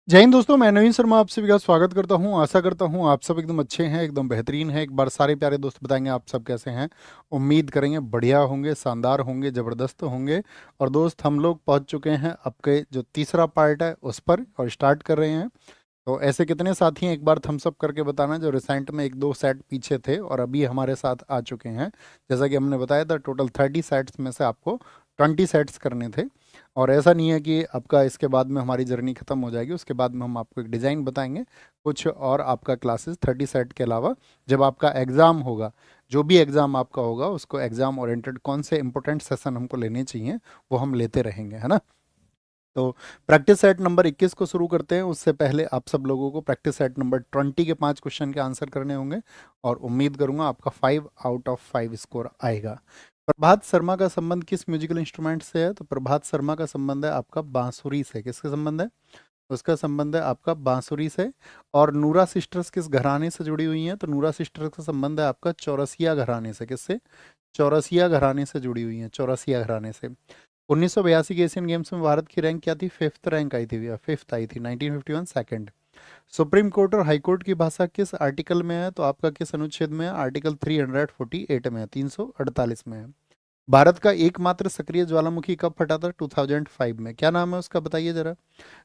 जय हिंद दोस्तों, मैं नवीन शर्मा आप सभी का स्वागत करता हूं। आशा करता हूं आप सब एकदम अच्छे हैं, एकदम बेहतरीन हैं। एक बार सारे प्यारे दोस्त बताएंगे आप सब कैसे हैं। उम्मीद करेंगे बढ़िया होंगे, शानदार होंगे, ज़बरदस्त होंगे। और दोस्त हम लोग पहुंच चुके हैं आपके जो तीसरा पार्ट है उस पर और स्टार्ट कर रहे हैं। तो ऐसे कितने साथी हैं एक बार थम्स अप करके बताना, जो रिसेंट में एक दो सेट पीछे थे और अभी हमारे साथ आ चुके हैं। जैसा कि हमने बताया था, टोटल 30 सेट्स में से आपको 20 सेट्स करने थे। और ऐसा नहीं है कि आपका इसके बाद में हमारी जर्नी ख़त्म हो जाएगी, उसके बाद में हम आपको एक डिज़ाइन बताएंगे कुछ और आपका क्लासेस 30 सेट के अलावा जब आपका एग्ज़ाम होगा, जो भी एग्ज़ाम आपका होगा उसको एग्ज़ाम ओरिएंटेड कौन से इंपॉर्टेंट सेशन हमको लेने चाहिए वो हम लेते रहेंगे, है ना। तो प्रैक्टिस सेट नंबर 21 को शुरू करते हैं। उससे पहले आप सब लोगों को प्रैक्टिस सेट नंबर 20 के 5 क्वेश्चन के आंसर करने होंगे और उम्मीद करूंगा आपका 5 आउट ऑफ 5 स्कोर आएगा। प्रभात शर्मा का संबंध किस म्यूजिकल इंस्ट्रूमेंट से है? तो प्रभात शर्मा का संबंध है आपका बांसुरी से। किसका संबंध है? उसका संबंध है आपका बांसुरी से। और नूरा सिस्टर्स किस घराने से जुड़ी हुई हैं? तो नूरा सिस्टर्स का संबंध है आपका चौरसिया घराने से। किससे? चौरसिया घराने से जुड़ी हुई हैं, चौरसिया घराने से। 1982 के एशियन गेम्स में भारत की रैंक क्या थी? फिफ्थ रैंक आई थी भैया, फिफ्थ आई थी। 1951 सेकंड। सुप्रीम कोर्ट और हाई कोर्ट की भाषा किस आर्टिकल में है? तो आपका किस अनुच्छेद में है? आर्टिकल 348 में है, 348 में है। भारत का एकमात्र सक्रिय ज्वालामुखी कब फटा था? 2005 में। क्या नाम है उसका बताइए जरा।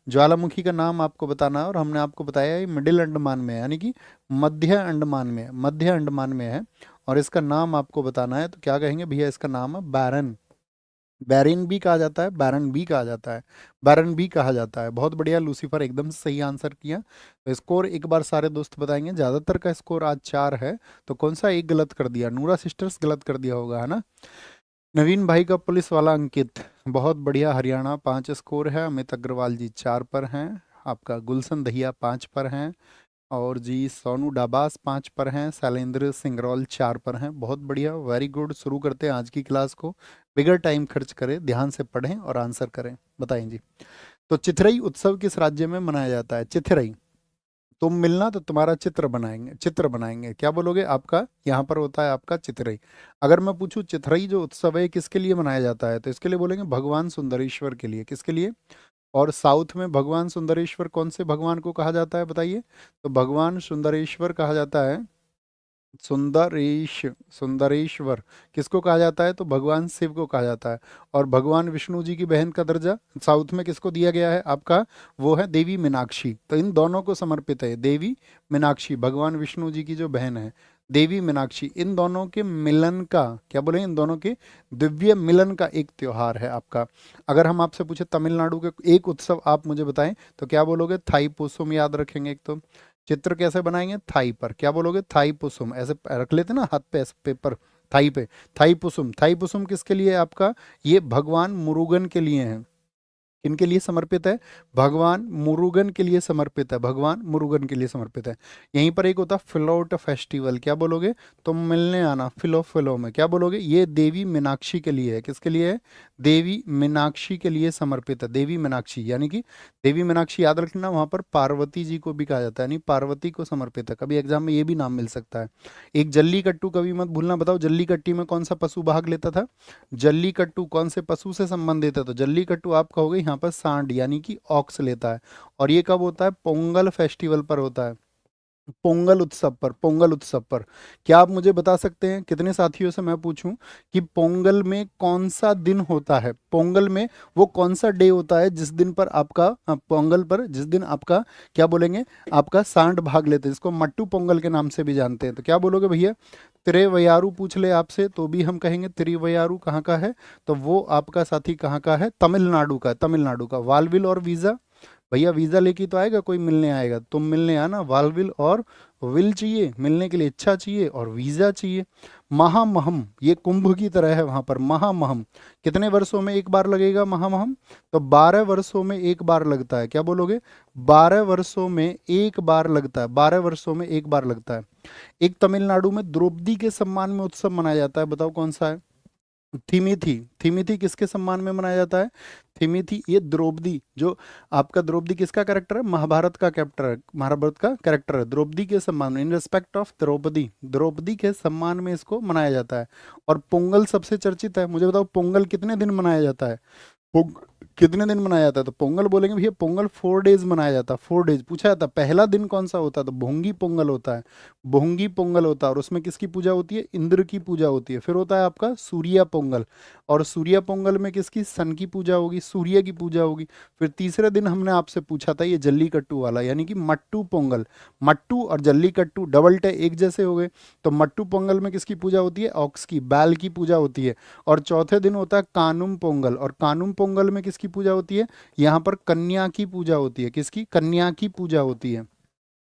ज्वालामुखी का नाम आपको बताना है और हमने आपको बताया है मिडिल अंडमान में है, यानी कि मध्य अंडमान में, मध्य अंडमान में है। और इसका नाम आपको बताना है, तो क्या कहेंगे भैया? इसका नाम है बैरन। बैरिन भी कहा जाता है, बैरन भी कहा जाता है, बैरन भी कहा जाता है। बहुत बढ़िया लूसीफर, एकदम से सही आंसर किया। तो स्कोर एक बार सारे दोस्त बताएंगे। ज़्यादातर का स्कोर आज 4 है, तो कौन सा एक गलत कर दिया? नूरा सिस्टर्स गलत कर दिया होगा, है ना। नवीन भाई का पुलिस वाला अंकित, बहुत बढ़िया, हरियाणा 5 स्कोर है। अमित अग्रवाल जी 4 पर हैं। आपका गुलशन दहिया 5 पर हैं। और जी सोनू डाबास 5 पर हैं। शैलेंद्र सिंगरौल 4 पर हैं। बहुत बढ़िया, वेरी गुड। शुरू करते हैं आज की क्लास को। बिगर टाइम खर्च करें, ध्यान से पढ़ें और आंसर करें। बताएं जी। तो चिथरई उत्सव किस राज्य में मनाया जाता है? चिथरई, तुम मिलना तो तुम्हारा चित्र बनाएंगे, चित्र बनाएंगे। क्या बोलोगे? आपका यहाँ पर होता है आपका चिथरई। अगर मैं पूछूं चिथरई जो उत्सव है किसके लिए मनाया जाता है, तो इसके लिए बोलेंगे भगवान सुंदरेश्वर के लिए। किसके लिए? और साउथ में भगवान सुंदरेश्वर कौन से भगवान को कहा जाता है बताइए? तो भगवान सुंदरेश्वर कहा जाता है, सुंदरेश्वर किसको कहा जाता है? तो भगवान शिव को कहा जाता है। और भगवान विष्णु जी की बहन का दर्जा साउथ में किसको दिया गया है आपका? वो है देवी मीनाक्षी। तो इन दोनों को समर्पित है देवी मीनाक्षी, भगवान विष्णु जी की जो बहन है देवी मीनाक्षी। इन दोनों के मिलन का, क्या बोले, इन दोनों के दिव्य मिलन का एक त्योहार है आपका। अगर हम आपसे पूछे तमिलनाडु के एक उत्सव आप मुझे बताएं, तो क्या बोलोगे? थाई पुसुम याद रखेंगे। एक तो चित्र कैसे बनाएंगे? थाई पर। क्या बोलोगे? थाई पुसुम, ऐसे रख लेते ना हाथ पे, ऐसे पेपर थाई पे। थाई पुसुम, थाई पुसुम किसके लिए है आपका? ये भगवान मुरुगन के लिए है। किनके लिए समर्पित है? भगवान मुरुगन के लिए समर्पित है, भगवान मुरुगन के लिए समर्पित है। यहीं पर एक होता है फ्लोट फेस्टिवल। क्या बोलोगे? तुम मिलने आना, फिलो फिलो में। क्या बोलोगे? ये देवी मीनाक्षी के लिए है। किसके लिए है? देवी मीनाक्षी के लिए समर्पित है, देवी मीनाक्षी। यानी कि देवी मीनाक्षी याद रखना, वहां पर पार्वती जी को भी कहा जाता है, यानी पार्वती को समर्पित है। कभी एग्जाम में ये भी नाम मिल सकता है। एक जल्लीकट्टू कभी मत भूलना। बताओ जल्लीकट्टी में कौन सा पशु भाग लेता था? जल्लीकट्टू कौन से पशु से संबंधित है? तो जल्लीकट्टू आप कहोगे यहाँ पर सांड, यानी कि ऑक्स लेता है। और ये कब होता है? पोंगल फेस्टिवल पर होता है, पोंगल उत्सव पर, पोंगल उत्सव पर। क्या आप मुझे बता सकते हैं, कितने साथियों से मैं पूछूं कि पोंगल में कौन सा दिन होता है? पोंगल में वो कौन सा डे होता है जिस दिन पर आपका पोंगल पर जिस दिन आपका, क्या बोलेंगे, आपका सांड भाग लेते हैं, इसको मट्टू पोंगल के नाम से भी जानते हैं। तो क्या बोलोगे भैया? त्रिवयारू पूछ ले आपसे तो भी हम कहेंगे त्रिवयारू कहाँ का है? तो वो आपका साथी कहाँ का है? तमिलनाडु का, तमिलनाडु का। वालविल और वीजा, भैया वीजा लेके तो आएगा कोई मिलने आएगा, तुम मिलने आना। वालविल और विल चाहिए, मिलने के लिए इच्छा चाहिए, और वीजा चाहिए। महामहम, ये कुंभ की तरह है वहां पर। महामहम कितने वर्षों में एक बार लगेगा? महामहम तो 12 वर्षों में एक बार लगता है। क्या बोलोगे? 12 वर्षों में एक बार लगता है, 12 वर्षों में एक बार लगता है। एक तमिलनाडु में द्रौपदी के सम्मान में उत्सव मनाया जाता है, बताओ कौन सा है? थिमिथी, थिमिथी किसके सम्मान में मनाया जाता है? थिमिथी, ये द्रौपदी, जो आपका द्रौपदी किसका कैरेक्टर है? महाभारत का कैरेक्टर है, महाभारत का कैरेक्टर है। द्रौपदी के सम्मान में, in respect of Draupadi, Draupadi के सम्मान में इसको मनाया जाता है। और पोंगल सबसे चर्चित है। मुझे बताओ पोंगल कितने दिन मनाया जाता है? कितने दिन मनाया जाता है? तो पोंगल बोलेंगे भैया, पोंगल 4 डेज मनाया जाता है, 4 डेज। पूछा जाता है पहला दिन कौन सा होता है, तो भोंगी पोंगल होता है, भोंगी पोंगल होता है। और उसमें किसकी पूजा होती है? इंद्र की पूजा होती है। फिर होता है आपका सूर्या पोंगल, और सूर्या पोंगल में किसकी? सन की पूजा होगी, सूर्य की पूजा होगी। फिर तीसरे दिन हमने आपसे पूछा था ये जल्लीकट्टू वाला, यानी कि मट्टू पोंगल। मट्टू और जल्लीकट्टू डबल टे एक जैसे हो गए। तो मट्टू पोंगल में किसकी पूजा होती है? ऑक्स की, बैल की पूजा होती है। और चौथे दिन होता है कानुम पोंगल, और कानुम पोंगल में किसकी पूजा होती है? यहाँ पर कन्या की पूजा होती है। किसकी? कन्या की पूजा होती है।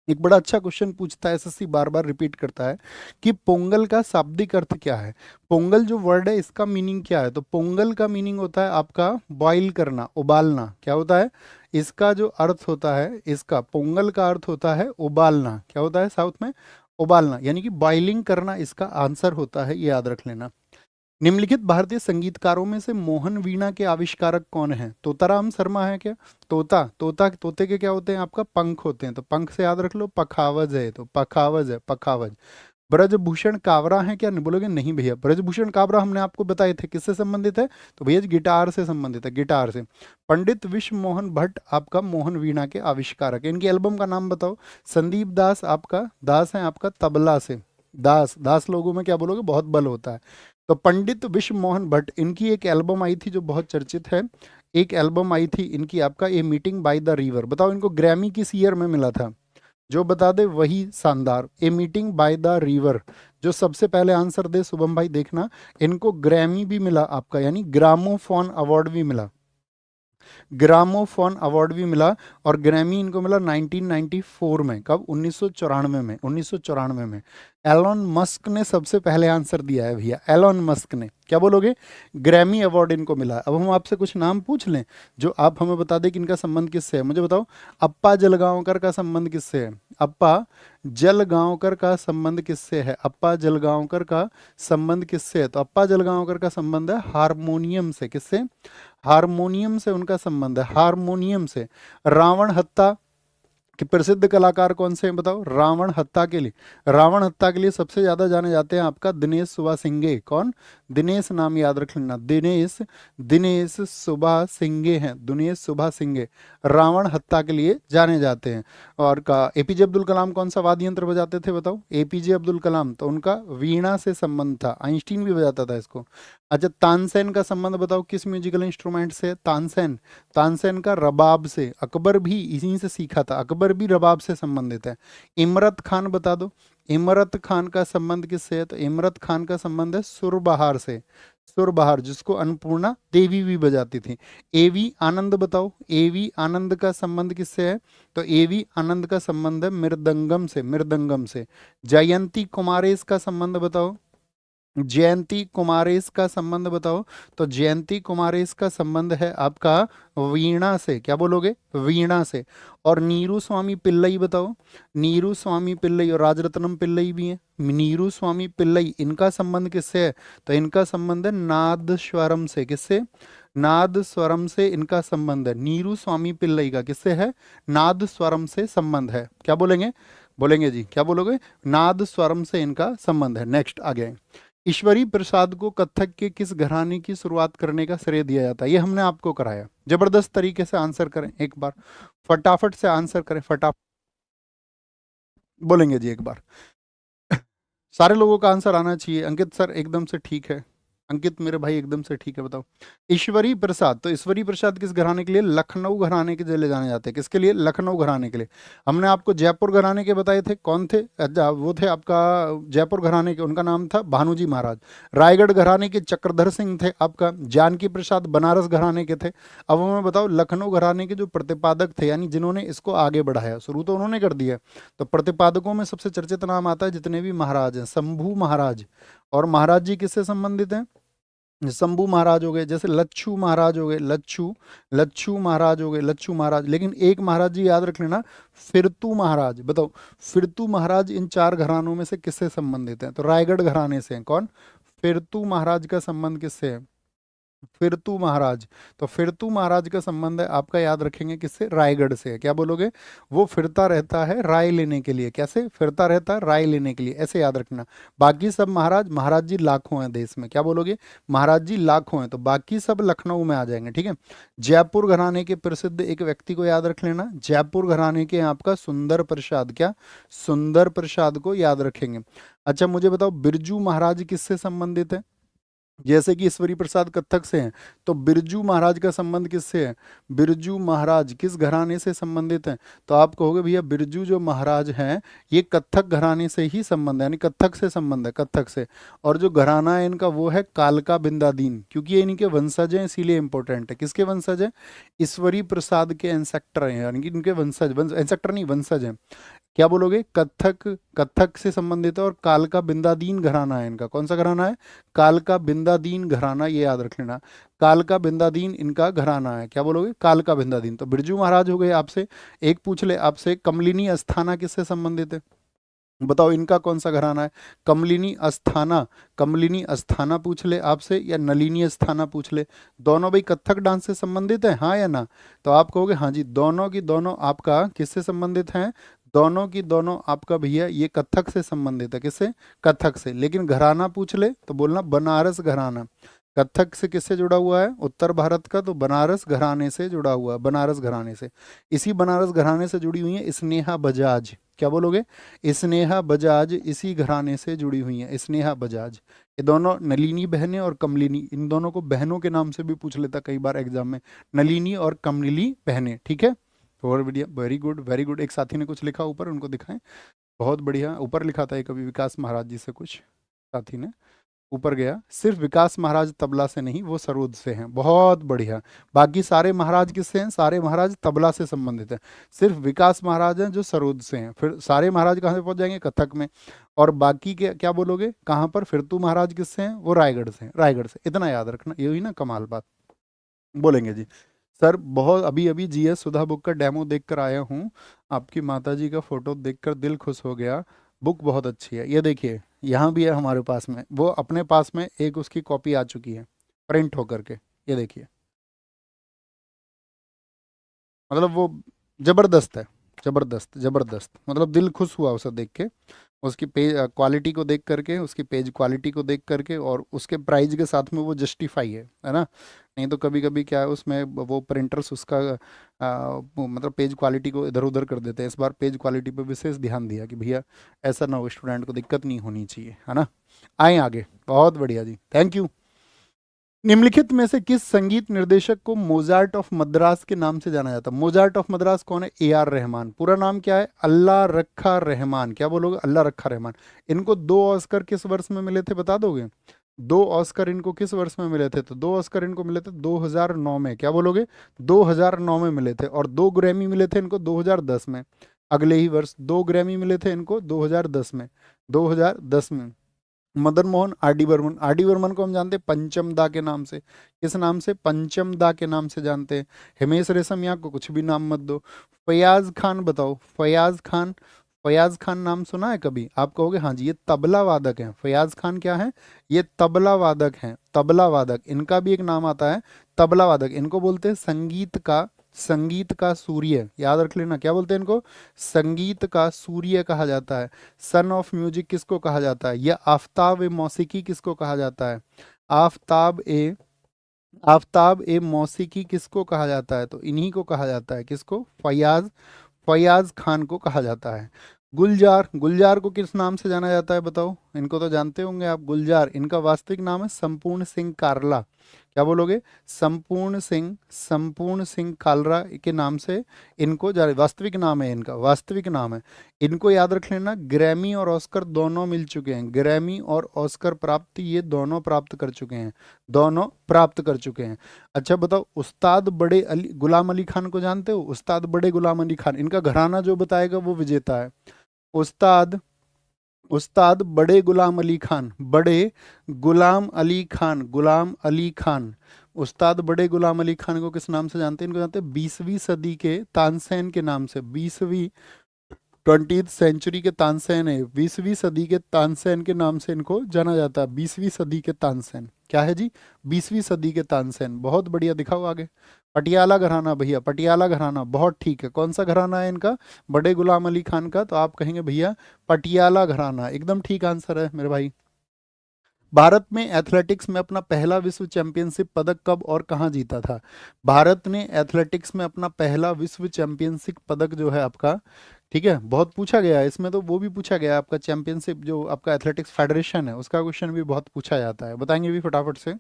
एक बड़ा अच्छा क्वेश्चन पूछता है एसएससी, बार बार रिपीट करता है कि पोंगल का शाब्दिक अर्थ क्या है। पोंगल जो वर्ड है इसका मीनिंग क्या है? तो पोंगल का मीनिंग होता है आपका बॉईल करना, उबालना। क्या होता है इसका जो अर्थ होता है? इसका पोंगल का अर्थ होता है उबालना। क्या होता है साउथ में? उबालना, यानी कि बॉइलिंग करना इसका आंसर होता है, ये याद रख लेना। निम्नलिखित भारतीय संगीतकारों में से मोहन वीणा के आविष्कारक कौन है? तोताराम शर्मा है क्या? तोता, तोते के क्या होते हैं? आपका पंख होते हैं, तो पंख से याद रख लो। पखावज है, तो पखावज है, पखावज। ब्रजभूषण कावरा है क्या? नहीं बोलोगे, नहीं भैया। ब्रजभूषण कावरा हमने आपको बताए थे किससे संबंधित है, तो भैया गिटार से संबंधित है, गिटार से। पंडित विश्व मोहन भट्ट आपका मोहन वीणा के आविष्कारक है। इनकी एल्बम का नाम बताओ। संदीप दास आपका, दास है आपका तबला से। दास, दास लोगों में क्या बोलोगे? बहुत बल होता है। तो पंडित विश्व मोहन भट्ट, इनकी एक एल्बम आई थी जो बहुत चर्चित है। एक एल्बम आई थी इनकी आपका, a meeting by the river. बताओ इनको ग्रैमी किस ईयर में मिला था? जो बता दे वही शानदार। A meeting by the river, जो सबसे पहले आंसर दे शुभम भाई देखना। इनको ग्रैमी भी मिला आपका, यानी ग्रामोफोन अवार्ड भी मिला, ग्रामोफोन अवार्ड भी मिला। और ग्रैमी इनको मिला 1994 में। कब? 1994 में, 1994 में। एलॉन मस्क ने सबसे पहले आंसर दिया है भैया, एलॉन मस्क ने। क्या बोलोगे? ग्रैमी अवार्ड इनको मिला। अब हम आपसे कुछ नाम पूछ लें जो आप हमें बता दें कि इनका संबंध किससे है। मुझे बताओ, अप्पा जलगांवकर का संबंध किससे है? अप्पा जलगांवकर का संबंध किससे है? अप्पा जलगांवकर का संबंध किससे है? तो अप्पा जलगांवकर का संबंध है हारमोनियम से। किससे? हारमोनियम से उनका संबंध है, हारमोनियम से। रावण हत्या कि प्रसिद्ध कलाकार कौन से हैं बताओ? रावण हत्या के लिए, रावण हत्या के लिए सबसे ज्यादा जाने जाते हैं आपका दिनेश सुभा सिंघे। कौन? दिनेश, नाम याद रख लेना, दिनेश, दिनेश सुभा सिंघे हैं, दिनेश सुभा सिंघे रावण हत्या के लिए जाने जाते हैं। और का एपीजे अब्दुल कलाम कौन सा वाद्य यंत्र बजाते थे बताओ? एपीजे अब्दुल कलाम, तो उनका वीणा से संबंध था। आइंस्टीन भी बजाता था इसको। अच्छा, तानसेन का संबंध बताओ किस म्यूजिकल इंस्ट्रूमेंट से? तानसेन, तानसेन का रबाब से। अकबर भी इन्हीं से सीखा था, अकबर भी रबाब से संबंधित है। इमरत खान बता दो, इमरत खान का संबंध किससे है? तो इमरत खान का संबंध है सुरबहार से, सुरबहार, जिसको अन्नपूर्णा देवी भी बजाती थी। एवी आनंद बताओ, एवी आनंद का संबंध किससे है? तो एवी आनंद का संबंध है मृदंगम से, मृदंगम से। जयंती कुमारेश का संबंध बताओ, जयंती कुमारेश का संबंध बताओ। तो जयंती कुमारेश का संबंध है आपका वीणा से। क्या बोलोगे? वीणा से। और नीरू स्वामी पिल्लई बताओ, नीरू स्वामी पिल्लई और राजरत्नम पिल्लई भी हैं। नीरू स्वामी पिल्लई, इनका संबंध किससे है? तो इनका संबंध है नाद स्वरम से। किससे? नाद स्वरम से इनका संबंध है। नीरू स्वामी पिल्लई का किससे है? नाद स्वरम से संबंध है। क्या बोलेंगे? बोलेंगे जी, क्या बोलोगे? नाद स्वरम से इनका संबंध है। नेक्स्ट आगे, ईश्वरी प्रसाद को कथक के किस घराने की शुरुआत करने का श्रेय दिया जाता है? ये हमने आपको कराया। जबरदस्त तरीके से आंसर करें एक बार, फटाफट से आंसर करें, फटाफट बोलेंगे जी एक बार। सारे लोगों का आंसर आना चाहिए। अंकित सर एकदम से ठीक है, अंकित मेरे भाई एकदम से ठीक है। बताओ, ईश्वरी प्रसाद, तो ईश्वरी प्रसाद किस घराने के लिए? लखनऊ घराने के लिए जाने जाते हैं। किसके लिए? लखनऊ घराने के लिए। हमने आपको जयपुर घराने के बताए थे, कौन थे? वो थे आपका जयपुर घराने के, उनका नाम था भानुजी महाराज। रायगढ़ घराने के चक्रधर सिंह थे आपका। जानकी प्रसाद बनारस घराने के थे। अब हमें बताओ, लखनऊ घराने के जो प्रतिपादक थे, यानी जिन्होंने इसको आगे बढ़ाया, शुरू तो उन्होंने कर दिया, तो प्रतिपादकों में सबसे चर्चित नाम आता है जितने भी महाराज हैं, शंभू महाराज। और महाराज जी किससे संबंधित हैं? शंभू महाराज हो गए, जैसे लच्छू महाराज हो गए, लच्छू, लच्छू महाराज हो गए, लच्छू महाराज। लेकिन एक महाराज जी याद रख लेना, फिरतू महाराज। बताओ, फिरतू महाराज इन चार घरानों में से किससे संबंधित हैं? तो रायगढ़ घराने से हैं। कौन? फिरतू महाराज का संबंध किससे है? फिरतू महाराज। तो फिरतू महाराज का संबंध है आपका, याद रखेंगे किससे, रायगढ़ से है। क्या बोलोगे, वो फिरता रहता है राय लेने के लिए। कैसे फिरता रहता है, राय लेने के लिए, ऐसे याद रखना। बाकी सब महाराज, महाराज जी लाखों हैं देश में। क्या बोलोगे, महाराज जी लाखों हैं, तो बाकी सब लखनऊ में आ जाएंगे, ठीक है। जयपुर घराने के प्रसिद्ध एक व्यक्ति को याद रख लेना, जयपुर घराने के हैं आपका सुंदर प्रसाद। क्या, सुंदर प्रसाद को याद रखेंगे। अच्छा मुझे बताओ, बिरजू महाराज किससे संबंधित है। जैसे कि ईश्वरी प्रसाद कत्थक से हैं, तो बिरजू महाराज का संबंध किससे है, बिरजू महाराज किस घराने से संबंधित हैं। तो आप कहोगे भैया बिरजू जो महाराज हैं ये कत्थक घराने से ही संबंध है, यानी कत्थक से संबंध है, कत्थक से। और जो घराना है इनका वो है कालका बिंदादीन, क्योंकि ये इनके वंशज हैं इसीलिए इंपॉर्टेंट है। किसके वंशज है, ईश्वरी प्रसाद के एंसेक्टर हैं, यानी कि इनके वंशज, एंसेक्टर नहीं वंशज हैं। क्या बोलोगे, कत्थक, कत्थक से संबंधित है, और कालका बिंदादीन घराना है इनका। कौन सा घराना है, कालका बिंदादीन घराना, ये याद रख लेना। कालका बिंदादीन इनका घराना है। क्या बोलोगे, कालका बिंदादीन। तो बिरजू महाराज हो गए आपसे। एक पूछ ले आपसे, कमलिनी अस्थाना किससे संबंधित है, बताओ इनका कौन सा घराना है। कमलिनी अस्थाना, कमलिनी अस्थाना पूछ ले आपसे, या नलिनी अस्थाना पूछ ले। दोनों भाई कथक डांस से संबंधित है, हाँ या ना। तो आप कहोगे हाँ जी, दोनों की दोनों आपका किससे संबंधित हैं, दोनों की दोनों आपका भैया ये कथक से संबंधित है। किससे, कथक से। लेकिन घराना पूछ ले तो बोलना बनारस घराना। कथक से किससे जुड़ा हुआ है, उत्तर भारत का, तो बनारस घराने से जुड़ा हुआ है, बनारस घराने से। इसी बनारस घराने से जुड़ी हुई है स्नेहा बजाज। क्या बोलोगे, स्नेहा बजाज इसी घराने से जुड़ी हुई हैं, स्नेहा बजाज। ये दोनों नलिनी बहनें और कमलिनी, इन दोनों को बहनों के नाम से भी पूछ लेता कई बार एग्जाम में, नलिनी और कमलिनी बहनें, ठीक है। तो और बढ़िया, वेरी गुड वेरी गुड। एक साथी ने कुछ लिखा ऊपर, उनको दिखाएं, बहुत बढ़िया। ऊपर लिखा था ये कभी विकास महाराज जी से, कुछ साथी ने ऊपर गया। सिर्फ विकास महाराज तबला से नहीं, वो सरोद से हैं, बहुत बढ़िया। बाकी सारे महाराज किससे हैं, सारे महाराज तबला से संबंधित हैं, सिर्फ विकास महाराज हैं जो सरोद से हैं। फिर सारे महाराज कहाँ से पहुंच जाएंगे, कथक में। और बाकी के क्या बोलोगे, कहाँ पर, फिरतू महाराज किससे हैं, वो रायगढ़ से हैं, रायगढ़ से। इतना याद रखना, ये हुई ना कमाल बात। बोलेंगे जी सर, बहुत अभी अभी जीएस सुधा बुक का डेमो देख कर आया हूँ, आपकी माता जी का फोटो देखकर दिल खुश हो गया, बुक बहुत अच्छी है। ये देखिए यहाँ भी है हमारे पास में, वो अपने पास में एक उसकी कॉपी आ चुकी है प्रिंट होकर के, ये देखिए। मतलब वो जबरदस्त है, जबरदस्त जबरदस्त, मतलब दिल खुश हुआ उसे देख के, उसकी पेज क्वालिटी को देख करके, उसकी पेज क्वालिटी को देख करके, और उसके प्राइस के साथ में वो जस्टिफाई है ना। नहीं तो कभी कभी क्या है उसमें वो प्रिंटर्स उसका वो मतलब पेज क्वालिटी को इधर उधर कर देते हैं। इस बार पेज क्वालिटी पे विशेष ध्यान दिया कि भैया ऐसा ना हो, स्टूडेंट को दिक्कत नहीं होनी चाहिए, है ना। आए आगे, बहुत बढ़िया जी, थैंक यू। निम्नलिखित में से किस संगीत निर्देशक को मोजार्ट ऑफ मद्रास के नाम से जाना जाता है। मोजार्ट ऑफ मद्रास कौन है, ए आर रहमान। पूरा नाम क्या है, अल्लाह रखा रहमान। क्या बोलोगे, अल्लाह रखा रहमान। इनको दो ऑस्कर किस वर्ष में मिले थे, बता दोगे। दो ऑस्कर इनको किस वर्ष में मिले थे, तो दो ऑस्कर इनको मिले थे 2009 में। क्या बोलोगे, 2009 में मिले थे। और दो ग्रैमी मिले थे इनको 2010 में, अगले ही वर्ष दो ग्रैमी मिले थे इनको 2010 में, 2010 में। Madan Mohan R D Burman, R D Burman को हम जानते हैं पंचम दा के नाम से। किस नाम से, पंचम दा के नाम से जानते हैं। हिमेश रेशमिया को कुछ भी नाम मत दो। फयाज खान बताओ, फयाज खान, फयाज खान नाम सुना है कभी, आप कहोगे हाँ जी, ये तबला वादक हैं। फयाज खान क्या है, ये तबला वादक हैं, तबला वादक। इनका भी एक नाम आता है तबला वादक। इनको बोलते हैं संगीत का, संगीत का सूर्य, याद रख लेना। क्या बोलते हैं इनको, संगीत का सूर्य कहा जाता है। सन ऑफ म्यूजिक किसको कहा जाता है, या आफताब ए मौसीकी किसको कहा जाता है, आफताब ए, आफताब ए मौसीकी किसको कहा जाता है, तो इन्हीं को कहा जाता है, किसको, फयाज, फयाज खान को कहा जाता है। गुलजार, गुलजार को किस नाम से जाना जाता है बताओ, इनको तो जानते होंगे आप। गुलजार, इनका वास्तविक नाम है संपूर्ण सिंह कारला। क्या बोलोगे, संपूर्ण सिंह, संपूर्ण सिंह कालरा के नाम से इनको वास्तविक नाम है, इनका वास्तविक नाम है। इनको याद रख लेना, ग्रैमी और ऑस्कर दोनों मिल चुके हैं, ग्रैमी और ऑस्कर प्राप्ति ये दोनों प्राप्त कर चुके हैं, दोनों प्राप्त कर चुके हैं। अच्छा बताओ, उस्ताद बड़े अली, गुलाम अली खान को जानते हो, उस्ताद बड़े गुलाम अली खान, इनका घराना जो बताएगा वो विजेता है। उस्ताद, उस्ताद बड़े गुलाम अली खान, बड़े गुलाम अली खान, गुलाम अली खान। उस्ताद बड़े गुलाम अली खान को किस नाम से जानते हैं, इनको जानते हैं 20वीं सदी के तानसेन के नाम से। 20वीं, 20th सेंचुरी के तानसेन है, 20वीं सदी के तानसेन के नाम से इनको जाना जाता है, 20वीं सदी के तानसेन। क्या है जी? 20वीं सदी के तानसेन। बहुत बढ़िया, दिखाओ आगे। पटियाला घराना भैया, पटियाला घराना, बहुत ठीक है। कौन सा घराना है इनका? बड़े गुलाम अली खान का, तो आप कहेंगे भैया पटियाला घराना, एकदम ठीक आंसर है मेरे भाई। भारत में एथलेटिक्स में अपना पहला विश्व चैंपियनशिप पदक कब और कहाँ जीता था? भारत ने एथलेटिक्स में अपना पहला विश्व चैंपियनशिप पदक जो है आपका, ठीक है, बहुत पूछा गया है इसमें, तो वो भी पूछा गया है आपका चैंपियनशिप, जो आपका एथलेटिक्स फेडरेशन है उसका क्वेश्चन भी बहुत पूछा जाता है, बताएंगे भी फटाफट से।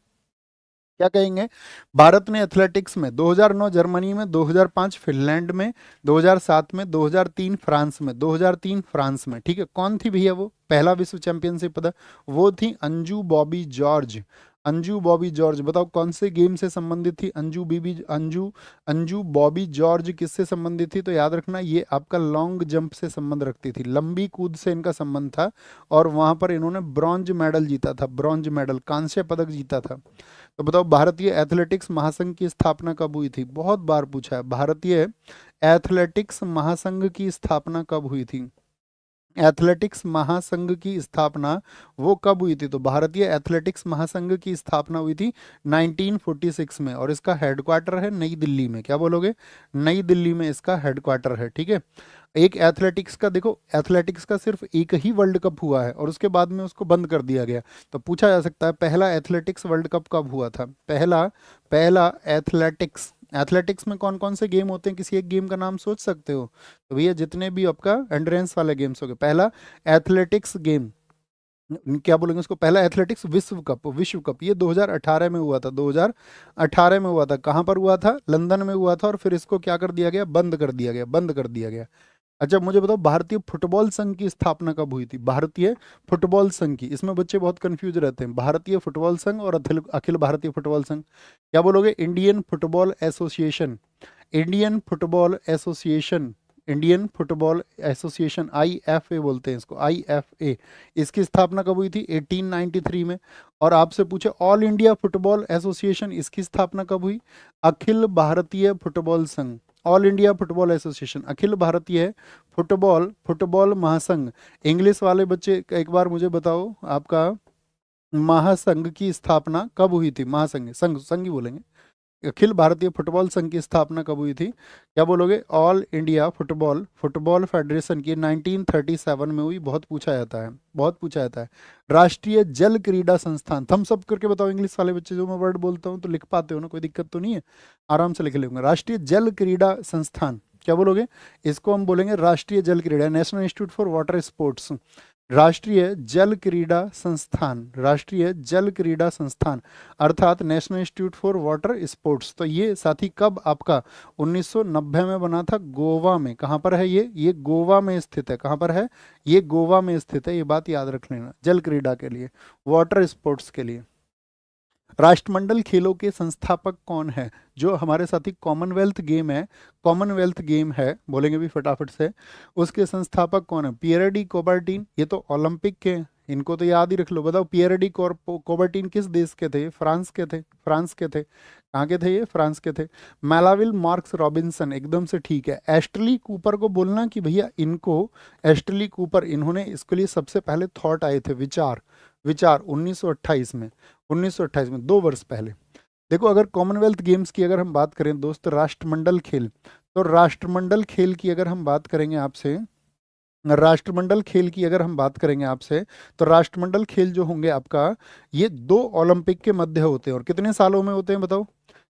क्या कहेंगे? भारत ने एथलेटिक्स में 2009 जर्मनी में, 2005 फिनलैंड में, 2007 में, 2003 फ्रांस में, 2003 फ्रांस में, ठीक है। कौन थी भैया वो पहला विश्व चैंपियनशिप पदक? वो थी अंजू बॉबी जॉर्ज। अंजू बॉबी जॉर्ज, बताओ कौन से गेम से संबंधित थी अंजू बॉबी जॉर्ज किससे संबंधित थी? तो याद रखना ये आपका लॉन्ग जंप से संबंध रखती थी, लंबी कूद से इनका संबंध था, और वहां पर इन्होंने ब्रॉन्ज मेडल जीता था, ब्रॉन्ज मेडल, कांस्य पदक जीता था। तो बताओ भारतीय एथलेटिक्स महासंघ की स्थापना कब हुई थी? बहुत बार पूछा है, भारतीय एथलेटिक्स महासंघ की स्थापना कब हुई थी? एथलेटिक्स महासंघ की स्थापना वो कब हुई थी? तो भारतीय एथलेटिक्स महासंघ की स्थापना हुई थी 1946 में, और इसका हेडक्वार्टर है नई दिल्ली में। क्या बोलोगे? नई दिल्ली में इसका हेडक्वार्टर है, ठीक है। एक एथलेटिक्स का देखो, एथलेटिक्स का सिर्फ एक ही वर्ल्ड कप हुआ है और उसके बाद में उसको बंद कर दिया गया। तो पूछा जा सकता है पहला एथलेटिक्स वर्ल्ड कप कब हुआ था? पहला पहला एथलेटिक्स, एथलेटिक्स में कौन कौन से गेम होते हैं, किसी एक गेम का नाम सोच सकते हो? तो भैया जितने भी आपका एंड्रेंस वाले गेम्स हो गए, पहला एथलेटिक्स गेम, क्या बोलेंगे उसको, पहला एथलेटिक्स विश्व कप, विश्व कप ये 2018 में हुआ था, 2018 में हुआ था। कहाँ पर हुआ था? लंदन में हुआ था, और फिर इसको क्या कर दिया गया? बंद कर दिया गया, बंद कर दिया गया। अच्छा मुझे बताओ भारतीय फुटबॉल संघ की स्थापना कब हुई थी? भारतीय फुटबॉल संघ की, इसमें बच्चे बहुत कंफ्यूज रहते हैं, भारतीय फुटबॉल संघ और अखिल अखिल भारतीय फुटबॉल संघ। क्या बोलोगे? Indian football association, Indian football association, Indian football association, IFA बोलते हैं इसको, आईएफए। इसकी स्थापना कब हुई थी? 1893 में। और आपसे पूछे ऑल इंडिया फुटबॉल एसोसिएशन, इसकी स्थापना कब हुई? अखिल भारतीय फुटबॉल संघ, all India football association, Akhil Bharatiya football football महासंघ। इंग्लिश वाले बच्चे एक बार मुझे बताओ, आपका महासंघ की स्थापना कब हुई थी? महासंघ, संघ, संघ ही बोलेंगे। अखिल भारतीय फुटबॉल संघ की स्थापना कब हुई थी? क्या बोलोगे? All India football football federation की 1937 में हुई। बहुत पूछा जाता है, बहुत पूछा जाता है। राष्ट्रीय जल क्रीडा संस्थान, थम्स अप करके बताओ इंग्लिश वाले बच्चे, जो मैं वर्ड बोलता हूँ तो लिख पाते हो ना, कोई दिक्कत तो नहीं है, आराम से लिख लेंगे। राष्ट्रीय जल क्रीडा संस्थान, क्या बोलोगे? इसको हम बोलेंगे राष्ट्रीय जल क्रीडा, national institute for water sports, राष्ट्रीय जल क्रीडा संस्थान, राष्ट्रीय जल क्रीडा संस्थान अर्थात national institute for water sports. तो ये साथी कब आपका 1990 में बना था, गोवा में। कहाँ पर है ये गोवा में स्थित है। कहाँ पर है? ये गोवा में स्थित है, ये बात याद रख लेना, जल क्रीडा के लिए, वाटर स्पोर्ट्स के लिए। राष्ट्रमंडल खेलों के संस्थापक कौन है? जो हमारे साथी कॉमनवेल्थ गेम है, कॉमनवेल्थ गेम है, बोलेंगे भी फटाफट से, उसके संस्थापक कौन है? पियर डी कोबर्टिन, ये तो ओलंपिक के, इनको तो याद ही रख लो। बताओ पियर डी कोबर्टिन किस देश के थे? फ्रांस के थे, फ्रांस के थे। कहाँ के थे ये? फ्रांस के थे। मेलाविल मार्क्स रॉबिन्सन, एकदम से ठीक है। एस्टली कूपर को बोलना कि भैया इनको, एस्टली कूपर, इन्होंने इसके लिए सबसे पहले थॉट आए थे, विचार, विचार 1928 में, 1928 में, 2 वर्ष पहले। देखो अगर कॉमनवेल्थ गेम्स की अगर हम बात करें दोस्त, राष्ट्रमंडल खेल, तो राष्ट्रमंडल खेल की अगर हम बात करेंगे आपसे, राष्ट्रमंडल खेल की अगर हम बात करेंगे आपसे, तो राष्ट्रमंडल खेल जो होंगे आपका, ये 2 ओलंपिक के मध्य होते हैं। और कितने सालों में होते हैं बताओ?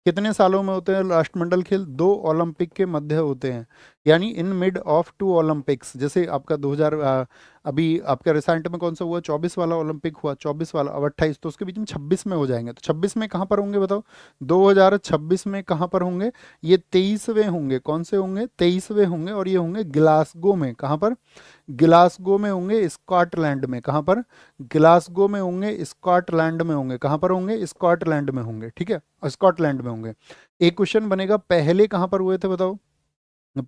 कितने सालों में होते हैं राष्ट्रमंडल खेल? 2 ओलंपिक के मध्य होते हैं, यानी इन मिड ऑफ 2 ओलंपिक्स। जैसे आपका 2000 अभी आपका रिसेंट में कौन सा हुआ? 24 वाला ओलंपिक हुआ, 24 वाला, अब 28, तो उसके बीच में 26 में हो जाएंगे। तो 26 में कहाँ पर होंगे बताओ? 2026 में कहाँ पर होंगे? ये 23वें होंगे। कौन से होंगे? 23वें होंगे, और ये होंगे ग्लासगो में। कहाँ पर? ग्लासगो में होंगे, स्कॉटलैंड में। कहाँ पर? ग्लासगो में होंगे, स्कॉटलैंड में होंगे। कहाँ पर होंगे? स्कॉटलैंड में होंगे, ठीक है, स्कॉटलैंड में होंगे। एक क्वेश्चन बनेगा, पहले कहाँ पर हुए थे बताओ?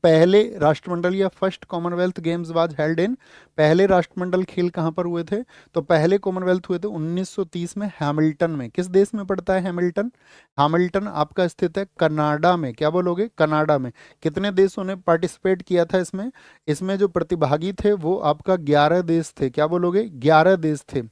पहले राष्ट्रमंडल या first Commonwealth games was held in, पहले राष्ट्रमंडल खेल कहाँ पर हुए थे? तो पहले कॉमनवेल्थ हुए थे 1930 में, हैमिल्टन में। किस देश में पड़ता है हैमिल्टन? हैमिल्टन आपका स्थित है कनाडा में। क्या बोलोगे? कनाडा में। कितने देशों ने पार्टिसिपेट किया था इसमें? इसमें जो प्रतिभागी थे वो आपका 11 देश थे। क्या बोलोगे? 11 देश थे।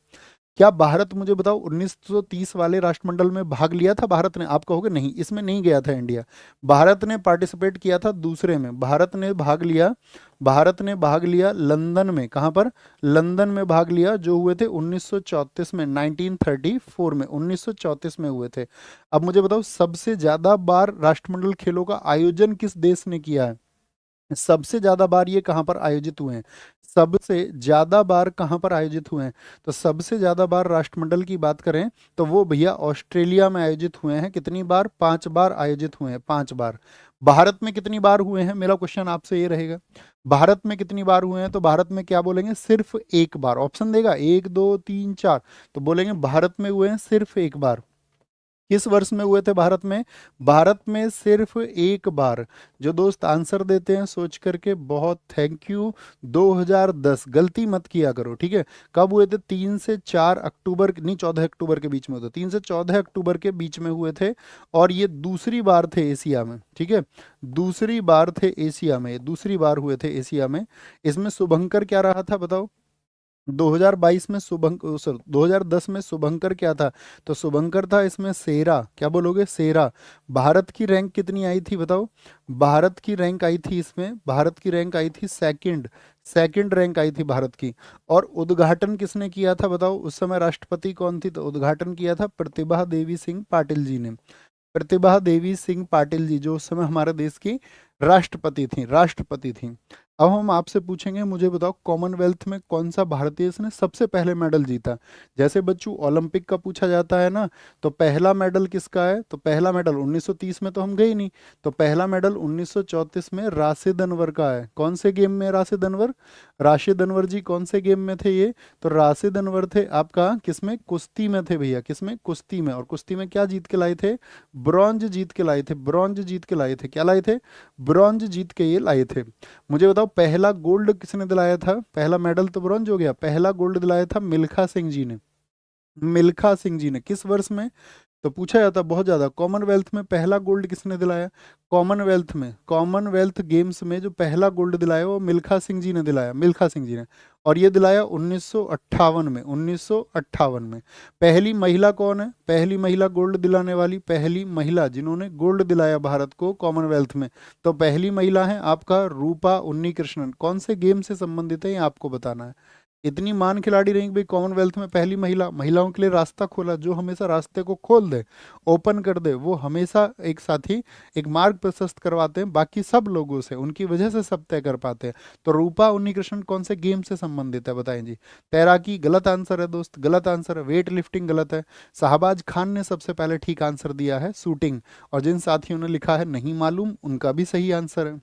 क्या भारत, मुझे बताओ, 1930 वाले राष्ट्रमंडल में भाग लिया था भारत ने? आप कहोगे नहीं, इसमें नहीं गया था इंडिया। भारत ने पार्टिसिपेट किया था दूसरे में, भारत ने भाग लिया लंदन में। कहाँ पर? लंदन में भाग लिया, जो हुए थे 1934 में, 1934 में, 1934 में हुए थे। अब मुझे बताओ, सबसे ज्यादा बार राष्ट्रमंडल खेलों का आयोजन किस देश ने किया है? सबसे ज्यादा बार ये कहाँ पर आयोजित हुए हैं? सबसे ज्यादा बार कहाँ पर आयोजित हुए हैं? तो सबसे ज्यादा बार राष्ट्रमंडल की बात करें तो वो भैया ऑस्ट्रेलिया में आयोजित हुए हैं। कितनी बार? 5 बार आयोजित हुए हैं, 5 बार। भारत में कितनी बार हुए हैं? मेरा क्वेश्चन आपसे ये रहेगा, भारत में कितनी बार हुए हैं? तो भारत में क्या बोलेंगे? सिर्फ एक बार। ऑप्शन देगा 1 2 3 4, तो बोलेंगे भारत में हुए हैं सिर्फ एक बार। किस वर्ष में हुए थे भारत में? भारत में सिर्फ एक बार। जो दोस्त आंसर देते हैं सोच करके, बहुत थैंक यू। 2010, गलती मत किया करो, ठीक है। कब हुए थे? 3 से 4 अक्टूबर, नहीं 14 अक्टूबर के बीच में हुए थे, 3 से 14 अक्टूबर के बीच में हुए थे। और ये दूसरी बार थे एशिया में, ठीक है। दूसरी बार थे एशिया में, दूसरी बार हुए थे एशिया में। इसमें शुभंकर क्या रहा था बताओ? 2022 में शुभंकर, सॉरी 2010 में शुभंकर क्या था? तो शुभंकर था इसमें सेरा। क्या बोलोगे? सेरा। भारत की रैंक कितनी आई थी बताओ? भारत की रैंक आई थी इसमें, भारत की रैंक आई थी सेकंड, सेकंड रैंक आई थी भारत की। और उद्घाटन किसने किया था बताओ? उस समय राष्ट्रपति कौन थी? तो उद्घाटन किया था प्रतिभा देवी सिंह पाटिल जी ने। प्रतिभा देवी सिंह पाटिल जी, जो उस समय हमारे देश की राष्ट्रपति थी, राष्ट्रपति थी। अब हम आपसे पूछेंगे, मुझे बताओ कॉमनवेल्थ में कौन सा भारतीय ने सबसे पहले मेडल जीता? जैसे बच्चों ओलंपिक का पूछा जाता है ना, तो पहला मेडल किसका है? तो पहला मेडल 1930 में तो हम गए ही नहीं, तो पहला मेडल 1934 में राशिद अनवर का है। कौन से गेम में राशिद अनवर? राशिद अनवर जी कौन से गेम में थे ये? तो राशिद अनवर थे आपका किसमें? कुश्ती में थे भैया। किसमें? कुश्ती में। और कुश्ती में क्या जीत के लाए थे? ब्रॉन्ज जीत के लाए थे, ब्रॉन्ज जीत के लाए थे। क्या लाए थे? ब्रॉन्ज जीत के ये लाए थे। मुझे बताओ पहला गोल्ड किसने दिलाया था? पहला मेडल तो ब्रॉन्ज हो गया, पहला गोल्ड दिलाया था मिल्खा सिंह जी ने। मिल्खा सिंह जी ने किस वर्ष में? तो पूछा जाता बहुत ज्यादा, कॉमनवेल्थ में पहला गोल्ड किसने दिलाया? कॉमनवेल्थ में, कॉमनवेल्थ गेम्स में जो पहला गोल्ड दिलाया वो मिल्खा सिंह जी ने दिलाया, मिल्खा सिंह जी ने। और ये दिलाया 1958 में, 1958 में। पहली महिला कौन है? पहली महिला गोल्ड दिलाने वाली, पहली महिला जिन्होंने गोल्ड दिलाया भारत को कॉमनवेल्थ में, तो पहली महिला है आपका रूपा उन्नीकृष्णन। कौन से गेम से संबंधित है ये आपको बताना है। इतनी मान खिलाड़ी रही कि भाई कॉमनवेल्थ में पहली महिला, महिलाओं के लिए रास्ता खोला। जो हमेशा रास्ते को खोल दे, ओपन कर दे, वो हमेशा एक साथी, एक मार्ग प्रशस्त करवाते हैं बाकी सब लोगों से, उनकी वजह से सब तय कर पाते हैं। तो रूपा उन्नीकृष्णन कौन से गेम से संबंधित है बताएं जी? तैराकी गलत आंसर है दोस्त, गलत आंसर है। वेट लिफ्टिंग गलत है। शाहबाज खान ने सबसे पहले ठीक आंसर दिया है शूटिंग। और जिन साथियों ने लिखा है नहीं मालूम, उनका भी सही आंसर है।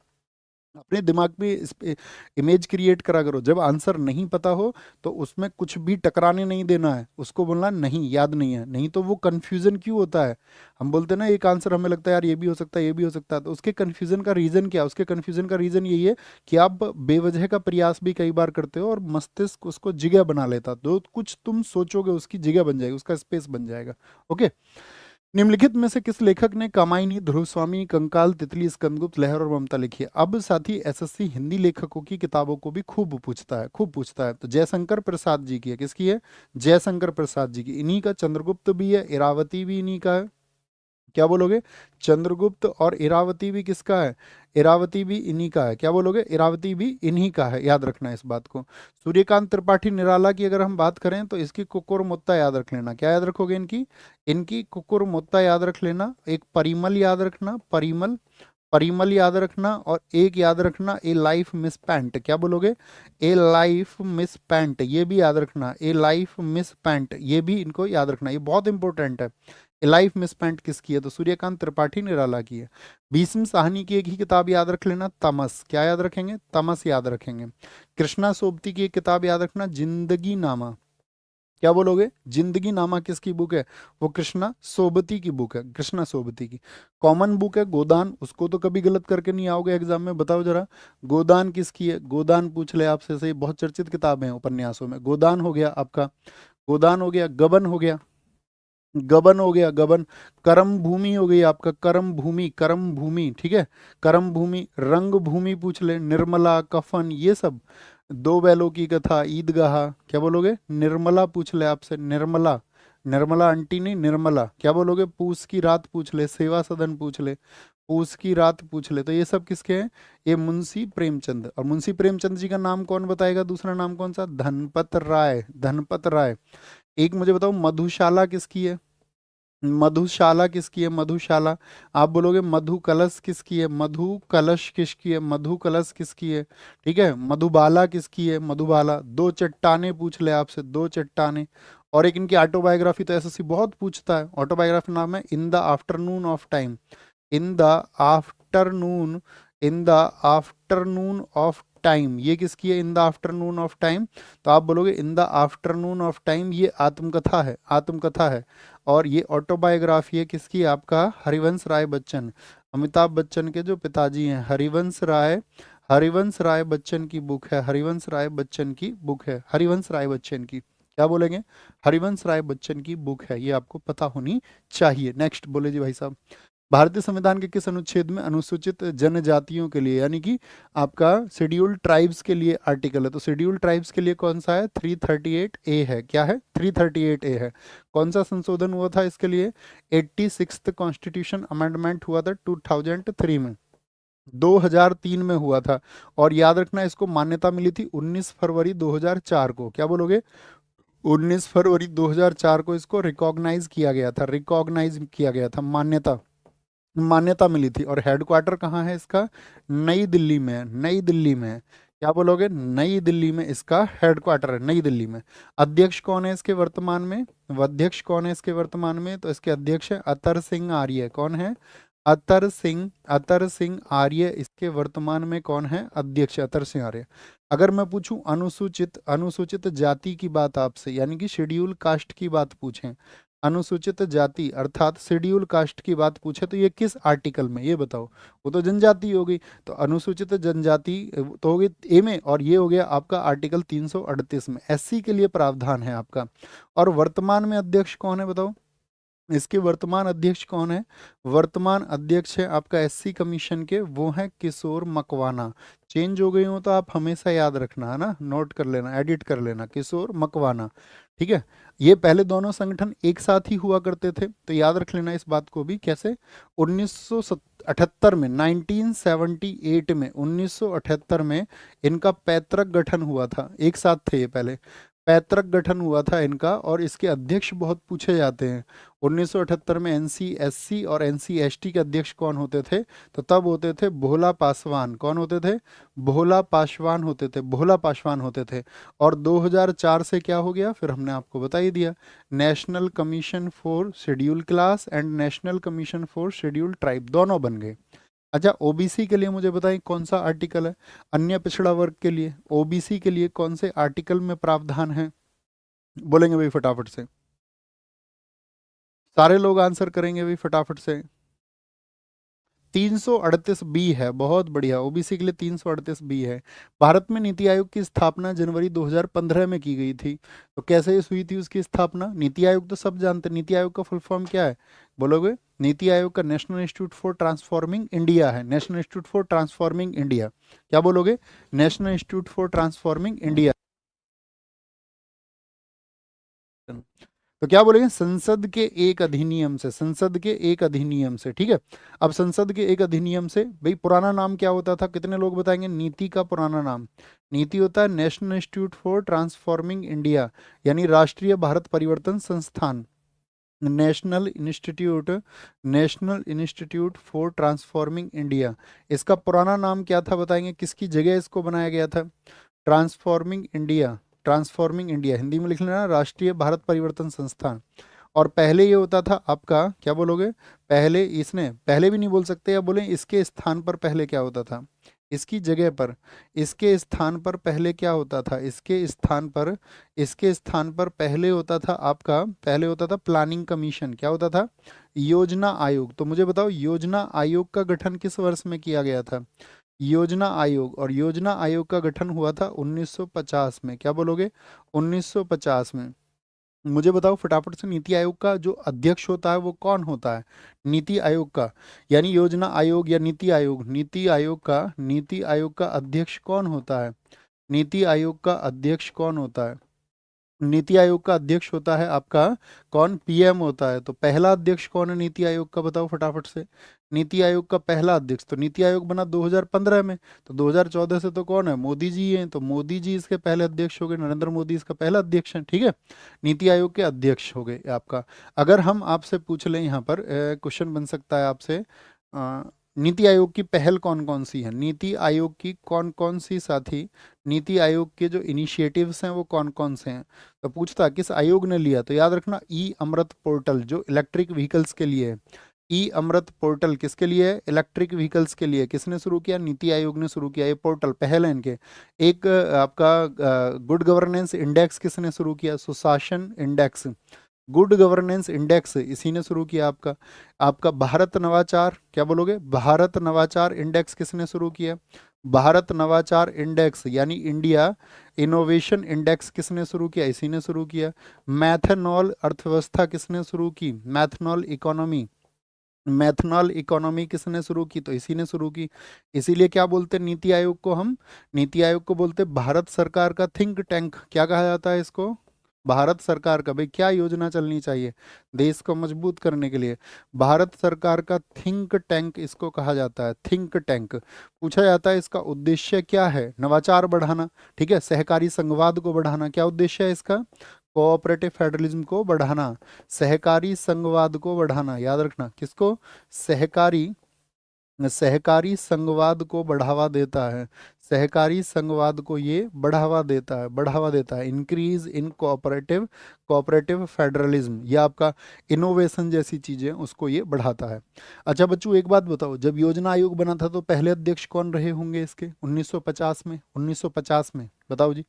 अपने दिमाग में इस पे इमेज क्रिएट करा करो। जब आंसर नहीं पता हो तो उसमें कुछ भी टकराने नहीं देना है, उसको बोलना नहीं, याद नहीं है। नहीं तो वो कंफ्यूजन क्यों होता है? हम बोलते हैं ना एक आंसर हमें लगता है यार ये भी हो सकता है, ये भी हो सकता है, तो उसके कंफ्यूजन का रीजन क्या है? उसके कंफ्यूजन का रीजन यही है कि आप बेवजह का प्रयास भी कई बार करते हो और मस्तिष्क उसको जगह बना लेता, तो कुछ तुम सोचोगे उसकी जगह बन जाएगी, उसका स्पेस बन जाएगा। ओके। निम्नलिखित में से किस लेखक ने कामायनी, ध्रुवस्वामी, कंकाल, तितली, स्कंदगुप्त, लहर और ममता लिखी है? अब साथी एसएससी हिंदी लेखकों की किताबों को भी खूब पूछता है, खूब पूछता है। तो जयशंकर प्रसाद जी की है। किसकी है? जयशंकर प्रसाद जी की। इन्हीं का चंद्रगुप्त भी है, इरावती भी इन्हीं का है। क्या बोलोगे? चंद्रगुप्त और इरावती भी किसका है? इरावती भी इन्हीं का है। क्या बोलोगे? इरावती भी इन्हीं का है, याद रखना इस बात को। सूर्यकांत त्रिपाठी निराला की अगर हम बात करें तो इसकी कुकुर मुत्ता याद रख लेना। क्या याद रखोगे इनकी? इनकी कुकुर मुत्ता याद रख लेना। एक परिमल याद रखना, परिमल, परिमल याद रखना। और एक याद रखना ए लाइफ मिस पैंट। क्या बोलोगे? ए लाइफ मिस पैंट, ये भी याद रखना। ए लाइफ मिस पैंट, ये भी इनको याद रखना, ये बहुत इंपॉर्टेंट है। ए लाइफ मिस पैंट किसकी है? तो सूर्यकांत त्रिपाठी निराला की है। भीष्म साहनी की एक ही किताब याद रख लेना, तमस। क्या याद रखेंगे? तमस याद रखेंगे। कृष्णा सोबती की एक किताब याद रखना, जिंदगी नामा। क्या बोलोगे? जिंदगी नामा किसकी बुक है? वो कृष्णा सोबती की बुक है, कृष्णा सोबती की। कॉमन बुक है गोदान, उसको तो कभी गलत करके नहीं आओगे एग्जाम में, बताओ जरा। गोदान किसकी है? गोदान पूछ ले आपसे, सही, बहुत चर्चित किताब है उपन्यासों में। गोदान हो गया आपका, गोदान हो गया। गबन हो गया, गबन हो गया, गबन। करम भूमि हो गई आपका, करम भूमि, करम भूमि, ठीक है। करम भूमि। रंग भूमि पूछ ले, निर्मला, कफन, ये सब। दो बैलों की कथा, ईदगाह, क्या बोलोगे? निर्मला पूछ ले आपसे, निर्मला, निर्मला आंटी नहीं, निर्मला, क्या बोलोगे? पूस की रात पूछ ले, सेवा सदन पूछ ले, पूस की रात पूछ ले। तो ये सब किसके हैं? ये मुंशी प्रेमचंद। और मुंशी प्रेमचंद जी का नाम कौन बताएगा? दूसरा नाम कौन सा? धनपत राय, धनपत राय। एक मुझे बताओ, मधुशाला किसकी है? मधुशाला किसकी है? मधुशाला। आप बोलोगे मधु कलश किसकी है? मधु कलश किसकी है? मधु कलश किसकी है? ठीक है। मधुबाला किसकी है? मधुबाला। दो चट्टाने पूछ ले आपसे, दो चट्टाने। और एक इनकी ऑटोबायोग्राफी तो एसएससी बहुत पूछता है। ऑटोबायोग्राफी नाम है in the afternoon of time, in the afternoon, in the afternoon of time. ये किसकी है? In the afternoon of time. तो आप बोलोगे in the afternoon of time, ये आत्मकथा है, आत्मकथा है। और ये ऑटोबायोग्राफी है किसकी? आपका हरिवंश राय बच्चन, अमिताभ बच्चन के जो पिताजी हैं, हरिवंश राय, हरिवंश राय बच्चन की बुक है, हरिवंश राय बच्चन की बुक है, हरिवंश राय बच्चन की, क्या बोलेंगे? हरिवंश राय बच्चन की बुक है, ये आपको पता होनी चाहिए। नेक्स्ट बोले जी भाई साहब। भारतीय संविधान के किस अनुच्छेद में अनुसूचित जनजातियों के लिए, यानी कि आपका शेड्यूल्ड ट्राइब्स के लिए आर्टिकल है? तो शेड्यूल्ड ट्राइब्स के लिए कौन सा है? 338A है। क्या है? 338A है। कौन सा संशोधन हुआ था इसके लिए? 86th कॉन्स्टिट्यूशन अमेंडमेंट हुआ था 2003 में, 2003 में हुआ था। और याद रखना, इसको मान्यता मिली थी 19 फरवरी 2004 को। क्या बोलोगे? 19 फरवरी 2004 को इसको रिकॉग्नाइज किया गया था, रिकॉग्नाइज किया गया था, मान्यता, मान्यता मिली थी। और हेडक्वार्टर कहाँ है इसका? नई दिल्ली में है, नई दिल्ली में है। क्या बोलोगे? नई दिल्ली में इसका हेडक्वार्टर है, नई दिल्ली में। अध्यक्ष कौन है इसके वर्तमान में? अध्यक्ष कौन है इसके वर्तमान में? तो इसके अध्यक्ष है अतर सिंह आर्य। कौन है? अतर सिंह, अतर सिंह आर्य इसके वर्तमान में कौन है? अध्यक्ष अतर सिंह आर्य। अगर मैं पूछूं अनुसूचित, अनुसूचित जाति की बात आपसे, यानी कि शेड्यूल कास्ट की बात पूछें, अनुसूचित जाति अर्थात शेड्यूल कास्ट की बात पूछे, तो ये किस आर्टिकल में? ये बताओ। वो तो जनजाति हो गई, तो अनुसूचित जनजाति तो हो गई ए में, और ये हो गया आपका आर्टिकल 338 में, एससी के लिए प्रावधान है आपका। और वर्तमान में अध्यक्ष कौन है बताओ? इसके वर्तमान अध्यक्ष कौन है? वर्तमान अध्यक्ष है आपका एससी कमीशन के, वो है किशोर मकवाना। चेंज हो गई हो तो आप हमेशा याद रखना, है ना, नोट कर लेना, एडिट कर लेना, किशोर मकवाना। ठीक है। ये पहले दोनों संगठन एक साथ ही हुआ करते थे, तो याद रख लेना इस बात को भी। कैसे? 1978 में, 1978 में, 1978 में इनका पैतृक गठन हुआ था, एक साथ थे ये पहले, पैतृक गठन हुआ था इनका। और इसके अध्यक्ष बहुत पूछे जाते हैं। 1978 में एनसी-एससी और एनसी-एसटी के अध्यक्ष कौन होते थे? तो तब होते थे भोला पासवान। कौन होते थे? भोला पासवान होते थे, भोला पासवान होते थे। और 2004 से क्या हो गया? फिर हमने आपको बता ही दिया, national commission for schedule class and national commission for schedule tribe दोनों बन गए। अच्छा, ओबीसी के लिए मुझे बताइए कौन सा आर्टिकल है? अन्य पिछड़ा वर्ग के लिए, ओबीसी के लिए कौन से आर्टिकल में प्रावधान है? बोलेंगे भाई फटाफट से, सारे लोग आंसर करेंगे भाई फटाफट से। 338 बी है, बहुत बढ़िया, ओबीसी के लिए 338 बी है। भारत में नीति आयोग की स्थापना जनवरी 2015 में की गई थी। तो कैसे हुई थी उसकी स्थापना? नीति आयोग तो सब जानते हैं, नीति आयोग का फुल फॉर्म क्या है? बोलोगे? नीति आयोग का national institute for transforming India है, national institute for transforming India. क्या बोलोगे? National institute for transforming India. तो क्या बोलेंगे? संसद के एक अधिनियम से, संसद के एक अधिनियम से। ठीक है। अब संसद के एक अधिनियम से, भाई पुराना नाम क्या होता था? कितने लोग बताएंगे? नीति का पुराना नाम, नीति होता है national institute for transforming India, यानी राष्ट्रीय भारत परिवर्तन संस्थान, national institute, national institute for transforming India. इसका पुराना नाम क्या था बताएंगे? किसकी जगह इसको बनाया गया था? Transforming India, transforming India, Hindi में लिख लेना, राष्ट्रीय भारत परिवर्तन संस्थान। और पहले ये होता था आपका, क्या बोलोगे? पहले इसने, पहले भी नहीं बोल सकते, या बोले इसके स्थान पर पहले क्या होता था? इसकी जगह पर, इसके स्थान पर पहले क्या होता था? इसके स्थान पर, इसके स्थान पर पहले होता था आपका, पहले होता था प्लानिंग कमीशन। क्या होता था? योजना आयोग। तो मुझे बताओ, योजना आयोग का गठन किस वर्ष में किया गया था? योजना आयोग, और योजना आयोग का गठन हुआ था 1950 में। क्या बोलोगे? 1950 में। मुझे बताओ फटाफट से, नीति आयोग का जो अध्यक्ष होता है वो कौन होता है? नीति आयोग का, यानी योजना आयोग या नीति आयोग, नीति आयोग का, नीति आयोग का अध्यक्ष कौन होता है? नीति आयोग का अध्यक्ष कौन होता है? नीति आयोग का अध्यक्ष होता है आपका कौन? पीएम होता है। तो पहला अध्यक्ष कौन है नीति आयोग का, बताओ फटाफट से। नीति आयोग का पहला अध्यक्ष, तो नीति आयोग बना 2015 में, तो 2014 से तो कौन है? मोदी जी हैं, तो मोदी जी इसके पहले अध्यक्ष हो गए, नरेंद्र मोदी इसका पहला अध्यक्ष है, ठीक है। नीति आयोग के अध्यक्ष हो गए आपका। अगर हम आपसे पूछ लें यहाँ पर क्वेश्चन बन सकता है आपसे, नीति आयोग की पहल कौन कौन सी है, नीति आयोग की कौन कौन सी साथी, नीति आयोग के जो इनिशिएटिव्स हैं वो कौन कौन से हैं। तो पूछता किस आयोग ने लिया, तो याद रखना ई अमृत पोर्टल जो इलेक्ट्रिक व्हीकल्स के लिए है। ई अमृत पोर्टल किसके लिए है? इलेक्ट्रिक व्हीकल्स के लिए। किसने शुरू किया? नीति आयोग ने शुरू किया। ये पोर्टल पहल है इनके। एक आपका गुड गवर्नेंस इंडेक्स किसने शुरू किया? सुशासन इंडेक्स, गुड गवर्नेंस इंडेक्स इसी ने शुरू किया आपका। आपका भारत नवाचार, क्या बोलोगे? भारत नवाचार इंडेक्स किसने शुरू किया? भारत नवाचार इंडेक्स यानी इंडिया इनोवेशन इंडेक्स किसने शुरू किया? इसी ने शुरू किया। मैथनॉल अर्थव्यवस्था किसने शुरू की? मैथनॉल इकोनॉमी, मैथनॉल इकोनॉमी किसने शुरू की? तो इसी ने शुरू की। इसीलिए क्या बोलते हैं नीति आयोग को? हम नीति आयोग को बोलते हैं भारत सरकार का थिंक टैंक। क्या कहा जाता है इसको? भारत सरकार का। भाई क्या योजना चलनी चाहिए देश को मजबूत करने के लिए? भारत सरकार का थिंक टैंक इसको कहा जाता है, थिंक टैंक। पूछा जाता है इसका उद्देश्य क्या है? नवाचार बढ़ाना, ठीक है, सहकारी संघवाद को बढ़ाना। क्या उद्देश्य है इसका? कोऑपरेटिव फेडरलिज्म को बढ़ाना, सहकारी संघवाद को बढ़ाना। याद रखना किसको? सहकारी, सहकारी संघवाद को बढ़ावा देता है, सहकारी संघवाद को ये बढ़ावा देता है, बढ़ावा देता है। Increase in cooperative, cooperative federalism, ये आपका इनोवेशन जैसी चीजें उसको ये बढ़ाता है। अच्छा बच्चों एक बात बताओ, जब योजना आयोग बना था तो पहले अध्यक्ष कौन रहे होंगे इसके? 1950 में, 1950 में बताओ जी।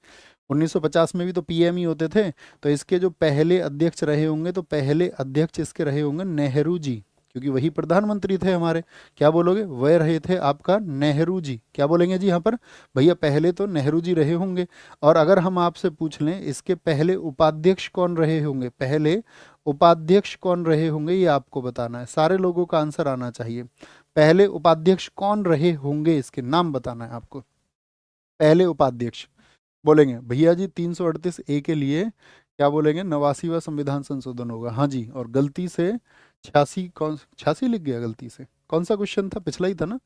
1950 में भी तो पीएम ही होते थे, तो इसके जो पहले अध्यक्ष रहे होंगे, तो पहले अध्यक्ष इसके रहे होंगे नेहरू जी, क्योंकि वही प्रधानमंत्री थे हमारे। क्या बोलोगे? वह रहे थे आपका नेहरू जी। क्या बोलेंगे जी यहाँ पर? भैया पहले तो नेहरू जी रहे होंगे। और अगर हम आपसे पूछ लें इसके पहले उपाध्यक्ष कौन रहे होंगे, पहले उपाध्यक्ष कौन रहे होंगे, ये आपको बताना है। सारे लोगों का आंसर आना चाहिए। पहले उपाध्यक्ष कौन रहे होंगे, इसके नाम बताना है आपको। पहले उपाध्यक्ष बोलेंगे भैया जी 338 ए के लिए क्या बोलेंगे? 89वां संविधान संशोधन होगा। हाँ जी, और गलती से 86, कौन 86 लिख गया गलती से? कौन सा क्वेश्चन था? पिछला ही था ना।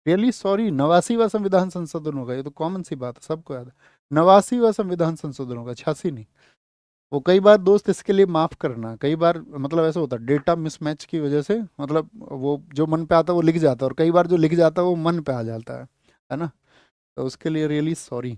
रियली सॉरी, 89वां संविधान संशोधन होगा। ये तो कॉमन सी बात है, सबको याद है। 89वां संविधान संशोधन होगा, 86 नहीं। वो कई बार दोस्त इसके लिए माफ करना, कई बार मतलब ऐसा होता है डेटा मिसमैच की वजह से, मतलब वो जो मन पे आता है वो लिख जाता है, और कई बार जो लिख जाता है वो मन पे आ जाता है ना। तो उसके लिए रियली सॉरी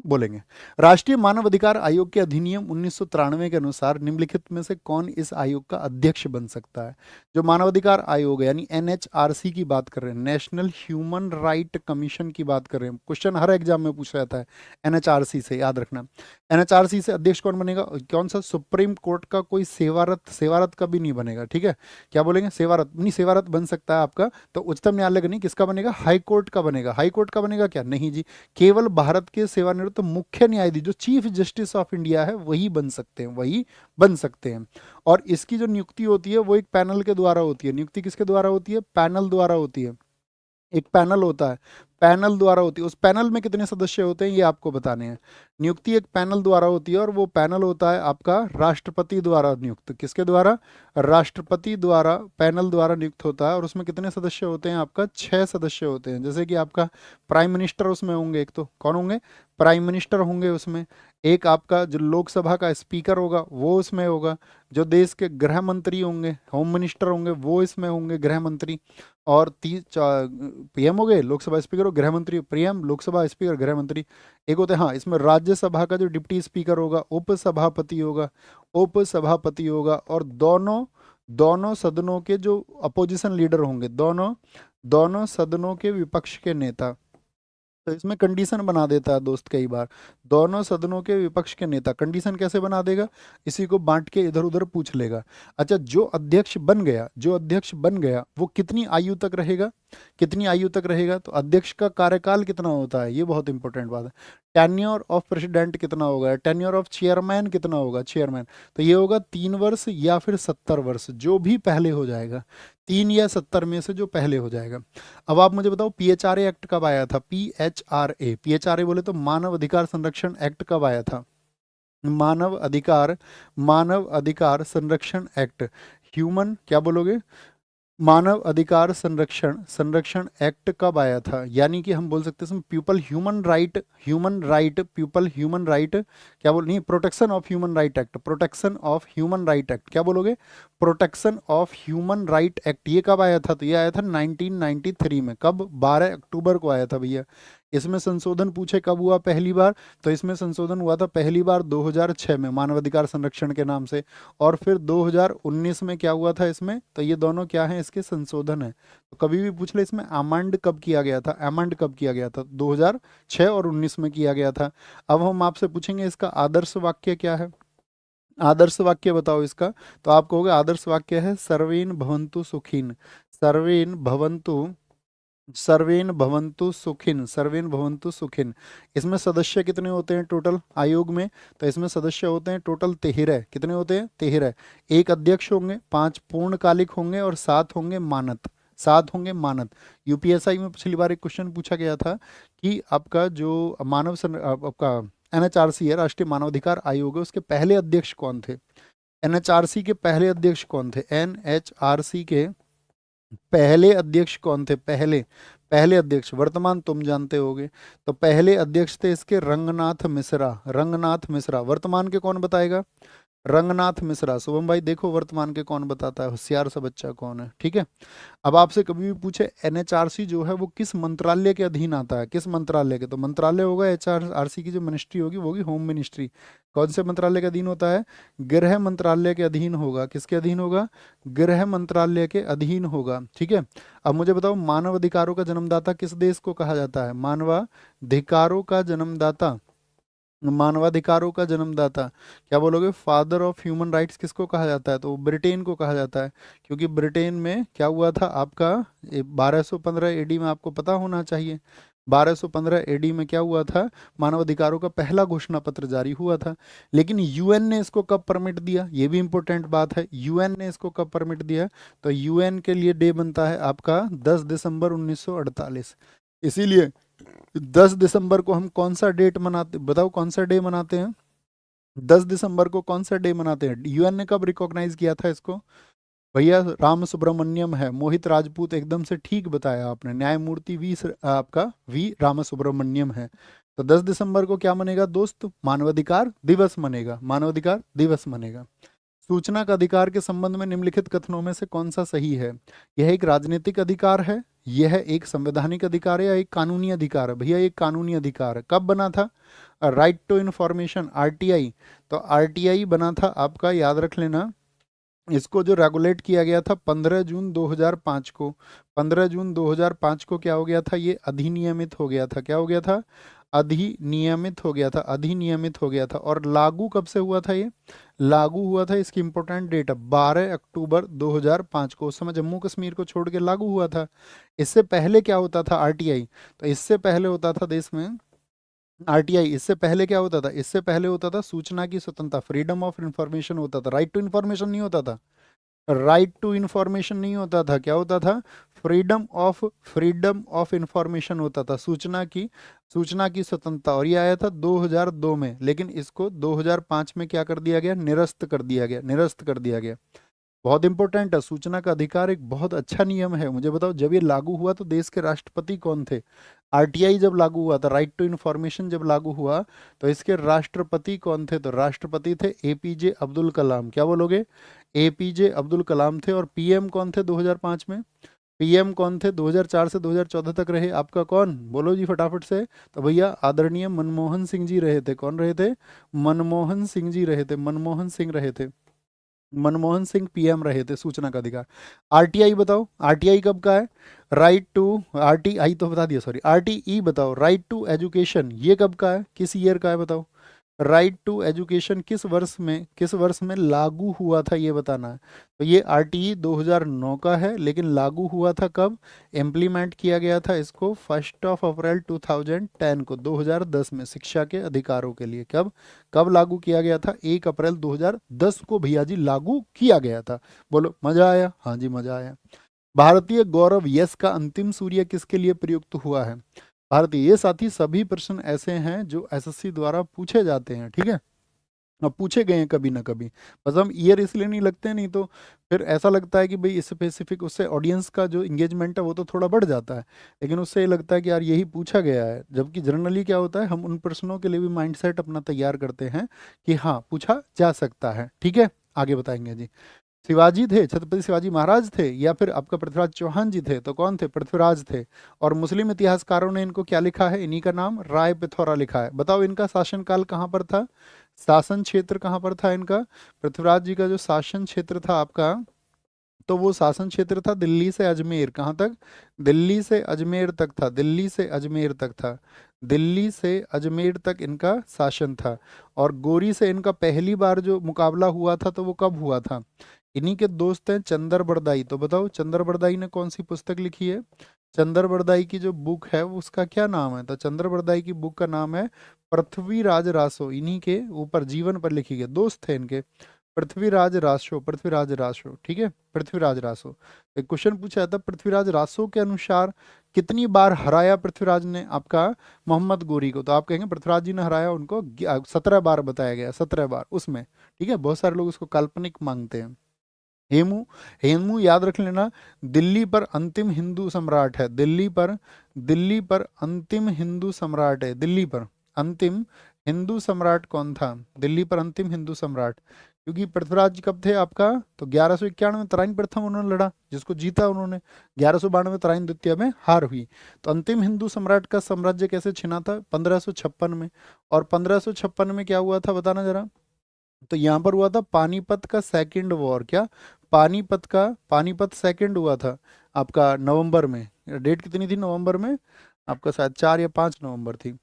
बोलेंगे। राष्ट्रीय मानवाधिकार आयोग के अधिनियम 1993 के अनुसार निम्नलिखित में से कौन इस आयोग का अध्यक्ष बन सकता है? जो मानवाधिकार आयोग है यानी एनएचआरसी की बात कर रहे हैं, नेशनल ह्यूमन राइट कमीशन की बात कर रहे हैं। क्वेश्चन हर एग्जाम में पूछा जाता है एनएचआरसी से, याद रखना। एनएचआरसी से अध्यक्ष कौन बनेगा? कौन सा? सुप्रीम कोर्ट का कोई सेवारत, सेवारत कभी नहीं बनेगा, ठीक है। क्या बोलेंगे? सेवारत नहीं, सेवारत बन सकता है आपका तो उच्चतम न्यायालय का नहीं, किसका बनेगा? हाई कोर्ट का बनेगा। हाई कोर्ट का बनेगा क्या? नहीं जी, केवल भारत के सेवानिवृत्त तो मुख्य न्यायाधीश जो चीफ जस्टिस ऑफ इंडिया है वही बन सकते हैं, वही बन सकते हैं। और इसकी जो नियुक्ति होती है वो एक पैनल के द्वारा होती है। नियुक्ति किसके द्वारा होती है? पैनल द्वारा होती है। एक पैनल होता है, पैनल द्वारा होती है। उस पैनल में कितने सदस्य होते हैं ये आपको बताने हैं। नियुक्ति एक पैनल द्वारा होती है, और वो पैनल होता है आपका राष्ट्रपति द्वारा नियुक्त। किसके द्वारा? राष्ट्रपति द्वारा, पैनल द्वारा नियुक्त होता है। और उसमें कितने सदस्य होते हैं? आपका 6 सदस्य होते हैं। जैसे कि आपका प्राइम मिनिस्टर उसमें होंगे, एक तो कौन होंगे? प्राइम मिनिस्टर होंगे उसमें। एक आपका जो लोकसभा का स्पीकर होगा वो उसमें होगा। जो देश के गृह मंत्री होंगे, होम मिनिस्टर होंगे, वो इसमें होंगे, गृह मंत्री। और पीएम हो गए, लोकसभा स्पीकर हो, गृह मंत्री, पीएम, लोकसभा स्पीकर, गृह मंत्री। एक होते हैं, हाँ, इसमें राज्यसभा का जो डिप्टी स्पीकर होगा, उपसभापति होगा, उपसभापति होगा। और दोनों दोनों सदनों के जो अपोजिशन लीडर होंगे, दोनों दोनों सदनों के विपक्ष के नेता। तो इसमें कंडीशन बना देता है दोस्त कई बार, दोनों सदनों के विपक्ष के नेता। कंडीशन कैसे बना देगा? इसी को बांट के इधर उधर पूछ लेगा। अच्छा, जो अध्यक्ष बन गया, जो अध्यक्ष बन गया वो कितनी आयु तक रहेगा? कितनी आयु तक रहेगा? तो अध्यक्ष का कार्यकाल कितना होता है, ये बहुत इंपॉर्टेंट बात है। टेन्योर ऑफ प्रेसिडेंट कितना होगा? टेन्योर ऑफ चेयरमैन कितना होगा? चेयरमैन तो ये होगा 3 वर्ष या फिर 70 वर्ष, जो भी पहले हो जाएगा। 3 या 70 में से जो पहले हो जाएगा। अब आप मुझे बताओ PHRA एक्ट कब आया था? PHRA बोले तो मानव अधिकार संरक्षण एक्ट कब आया था? मानव अधिकार संरक्षण एक्ट, ह्यूमन क्या बोलोगे? मानव अधिकार संरक्षण एक्ट कब आया था? यानी कि हम बोल सकते हैं पीपल ह्यूमन राइट क्या बोल नहीं, protection of human right act, protection of human right act, क्या बोलोगे? Protection of human right act. ये कब आया था? तो ये आया था 1993 में। कब? 12 अक्टूबर को आया था भैया। इसमें संशोधन पूछे कब हुआ पहली बार, तो इसमें संशोधन हुआ था पहली बार 2006 में मानवाधिकार संरक्षण के नाम से, और फिर 2019 में क्या हुआ था इसमें? तो ये दोनों क्या है? इसके संशोधन है। तो कभी भी पूछ ले इसमें अमेंड कब किया गया था, अमेंड कब किया गया था? 2006 और 19 में किया गया था। अब हम आपसे पूछेंगे इसका आदर्श वाक्य क्या है? आदर्श वाक्य बताओ इसका। तो आप कहोगे आदर्श वाक्य है सर्वेन भवन्तु सुखिन, सर्वेन भवन्तु सर्वेन भवन्तु सुखिन। इसमें सदस्य कितने होते हैं टोटल आयोग में? तो इसमें सदस्य होते हैं टोटल 13। कितने होते हैं? 13। एक अध्यक्ष होंगे, 5 पूर्णकालिक होंगे और 7 होंगे मानद, 7 होंगे मानद। यूपीएसआई में पिछली बार एक क्वेश्चन पूछा गया था कि आपका जो आपका NHRC है, राष्ट्रीय मानवाधिकार आयोग है, उसके पहले अध्यक्ष कौन थे? NHRC के पहले अध्यक्ष कौन थे? NHRC के पहले अध्यक्ष कौन थे? पहले अध्यक्ष वर्तमान तुम जानते होगे। तो पहले अध्यक्ष थे इसके रंगनाथ मिश्रा। वर्तमान के कौन बताएगा? रंगनाथ मिश्रा। शुभम भाई देखो वर्तमान के कौन बताता है, होशियार सा बच्चा कौन है, ठीक है। अब आपसे कभी भी पूछे NHRC जो है वो किस मंत्रालय के अधीन आता है, किस मंत्रालय के, तो मंत्रालय होगा HRC की जो मिनिस्ट्री होगी वो होगी होम मिनिस्ट्री। कौन से मंत्रालय के अधीन होता है? गृह मंत्रालय के अधीन होगा। किसके अधीन होगा? गृह मंत्रालय के अधीन होगा, ठीक है। अब मुझे बताओ मानव अधिकारों का जन्मदाता किस देश को कहा जाता है? मानवाधिकारों का जन्मदाता क्या बोलोगे? फादर ऑफ ह्यूमन राइट्स किसको कहा जाता है? तो ब्रिटेन को कहा जाता है, क्योंकि ब्रिटेन में क्या हुआ था आपका 1215 एडी में, आपको पता होना चाहिए 1215 एडी में क्या हुआ था? मानवाधिकारों का पहला घोषणा पत्र जारी हुआ था। लेकिन यूएन ने इसको कब परमिट दिया? ये भी इंपॉर्टेंट बात है, यूएन ने इसको कब परमिट दिया? तो यूएन के लिए डे बनता है आपका 10 दिसंबर 1948। इसीलिए 10 दिसंबर को हम कौन सा डेट मनाते, बताओ कौन सा डे मनाते हैं? 10 दिसंबर को कौन सा डे मनाते हैं? यूएन ने कब रिकॉग्नाइज किया था इसको? भैया राम सुब्रमण्यम है, मोहित राजपूत एकदम से ठीक बताया आपने, न्यायमूर्ति आपका वी राम सुब्रमण्यम है। तो 10 दिसंबर को क्या मनेगा दोस्त? मानवाधिकार दिवस मनेगा, मानवाधिकार दिवस मनेगा। सूचना का अधिकार के संबंध में निम्नलिखित कथनों में से कौन सा सही है? यह एक राजनीतिक अधिकार है, यह एक संवैधानिक अधिकार है, या एक कानूनी अधिकार है? भैया एक कानूनी अधिकार है। कब बना था? Right to information, RTI. तो आरटीआई बना था आपका, याद रख लेना, इसको जो रेगुलेट किया गया था 15 जून 2005 को। 15 जून 2005 को क्या हो गया था? ये अधिनियमित हो गया था। क्या हो गया था? अधिनियमित हो गया था। और लागू कब से हुआ था? ये लागू हुआ था, इसकी इंपॉर्टेंट डेट है 12 अक्टूबर 2005 को। उस समय जम्मू कश्मीर को छोड़ के लागू हुआ था। इससे पहले क्या होता था? आरटीआई। तो इससे पहले होता था देश में आरटीआई। इससे पहले क्या होता था? इससे पहले होता था सूचना की स्वतंत्रता, फ्रीडम ऑफ इंफॉर्मेशन होता था, राइट टू इंफॉर्मेशन नहीं होता था। राइट टू इंफॉर्मेशन नहीं होता था, क्या होता था? फ्रीडम ऑफ इंफॉर्मेशन होता था, सूचना की स्वतंत्रता। और ये आया था 2002 में, लेकिन इसको 2005 में क्या कर दिया गया? निरस्त कर दिया गया। बहुत इंपॉर्टेंट है, सूचना का अधिकार एक बहुत अच्छा नियम है। मुझे बताओ जब ये लागू हुआ तो देश के राष्ट्रपति कौन थे? आरटीआई जब लागू हुआ था, राइट टू इंफॉर्मेशन जब लागू हुआ, तो इसके राष्ट्रपति कौन थे? तो राष्ट्रपति थे एपीजे अब्दुल कलाम। क्या बोलोगे? एपीजे अब्दुल कलाम थे। और पीएम कौन थे 2005 में? पीएम कौन थे? 2004 से 2014 तक रहे आपका कौन? बोलो जी फटाफट से। तो भैया आदरणीय मनमोहन सिंह जी रहे थे। कौन रहे थे? मनमोहन सिंह जी रहे थे, मनमोहन सिंह रहे थे। मनमोहन सिंह पीएम रहे थे। सूचना का अधिकार। आरटीआई बताओ, आरटीआई कब का है? राइट टू, आरटीआई तो बता दिया, सॉरी, आरटीई बताओ, राइट टू एजुकेशन, ये कब का है? किस ईयर का है बताओ? राइट टू एजुकेशन किस वर्ष में लागू हुआ था, ये बताना है। तो ये आरटीई 2009 का है, लेकिन लागू हुआ था कब? इम्प्लीमेंट किया गया था इसको 1 अप्रैल 2010 को, 2010 में, शिक्षा के अधिकारों के लिए। कब कब लागू किया गया था? 1 अप्रैल 2010 को भैया जी लागू किया गया था। बोलो मजा आया? हाँ जी मजा आया। भारतीय गौरव यश का अंतिम सूर्य किसके लिए प्रयुक्त हुआ है? भारतीय, ये साथी सभी प्रश्न ऐसे हैं जो एसएससी द्वारा पूछे जाते हैं, ठीक है, अब पूछे गए हैं कभी ना कभी। बस हम ईयर इसलिए नहीं लगते हैं, नहीं तो फिर ऐसा लगता है कि भाई स्पेसिफिक, उससे ऑडियंस का जो इंगेजमेंट है वो तो थोड़ा बढ़ जाता है, लेकिन उससे ये लगता है कि यार यही पूछा गया है। जबकि जनरली क्या होता है, हम उन प्रश्नों के लिए भी माइंडसेट अपना तैयार करते हैं कि हाँ पूछा जा सकता है, ठीक है। आगे बताएंगे जी। शिवाजी थे, छत्रपति शिवाजी महाराज थे, या फिर आपका पृथ्वीराज चौहान जी थे? तो कौन थे? पृथ्वीराज थे। और मुस्लिम इतिहासकारों ने इनको क्या लिखा है? इन्हीं का नाम राय पिथौरा लिखा है। बताओ इनका शासनकाल कहाँ पर था, शासन क्षेत्र कहाँ पर था इनका? पृथ्वीराज जी का जो शासन क्षेत्र था आपका, तो वो शासन क्षेत्र था दिल्ली से अजमेर। कहाँ तक? दिल्ली से अजमेर तक था, दिल्ली से अजमेर तक था, दिल्ली से अजमेर तक इनका शासन था। और गोरी से इनका पहली बार जो मुकाबला हुआ था तो वो कब हुआ था? इन्हीं के दोस्त हैं चंदर बरदाई। तो बताओ चंदर बरदाई ने कौन सी पुस्तक लिखी है? चंदर बरदाई की जो बुक है वो उसका क्या नाम है? तो चंदर बरदाई की बुक का नाम है पृथ्वीराज रासो। इन्हीं के ऊपर जीवन पर लिखी गई, दोस्त थे इनके। पृथ्वीराज रासो, पृथ्वीराज रासो, ठीक है, पृथ्वीराज रासो। एक क्वेश्चन पूछा था, पृथ्वीराज रासो के अनुसार कितनी बार हराया पृथ्वीराज ने आपका मोहम्मद गोरी को? तो आप कहेंगे पृथ्वीराज जी ने हराया उनको 17 बार बताया गया, 17 बार उसमें, ठीक है। बहुत सारे लोग उसको काल्पनिक मांगते हैं। हेमू, हेमू याद रख लेना, दिल्ली पर अंतिम हिंदू सम्राट है। दिल्ली पर अंतिम हिंदू सम्राट है। दिल्ली पर अंतिम हिंदू सम्राट कौन था? दिल्ली पर अंतिम हिंदू सम्राट, क्योंकि पृथ्वीराज कब थे आपका? तो 1191 में तराइन प्रथम उन्होंने लड़ा, जिसको जीता उन्होंने। 1192 तराइन द्वितीय में हार हुई। तो अंतिम हिंदू सम्राट का साम्राज्य कैसे छिना था? 1556 में। और 1556 में क्या हुआ था बताना जरा? तो यहाँ पर हुआ था पानीपत का सेकंड वॉर। क्या? पानीपत सेकंड हुआ था आपका नवंबर में। डेट कितनी थी नवंबर में? आपका शायद 4 या 5 नवंबर थी।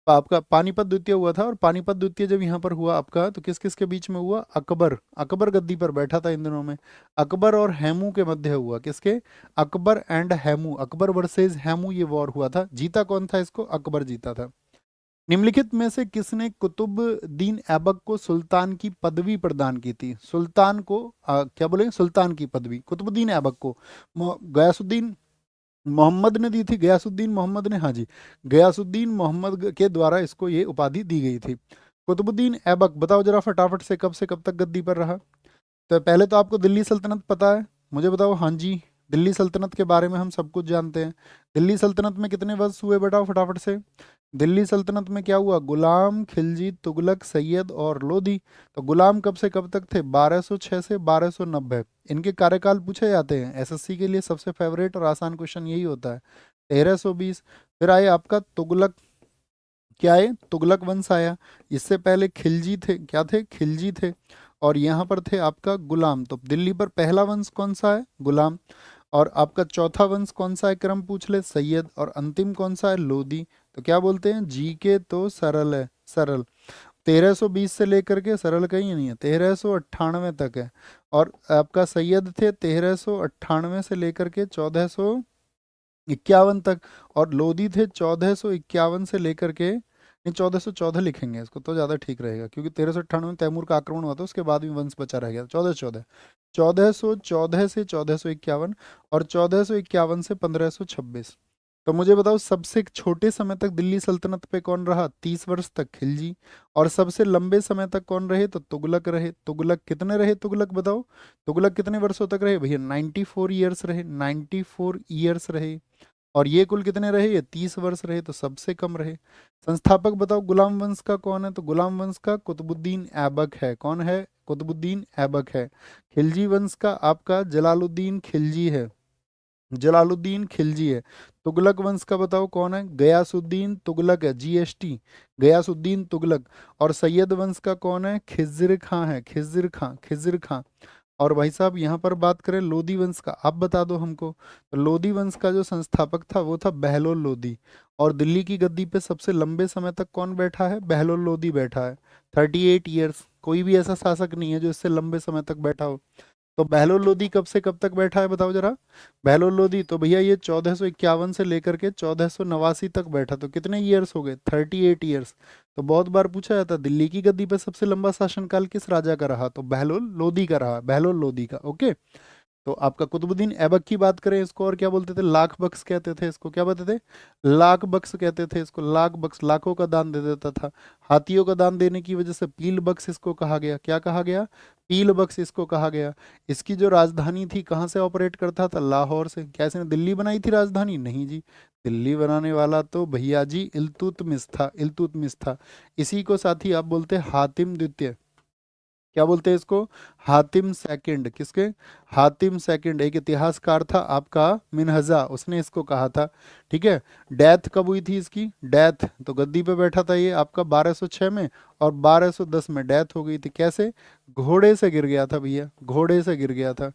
आपका पानीपत द्वितीय हुआ था। और पानीपत द्वितीय जब यहाँ पर हुआ आपका, तो किस किस के बीच में हुआ? अकबर, अकबर गद्दी पर बैठा था इन दिनों में। अकबर और हेमू के मध्य हुआ। किसके? अकबर एंड हेमू, अकबर वर्सेज हेमू ये वॉर हुआ था। जीता कौन था इसको? अकबर जीता था। निम्नलिखित में से किसने कुतुबुद्दीन ऐबक को सुल्तान की पदवी प्रदान की थी? सुल्तान को क्या बोले? सुल्तान की पदवी कुतुबुद्दीन ऐबक को गयासुद्दीन मोहम्मद ने दी थी। गयासुद्दीन मोहम्मद ने, हाँ जी, गयासुद्दीन मोहम्मद के द्वारा इसको ये उपाधि दी गई थी। कुतुबुद्दीन ऐबक बताओ जरा फटाफट से कब तक गद्दी पर रहा? तो पहले तो आपको दिल्ली सल्तनत पता है, मुझे बताओ। हाँ जी, दिल्ली सल्तनत के बारे में हम सब कुछ जानते हैं। दिल्ली सल्तनत में कितने वंश हुए बताओ फटाफट से? दिल्ली सल्तनत में क्या हुआ? गुलाम, खिलजी, तुगलक, सैयद और लोधी। तो गुलाम कब से कब तक थे? 1206 से 1290। इनके कार्यकाल पूछे जाते हैं एसएससी के लिए, सबसे फेवरेट और आसान क्वेश्चन यही होता है। 1320। फिर आए आपका तुगलक, क्या है? तुगलक वंश आया। इससे पहले खिलजी थे, क्या थे? खिलजी थे। और यहाँ पर थे आपका गुलाम। तो दिल्ली पर पहला वंश कौन सा है? गुलाम। और आपका चौथा वंश कौन सा है? क्रम पूछ ले, सैयद। और अंतिम कौन सा है? लोधी। तो क्या बोलते हैं? जी के तो सरल है, सरल। 1320 से लेकर के, सरल कहीं नहीं है, 1398 तक है। और आपका सैयद थे 1398 से लेकर के 1451 तक। और लोधी थे 1451 से लेकर के, नहीं 1414 लिखेंगे इसको तो ज़्यादा ठीक रहेगा, क्योंकि 1398 में तैमूर का आक्रमण हुआ था, उसके बाद भी वंश बचा रह गया। 1414, 1414 से 1451, और 1451 से 1526। तो मुझे बताओ सबसे छोटे समय तक दिल्ली सल्तनत पे कौन रहा? 30 वर्ष तक खिलजी। और सबसे लंबे समय तक कौन रहे? तो तुगलक रहे। तुगलक कितने रहे? तुगलक बताओ, तुगलक कितने वर्षों तक रहे भैया? 94 ईयर्स रहे, 94 ईयर्स रहे। और ये कुल कितने रहे? ये 30 वर्ष रहे, तो सबसे कम रहे। संस्थापक बताओ गुलाम वंश का कौन है? तो गुलाम वंश का कुतुबुद्दीन ऐबक है। कौन है? कुतुबुद्दीन ऐबक है। खिलजी वंश का आपका जलालुद्दीन खिलजी है, जलालुद्दीन खिलजी है। तुगलक वंश का बताओ कौन है? गयासुद्दीन तुगलक है, जीएसटी, गयासुद्दीन तुगलक। और सैयद वंश का कौन है? खिज्र खां है, खिज्र खां, खिज्र खां। और भाई साहब यहाँ पर बात करें लोधी वंश का, आप बता दो हमको। तो लोधी वंश का जो संस्थापक था वो था बहलोल लोधी। और दिल्ली की गद्दी पे सबसे लंबे समय तक कौन बैठा है? बहलोल लोधी बैठा है, 38 ईयर्स। कोई भी ऐसा शासक नहीं है जो इससे लंबे समय तक बैठा हो। तो बहलोल लोधी कब से कब तक बैठा है बताओ जरा? बहलोल लोधी तो भैया ये 1451 से लेकर के 1489 तक बैठा। तो कितने ईयर्स हो गए? 38 ईयर्स। तो बहुत बार पूछा जाता है दिल्ली की गद्दी पर सबसे लंबा शासनकाल किस राजा का रहा? तो बहलोल लोधी का रहा, बहलोल लोधी का। ओके। तो आपका कुतुबुद्दीन ऐबक की बात करें इसको और क्या बोलते थे, लाख बख्श कहते थे इसको, क्या बोलते थे, लाख बख्श कहते थे इसको, लाख बख्श, लाखों का दान दे देता था। हाथियों का दान देने की वजह से पील बख्श इसको कहा गया, क्या कहा गया, पील बख्श इसको कहा गया। इसकी जो राजधानी थी कहाँ से ऑपरेट करता था, लाहौर से। क्या इसने दिल्ली बनाई थी राजधानी, नहीं जी, दिल्ली बनाने वाला तो भैया जी इल्तुतमिश था, इल्तुतमिश था। इसी को साथी आप बोलते हैं हातिम द्वितीय, क्या बोलते हैं इसको, हातिम सेकंड। किसके, हातिम सेकंड, एक इतिहासकार था आपका मिनहजा, उसने इसको कहा था। ठीक है, डेथ कब हुई थी इसकी, डेथ तो गद्दी पे बैठा था ये आपका 1206 में, और 1210 में डेथ हो गई थी। कैसे, घोड़े से गिर गया था भैया, घोड़े से गिर गया था।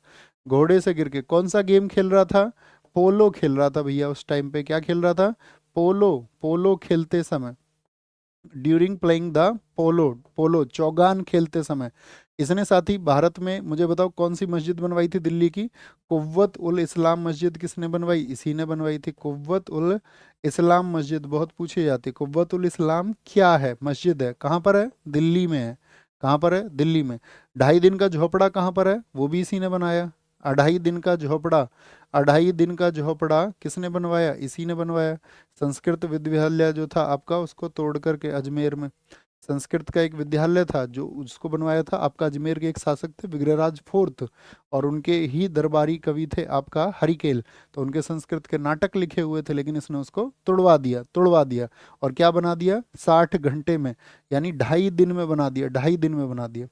घोड़े से गिर के कौन सा गेम खेल रहा था, पोलो खेल रहा था भैया उस टाइम पे, क्या खेल रहा था, पोलो, पोलो खेलते समय, ड्यूरिंग प्लेइंग द पोलो, पोलो चौगान खेलते समय। इसने साथी भारत में, मुझे बताओ कौन सी मस्जिद बनवाई थी दिल्ली की, कुव्वत उल इस्लाम मस्जिद किसने बनवाई, इसी ने बनवाई थी, कुव्वत उल इस्लाम मस्जिद, बहुत पूछी जाती है। कुव्वत उल इस्लाम क्या है, मस्जिद है, कहाँ पर है, दिल्ली में है। कहाँ पर है, दिल्ली में। 2.5 दिन का झोपड़ा कहाँ पर है, वो भी इसी ने बनाया। 2.5 दिन का झोपड़ा, 2.5 दिन का झोपड़ा किसने बनवाया, इसी ने बनवाया। संस्कृत विद्यालय जो था आपका, उसको तोड़ करके अजमेर में, संस्कृत का एक विद्यालय था जो उसको बनवाया था आपका, अजमेर के एक शासक थे विग्रहराज फोर्थ, और उनके ही दरबारी कवि थे आपका हरिकेल। तो उनके संस्कृत के नाटक लिखे हुए थे, लेकिन इसने उसको तुड़वा दिया, तुड़वा दिया। और क्या बना दिया, 60 घंटे में, यानी 2.5 दिन में बना दिया, 2.5 दिन में बना दिया।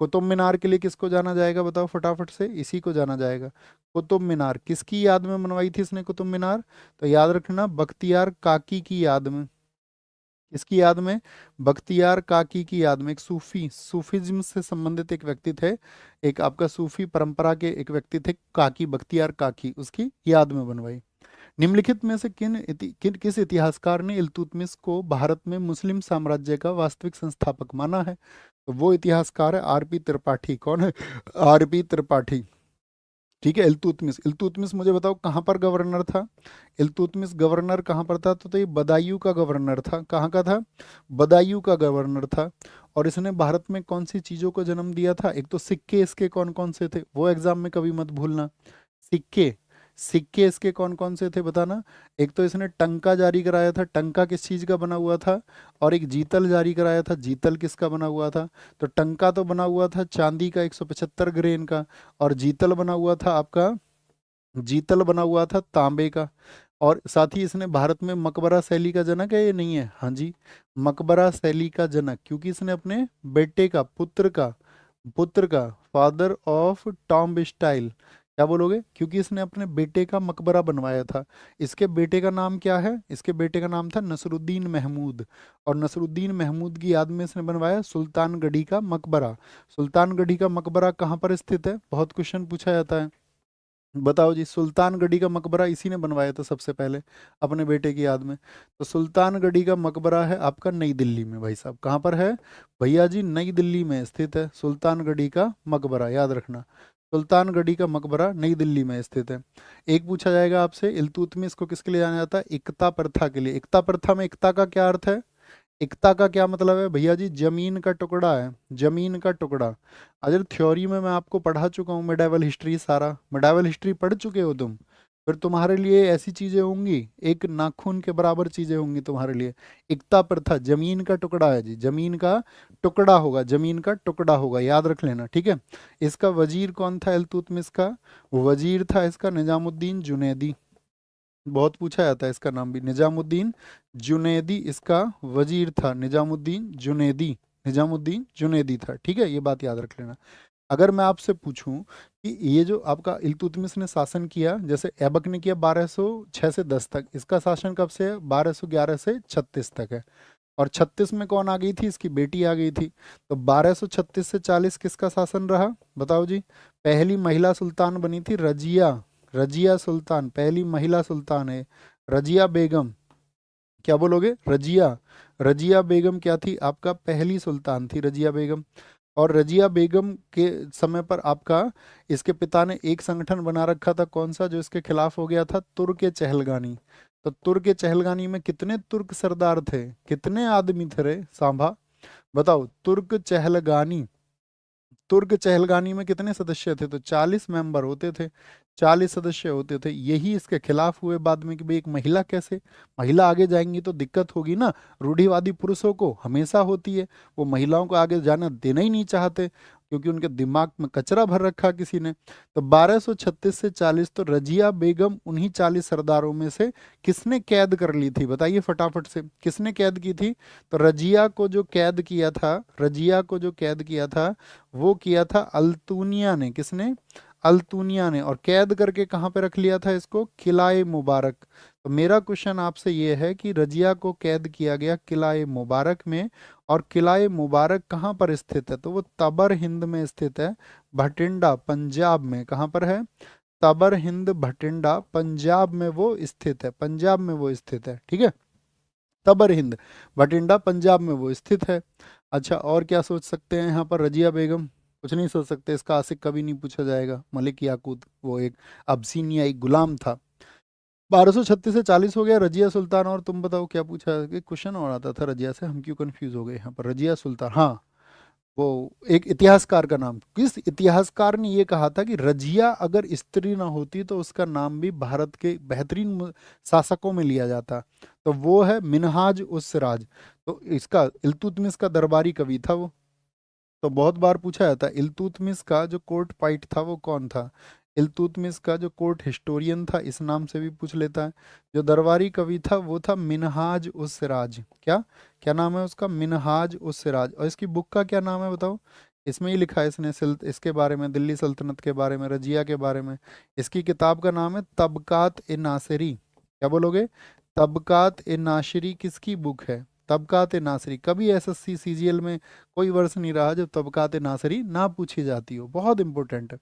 कुतुब मीनार के लिए किसको जाना जाएगा, बताओ फटाफट से, इसी को जाना जाएगा। कुतुब मीनार किसकी याद में बनवाई थी इसने कुतुब मीनार, तो याद रखना बख्तियार काकी की याद में। किसकी याद में, बख्तियार काकी की याद में। एक सूफी, सूफीज्म से संबंधित एक व्यक्ति थे, एक आपका सूफी परंपरा के एक व्यक्ति थे काकी, बख्तियार काकी, उसकी याद में बनवाई। निम्नलिखित में से किस इतिहासकार ने इल्तुतमिश को भारत में मुस्लिम साम्राज्य का वास्तविक संस्थापक माना है, तो वो इतिहासकार है आरपी त्रिपाठी। कौन है, आरपी त्रिपाठी। ठीक है, इल्तुतमिश, इल्तुतमिश मुझे बताओ कहाँ पर गवर्नर था, इल्तुतमिश गवर्नर कहाँ पर था, तो ये बदायूं का गवर्नर था। कहाँ का था, बदायूं का गवर्नर था। और इसने भारत में कौन सी चीज़ों को जन्म दिया था, एक तो सिक्के इसके कौन कौन से थे, वो एग्जाम में कभी मत भूलना। सिक्के, सिक्के इसके कौन कौन से थे बताना। एक तो इसने टंका जारी कराया था, टंका किस चीज़ का बना हुआ था, और एक जीतल जारी कराया था, जीतल किसका बना हुआ था, तो टंका तो बना हुआ था चांदी का 175 ग्रेन का, और जीतल बना हुआ था आपका, जीतल बना हुआ था तांबे का। और साथ ही इसने भारत में मकबरा शैली का जनक है, ये नहीं है, हाँ जी, मकबरा शैली का जनक, क्योंकि इसने अपने बेटे का, पुत्र का फादर ऑफ टॉम्ब स्टाइल, क्या बोलोगे, क्योंकि इसने अपने बेटे का मकबरा बनवाया था। इसके बेटे का नाम क्या है, इसके बेटे का नाम था नसरुद्दीन महमूद, और नसरुद्दीन महमूद की याद में इसने बनवाया सुल्तानगढ़ी का मकबरा। सुल्तानगढ़ी का मकबरा कहाँ पर स्थित है, बहुत क्वेश्चन पूछा जाता है, बताओ जी। सुल्तानगढ़ी का मकबरा इसी ने बनवाया था सबसे पहले अपने बेटे की याद में। तो सुल्तानगढ़ी का मकबरा है आपका नई दिल्ली में भाई साहब, कहाँ पर है भैया जी, नई दिल्ली में स्थित है सुल्तानगढ़ी का मकबरा, याद रखना। सुल्तानगढ़ी का मकबरा नई दिल्ली में स्थित है। एक पूछा जाएगा आपसे, इल्तुतमिश को किसके लिए जाना जाता है, एकता प्रथा के लिए। एकता प्रथा में एकता का क्या अर्थ है, एकता का क्या मतलब है भैया जी, जमीन का टुकड़ा है, जमीन का टुकड़ा। अगर थ्योरी में मैं आपको पढ़ा चुका हूँ मेडावल हिस्ट्री, सारा मेडावल हिस्ट्री पढ़ चुके हो तुम, फिर तुम्हारे लिए ऐसी चीजें होंगी, एक नाखून के बराबर चीजें होंगी तुम्हारे लिए। एकता प्रथा जमीन का टुकड़ा है जी, जमीन का टुकड़ा होगा, जमीन का टुकड़ा होगा, याद रख लेना, ठीक है। इसका वजीर कौन था इल्तुतमिश का, वजीर था इसका निजामुद्दीन जुनैदी, बहुत पूछा जाता है इसका नाम भी, निजामुद्दीन जुनैदी इसका वजीर था, निजामुद्दीन जुनैदी, निजामुद्दीन जुनैदी था, ठीक है, ये बात याद रख लेना। अगर मैं आपसे पूछूं कि ये जो आपका इल्तुतमिश ने शासन किया, जैसे ऐबक ने किया 1206 से 10 तक, इसका शासन कब से है, 1211 से 36 तक है। और 36 में कौन आ गई थी, इसकी बेटी आ गई थी। तो 1236 से 40 किसका शासन रहा, बताओ जी। पहली महिला सुल्तान बनी थी रजिया, रजिया सुल्तान, पहली महिला सुल्तान है रजिया बेगम। क्या बोलोगे, रजिया, रजिया बेगम क्या थी, आपका पहली सुल्तान थी रजिया बेगम। और रजिया बेगम के समय पर आपका इसके पिता ने एक संगठन बना रखा था, कौन सा, जो इसके खिलाफ हो गया था, तुर्क चहलगानी। तो तुर्क चहलगानी में कितने तुर्क सरदार थे, कितने आदमी थे रे सांभा, बताओ, तुर्क चहलगानी तुर्क चहलगानी में कितने सदस्य थे? तो 40 मेंबर होते थे, 40 सदस्य होते थे। यही इसके खिलाफ हुए बाद में कि भाई एक महिला कैसे, महिला आगे जाएंगी तो दिक्कत होगी ना। रूढ़िवादी पुरुषों को हमेशा होती है, वो महिलाओं को आगे जाना देना ही नहीं चाहते, क्योंकि उनके दिमाग में कचरा भर रखा किसी ने। तो 1236 से 40, तो रजिया बेगम उन्हीं 40 सरदारों में से किसने कैद कर ली थी? बताइए फटाफट से, किसने कैद की थी? तो रजिया को जो कैद किया था, रजिया को जो कैद किया था वो किया था अल्तुनिया ने। किसने? अल्तुनिया ने। और कैद करके कहाँ पे रख लिया था इसको? किलाए मुबारक। तो मेरा क्वेश्चन आपसे ये है कि रजिया को कैद किया गया किलाए मुबारक में, और किलाए मुबारक कहाँ पर स्थित है? तो वो तबर हिंद में स्थित है, भटिंडा पंजाब में। कहाँ पर है? तबर हिंद भटिंडा पंजाब में वो स्थित है, पंजाब में वो स्थित है, ठीक है। तबर हिंद भटिंडा पंजाब में वो स्थित है। अच्छा, और क्या सोच सकते हैं यहाँ पर? रजिया बेगम कुछ नहीं सोच सकते, इसका आशिक कभी नहीं पूछा जाएगा। मलिक याकूत, वो एक अब्सीनियाई गुलाम था। 1236 से 40 हो गया। रजिया सुल्तान, और तुम बताओ क्या पूछा? कि क्वेश्चन और आता था रजिया से, हम क्यों कंफ्यूज हो गए यहाँ पर? रजिया सुल्तान, हाँ, वो एक इतिहासकार का नाम। किस इतिहासकार ने ये कहा था कि रजिया अगर स्त्री ना होती तो उसका नाम भी भारत के बेहतरीन शासकों में लिया जाता? तो वो है मिनहाज उस सिराज। तो इसका इल्तुतमिश का दरबारी कवि था वो। तो बहुत बार पूछा जाता है इल्तुतमिश का जो कोर्ट पाइट था वो कौन था? इल्तुतमिश का जो कोर्ट हिस्टोरियन था, इस नाम से भी पूछ लेता है। जो दरबारी कवि था वो था मिनहाज उस सिराज। क्या क्या नाम है उसका? मिनहाज उस सिराज। और इसकी बुक का क्या नाम है बताओ? इसमें ही लिखा है इसने इसके बारे में, दिल्ली सल्तनत के बारे में, रजिया के बारे में। इसकी किताब का नाम है तबकात ए नासिरी। क्या बोलोगे? तबकात ए नासिरी किसकी बुक है? तबकात ए नासिरी। कभी एसएससी सीजीएल में कोई वर्ष नहीं रहा जब तबकात नासरी ना पूछी जाती हो। बहुत इंपॉर्टेंट है,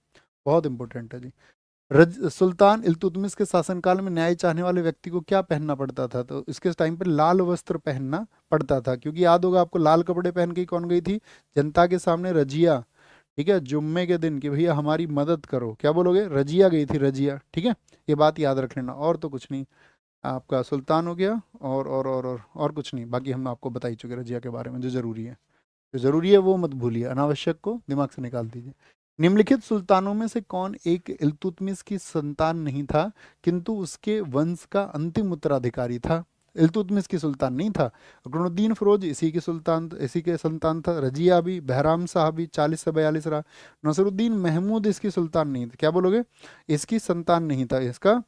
बहुत इंपॉर्टेंट है जी। सुल्तान इल्तुतमिश के शासनकाल में न्याय चाहने वाले व्यक्ति को क्या पहनना पड़ता था? तो इसके टाइम पर लाल वस्त्र पहनना पड़ता था, क्योंकि याद होगा आपको, लाल कपड़े पहन के ही कौन गई थी जनता के सामने? रजिया, ठीक है, जुम्मे के दिन, कि भैया हमारी मदद करो। क्या बोलोगे? रजिया गई थी, रजिया, ठीक है। ये बात याद रख लेना। और तो कुछ नहीं, आपका सुल्तान हो गया, और कुछ नहीं। बाकी हम आपको बता ही चुके रजिया के बारे में। जो जरूरी है वो मत भूलिए, अनावश्यक को दिमाग से निकाल दीजिए। निम्नलिखित सुल्तानों में से कौन एक इल्तुतमिश की संतान नहीं था किंतु उसके वंश का अंतिम उत्तराधिकारी था? इल्तुतमिश की सुल्तान नहीं था। रुकनुद्दीन फिरोज इसी की सुल्तान, इसी के संतान था। रजिया भी, बहराम साहब भी 40 से 42 रहा। नसरुद्दीन महमूद इसकी सुल्तान नहीं था। क्या बोलोगे? इसकी संतान नहीं था, इसका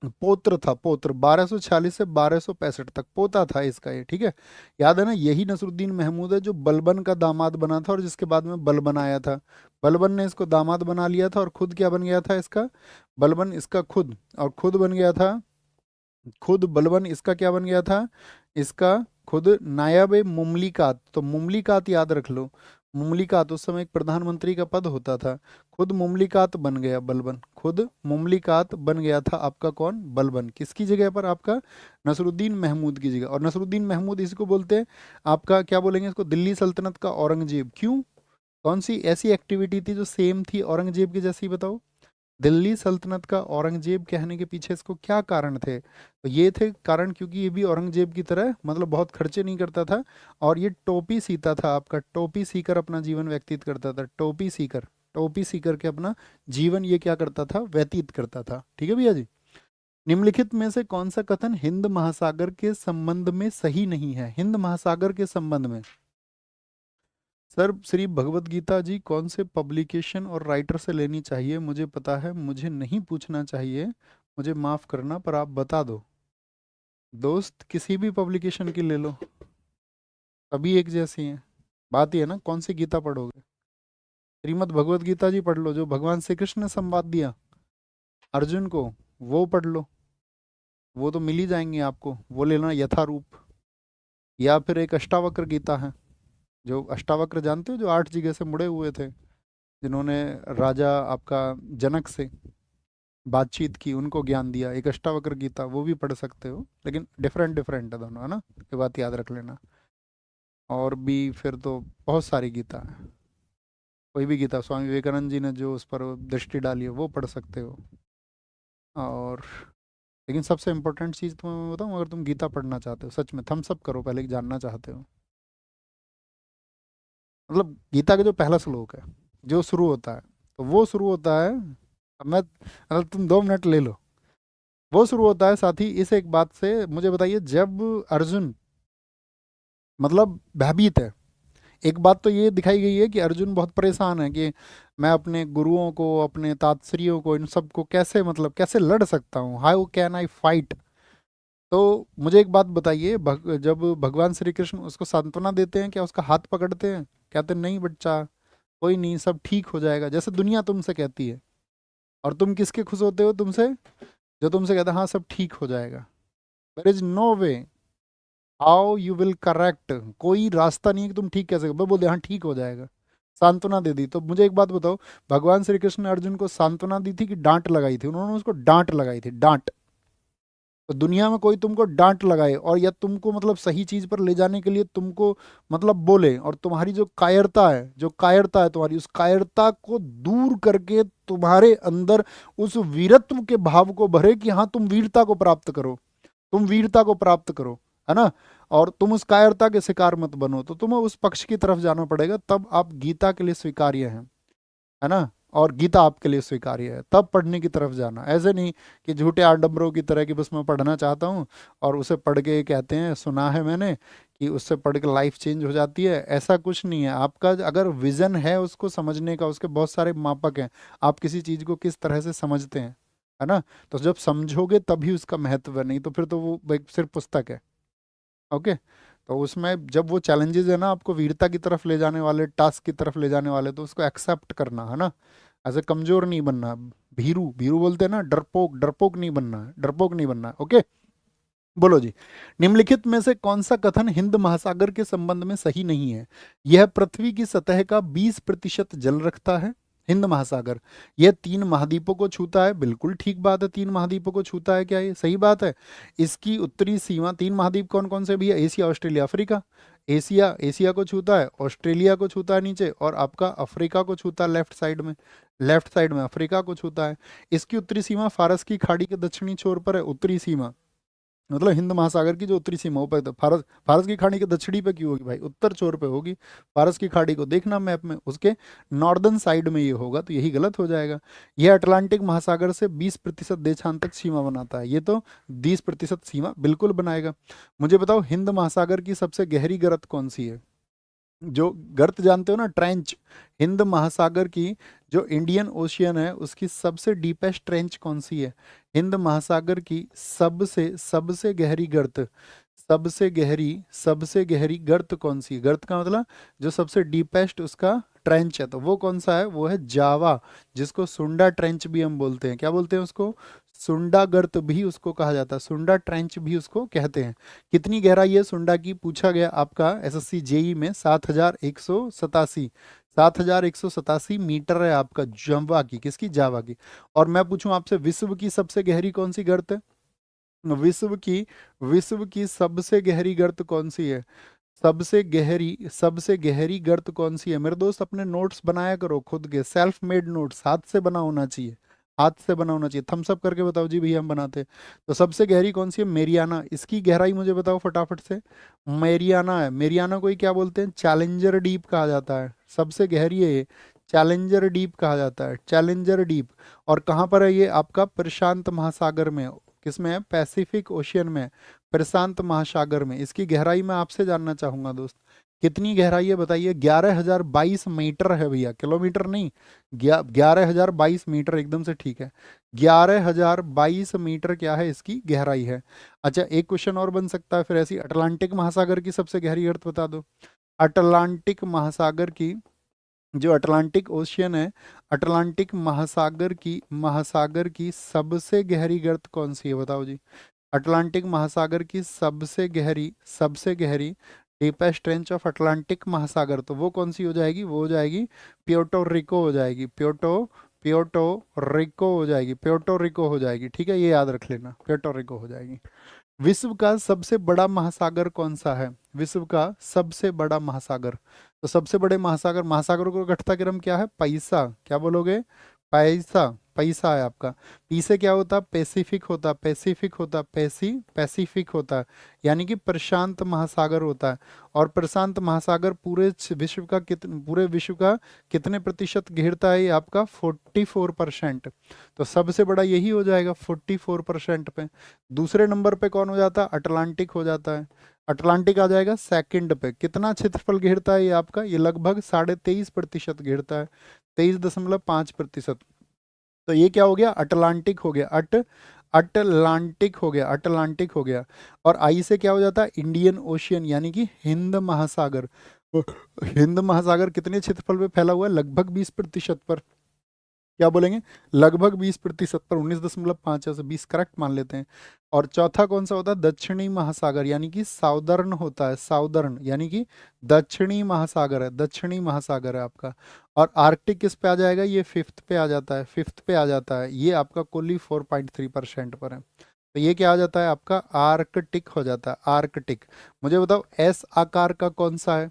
पौत्र था, पौत्र। 1246 से 1265 तक पोता था इसका ये, ठीक है। याद है ना, यही नसरुद्दीन महमूद है जो बलबन का दामाद बना था और जिसके बाद में बलबन आया था। बलबन ने इसको दामाद बना लिया था और खुद क्या बन गया था इसका? बलबन इसका खुद, और खुद बन गया था, खुद बलबन इसका क्या बन गया था? इसका खुद नायब मुमलिकात। तो मुमलिकात याद रख लो, मुमलिकात उस समय एक प्रधानमंत्री का पद होता था। खुद मुमलिकात बन गया बलबन, खुद मुमलिकात बन गया था आपका कौन? बलबन। किसकी जगह पर? आपका नसरुद्दीन महमूद की जगह। और नसरुद्दीन महमूद इसको बोलते हैं आपका, क्या बोलेंगे इसको? दिल्ली सल्तनत का औरंगजेब। क्यों? कौन सी ऐसी एक्टिविटी थी जो सेम थी औरंगजेब की जैसी? बताओ। दिल्ली सल्तनत का औरंगजेब कहने के पीछे इसको क्या कारण थे? तो ये थे कारण, क्योंकि ये भी औरंगजेब की तरह मतलब बहुत खर्चे नहीं करता था, और ये टोपी सीता था आपका, टोपी सीकर अपना जीवन व्यतीत करता था। टोपी सीकर, टोपी सीकर के अपना जीवन ये क्या करता था? व्यतीत करता था, ठीक है भैया जी। निम्नलिखित में से कौन सा कथन हिंद महासागर के संबंध में सही नहीं है? हिंद महासागर के संबंध में सर, श्री भगवत गीता जी कौन से पब्लिकेशन और राइटर से लेनी चाहिए? मुझे पता है, मुझे नहीं पूछना चाहिए, मुझे माफ करना, पर आप बता दो। दोस्त, किसी भी पब्लिकेशन की ले लो, सभी एक जैसी हैं। बात ये है ना, कौन सी गीता पढ़ोगे? श्रीमद् भगवत गीता जी पढ़ लो, जो भगवान श्री कृष्ण ने संवाद दिया अर्जुन को, वो पढ़ लो। वो तो मिल ही जाएंगे आपको, वो लेना यथारूप। या फिर एक अष्टावक्र गीता है, जो अष्टावक्र जानते हो, जो 8 जगह से मुड़े हुए थे, जिन्होंने राजा आपका जनक से बातचीत की, उनको ज्ञान दिया। एक अष्टावक्र गीता, वो भी पढ़ सकते हो, लेकिन डिफरेंट डिफरेंट है दोनों, है ना, ये बात याद रख लेना। और भी फिर तो बहुत सारी गीता है। कोई भी गीता, स्वामी विवेकानंद जी ने जो उस पर दृष्टि डाली है वो पढ़ सकते हो। और लेकिन सबसे इम्पोर्टेंट चीज़ तुम्हें मैं बताऊँ, अगर तुम गीता पढ़ना चाहते हो सच में, थम्स अप करो पहले कि जानना चाहते हो। मतलब गीता का जो पहला श्लोक है, जो शुरू होता है, तो वो शुरू होता है, अब मैं मतलब तुम 2 मिनट ले लो, वो शुरू होता है साथी इस एक बात से, मुझे बताइए, जब अर्जुन मतलब भयभीत है। एक बात तो ये दिखाई गई है कि अर्जुन बहुत परेशान है कि मैं अपने गुरुओं को, अपने तात्श्रियों को, इन सबको कैसे मतलब कैसे लड़ सकता हूँ, हाउ कैन आई फाइट। तो मुझे एक बात बताइए, जब भगवान श्री कृष्ण उसको सांत्वना देते हैं, क्या उसका हाथ पकड़ते हैं, कहते हैं नहीं बच्चा, कोई नहीं, सब ठीक हो जाएगा, जैसे दुनिया तुमसे कहती है। और तुम किसके खुश होते हो, तुमसे, जो तुमसे कहता है हाँ सब ठीक हो जाएगा। There is no way how you will correct, कोई रास्ता नहीं है कि तुम ठीक कह सको, बस बोल दे हाँ ठीक हो जाएगा, सांत्वना दे दी। तो मुझे एक बात बताओ, भगवान श्री कृष्ण ने अर्जुन को सांत्वना दी थी कि डांट लगाई थी, उन्होंने उसको डांट लगाई थी, डांट। तो दुनिया में कोई तुमको डांट लगाए और या तुमको मतलब सही चीज पर ले जाने के लिए तुमको मतलब बोले, और तुम्हारी जो कायरता है, जो कायरता है तुम्हारी, उस कायरता को दूर करके तुम्हारे अंदर उस वीरत्व के भाव को भरे कि हाँ तुम वीरता को प्राप्त करो, तुम वीरता को प्राप्त करो, है ना। और तुम उस कायरता के शिकार मत बनो, तो तुम्हें उस पक्ष की तरफ जाना पड़ेगा, तब आप गीता के लिए स्वीकार्य हैं, है ना। और गीता आपके लिए स्वीकार्य है, तब पढ़ने की तरफ जाना, ऐसे नहीं कि झूठे आडंबरों की तरह कि बस मैं पढ़ना चाहता हूँ और उसे पढ़ के कहते हैं, सुना है मैंने कि उससे पढ़ के लाइफ चेंज हो जाती है, ऐसा कुछ नहीं है। आपका अगर विजन है उसको समझने का, उसके बहुत सारे मापक हैं, आप किसी चीज़ को किस तरह से समझते हैं, है ना। तो जब समझोगे तभी उसका महत्व है, नहीं तो फिर तो वो एक सिर्फ पुस्तक है। ओके। तो उसमें जब वो चैलेंजेस है ना आपको वीरता की तरफ ले जाने वाले, टास्क की तरफ ले जाने वाले, तो उसको एक्सेप्ट करना, है ना। ऐसे कमजोर नहीं बनना, भीरू भीरू बोलते हैं ना, डरपोक, डरपोक नहीं बनना है, डरपोक नहीं बनना है। ओके। बोलो जी, निम्नलिखित में से कौन सा कथन हिंद महासागर के संबंध में सही नहीं है। यह पृथ्वी की सतह का 20% जल रखता है। हिंद महासागर, यह 3 महाद्वीपों को छूता है, बिल्कुल ठीक बात है, 3 महाद्वीपों को छूता है, क्या ये सही बात है। इसकी उत्तरी सीमा, 3 महाद्वीप कौन कौन से भैया, Asia, Australia, Africa. Asia, Asia को छूता है, ऑस्ट्रेलिया को छूता है नीचे, और आपका अफ्रीका को छूता है लेफ्ट साइड में, लेफ्ट साइड में अफ्रीका को छूता है। इसकी उत्तरी सीमा फारस की खाड़ी के दक्षिणी छोर पर है, उत्तरी सीमा, मतलब हिंद महासागर की जो उत्तरी सीमा ऊपर, तो फारस, फारस की खाड़ी के दक्षिणी पे क्यों होगी भाई, उत्तर छोर पे होगी। फारस की खाड़ी को देखना मैप में, उसके नॉर्दर्न साइड में ये होगा, तो यही गलत हो जाएगा। यह अटलांटिक महासागर से 20% देशांतक सीमा बनाता है, ये तो 20% सीमा बिल्कुल बनाएगा। मुझे बताओ, हिंद महासागर की सबसे गहरी गर्त कौन सी है, जो गर्त जानते हो ना, ट्रेंच। हिंद महासागर की जो इंडियन ओशियन है उसकी सबसे डीपेस्ट ट्रेंच कौन सी है, हिंद महासागर की सबसे सबसे गहरी गर्त, सबसे गहरी गर्त कौन सी है, गर्त का मतलब जो सबसे डीपेस्ट उसका ट्रेंच है, तो वो कौन सा है, वो है जावा, जिसको सुंडा ट्रेंच भी हम बोलते हैं, क्या बोलते हैं उसको, सुंडा गर्त भी उसको कहा जाता है, सुंडा ट्रेंच भी उसको कहते हैं। कितनी गहराई है सुंडा की, पूछा गया आपका एसएससी जेई में, 7187, 7187 मीटर है आपका जावा की, किसकी, जावा की। और मैं पूछूं आपसे, विश्व की सबसे गहरी कौन सी गर्त है, विश्व की सबसे गहरी गर्त कौन सी है, सबसे गहरी गर्त कौन सी है। मेरे दोस्त, अपने नोट्स बनाया करो, खुद के सेल्फ मेड नोट्स, हाथ से बना होना चाहिए, हाथ से बना होना चाहिए, थम्स अप करके बताओ जी भैया हम बनाते हैं। तो सबसे गहरी कौन सी है, मेरियाना, इसकी गहराई मुझे बताओ फटाफट से। मेरियाना है, मेरियाना को ही क्या बोलते हैं, चैलेंजर डीप कहा जाता है, सबसे गहरी है ये, चैलेंजर डीप कहा जाता है, चैलेंजर डीप। और कहाँ पर है ये, आपका प्रशांत महासागर में, किसमें है, पैसिफिक ओशियन में, प्रशांत महासागर में। इसकी गहराई मैं आपसे जानना चाहूंगा दोस्त, कितनी गहराई है बताइए। 11,022 मीटर है भैया, किलोमीटर नहीं, 11,022 मीटर, एकदम से ठीक है, 11,022 मीटर क्या है इसकी गहराई है। अच्छा, एक क्वेश्चन और बन सकता है फिर ऐसी, अटलांटिक महासागर की सबसे गहरी अर्थ बता दो। अटलांटिक महासागर की, जो अटलांटिक ओशियन है, अटलांटिक महासागर की सबसे गहरी गर्त कौन सी है बताओ जी। अटलांटिक महासागर की सबसे गहरी डीपेस्ट ट्रेंच ऑफ अटलांटिक महासागर, तो वो कौन सी हो जाएगी, वो हो जाएगी प्योर्टो रिको हो जाएगी, प्योर्टो रिको हो जाएगी, प्योर्टो रिको हो जाएगी, ठीक है, ये याद रख लेना, प्योर्टो रिको हो जाएगी। विश्व का सबसे बड़ा महासागर कौन सा है, विश्व का सबसे बड़ा महासागर, तो सबसे बड़े महासागर, महासागरों का घटता क्रम क्या है, पैसा, क्या बोलोगे, पैसा, पैसा है आपका। पी से क्या होता, पैसिफिक होता, पैसिफिक होता, पैसिफिक होता है, यानी कि प्रशांत महासागर होता है। और प्रशांत महासागर पूरे विश्व का कितने प्रतिशत घेरता है, ये आपका 44%। तो सबसे बड़ा यही हो जाएगा 44% पे। दूसरे नंबर पे कौन हो जाता है, अटलांटिक हो जाता है। अटलांटिक आ जाएगा सेकंड पे। कितना क्षेत्रफल घेरता है ये आपका, ये लगभग 23.5% घेरता है, 23.5%। तो ये क्या हो गया, अटलांटिक हो गया, अटलांटिक हो गया, अटलांटिक हो गया। और आई से क्या हो जाता है, इंडियन ओशियन, यानी कि हिंद महासागर। तो हिंद महासागर कितने क्षेत्रफल पे फैला हुआ है, लगभग 20% पर। क्या बोलेंगे, लगभग 20% पर, 19.5 से 20 करेक्ट मान लेते हैं। और चौथा कौन सा होता है, दक्षिणी महासागर, यानी कि साउदर्न होता है, साउदर्न यानी कि दक्षिणी महासागर है, दक्षिणी महासागर है आपका। और आर्कटिक किस पे आ जाएगा, ये फिफ्थ पे आ जाता है, फिफ्थ पे आ जाता है, ये आपका कुल ही 4.3% पर है। तो ये क्या आ जाता है आपका, आर्कटिक हो जाता है, आर्कटिक। मुझे बताओ एस आकार का कौन सा है,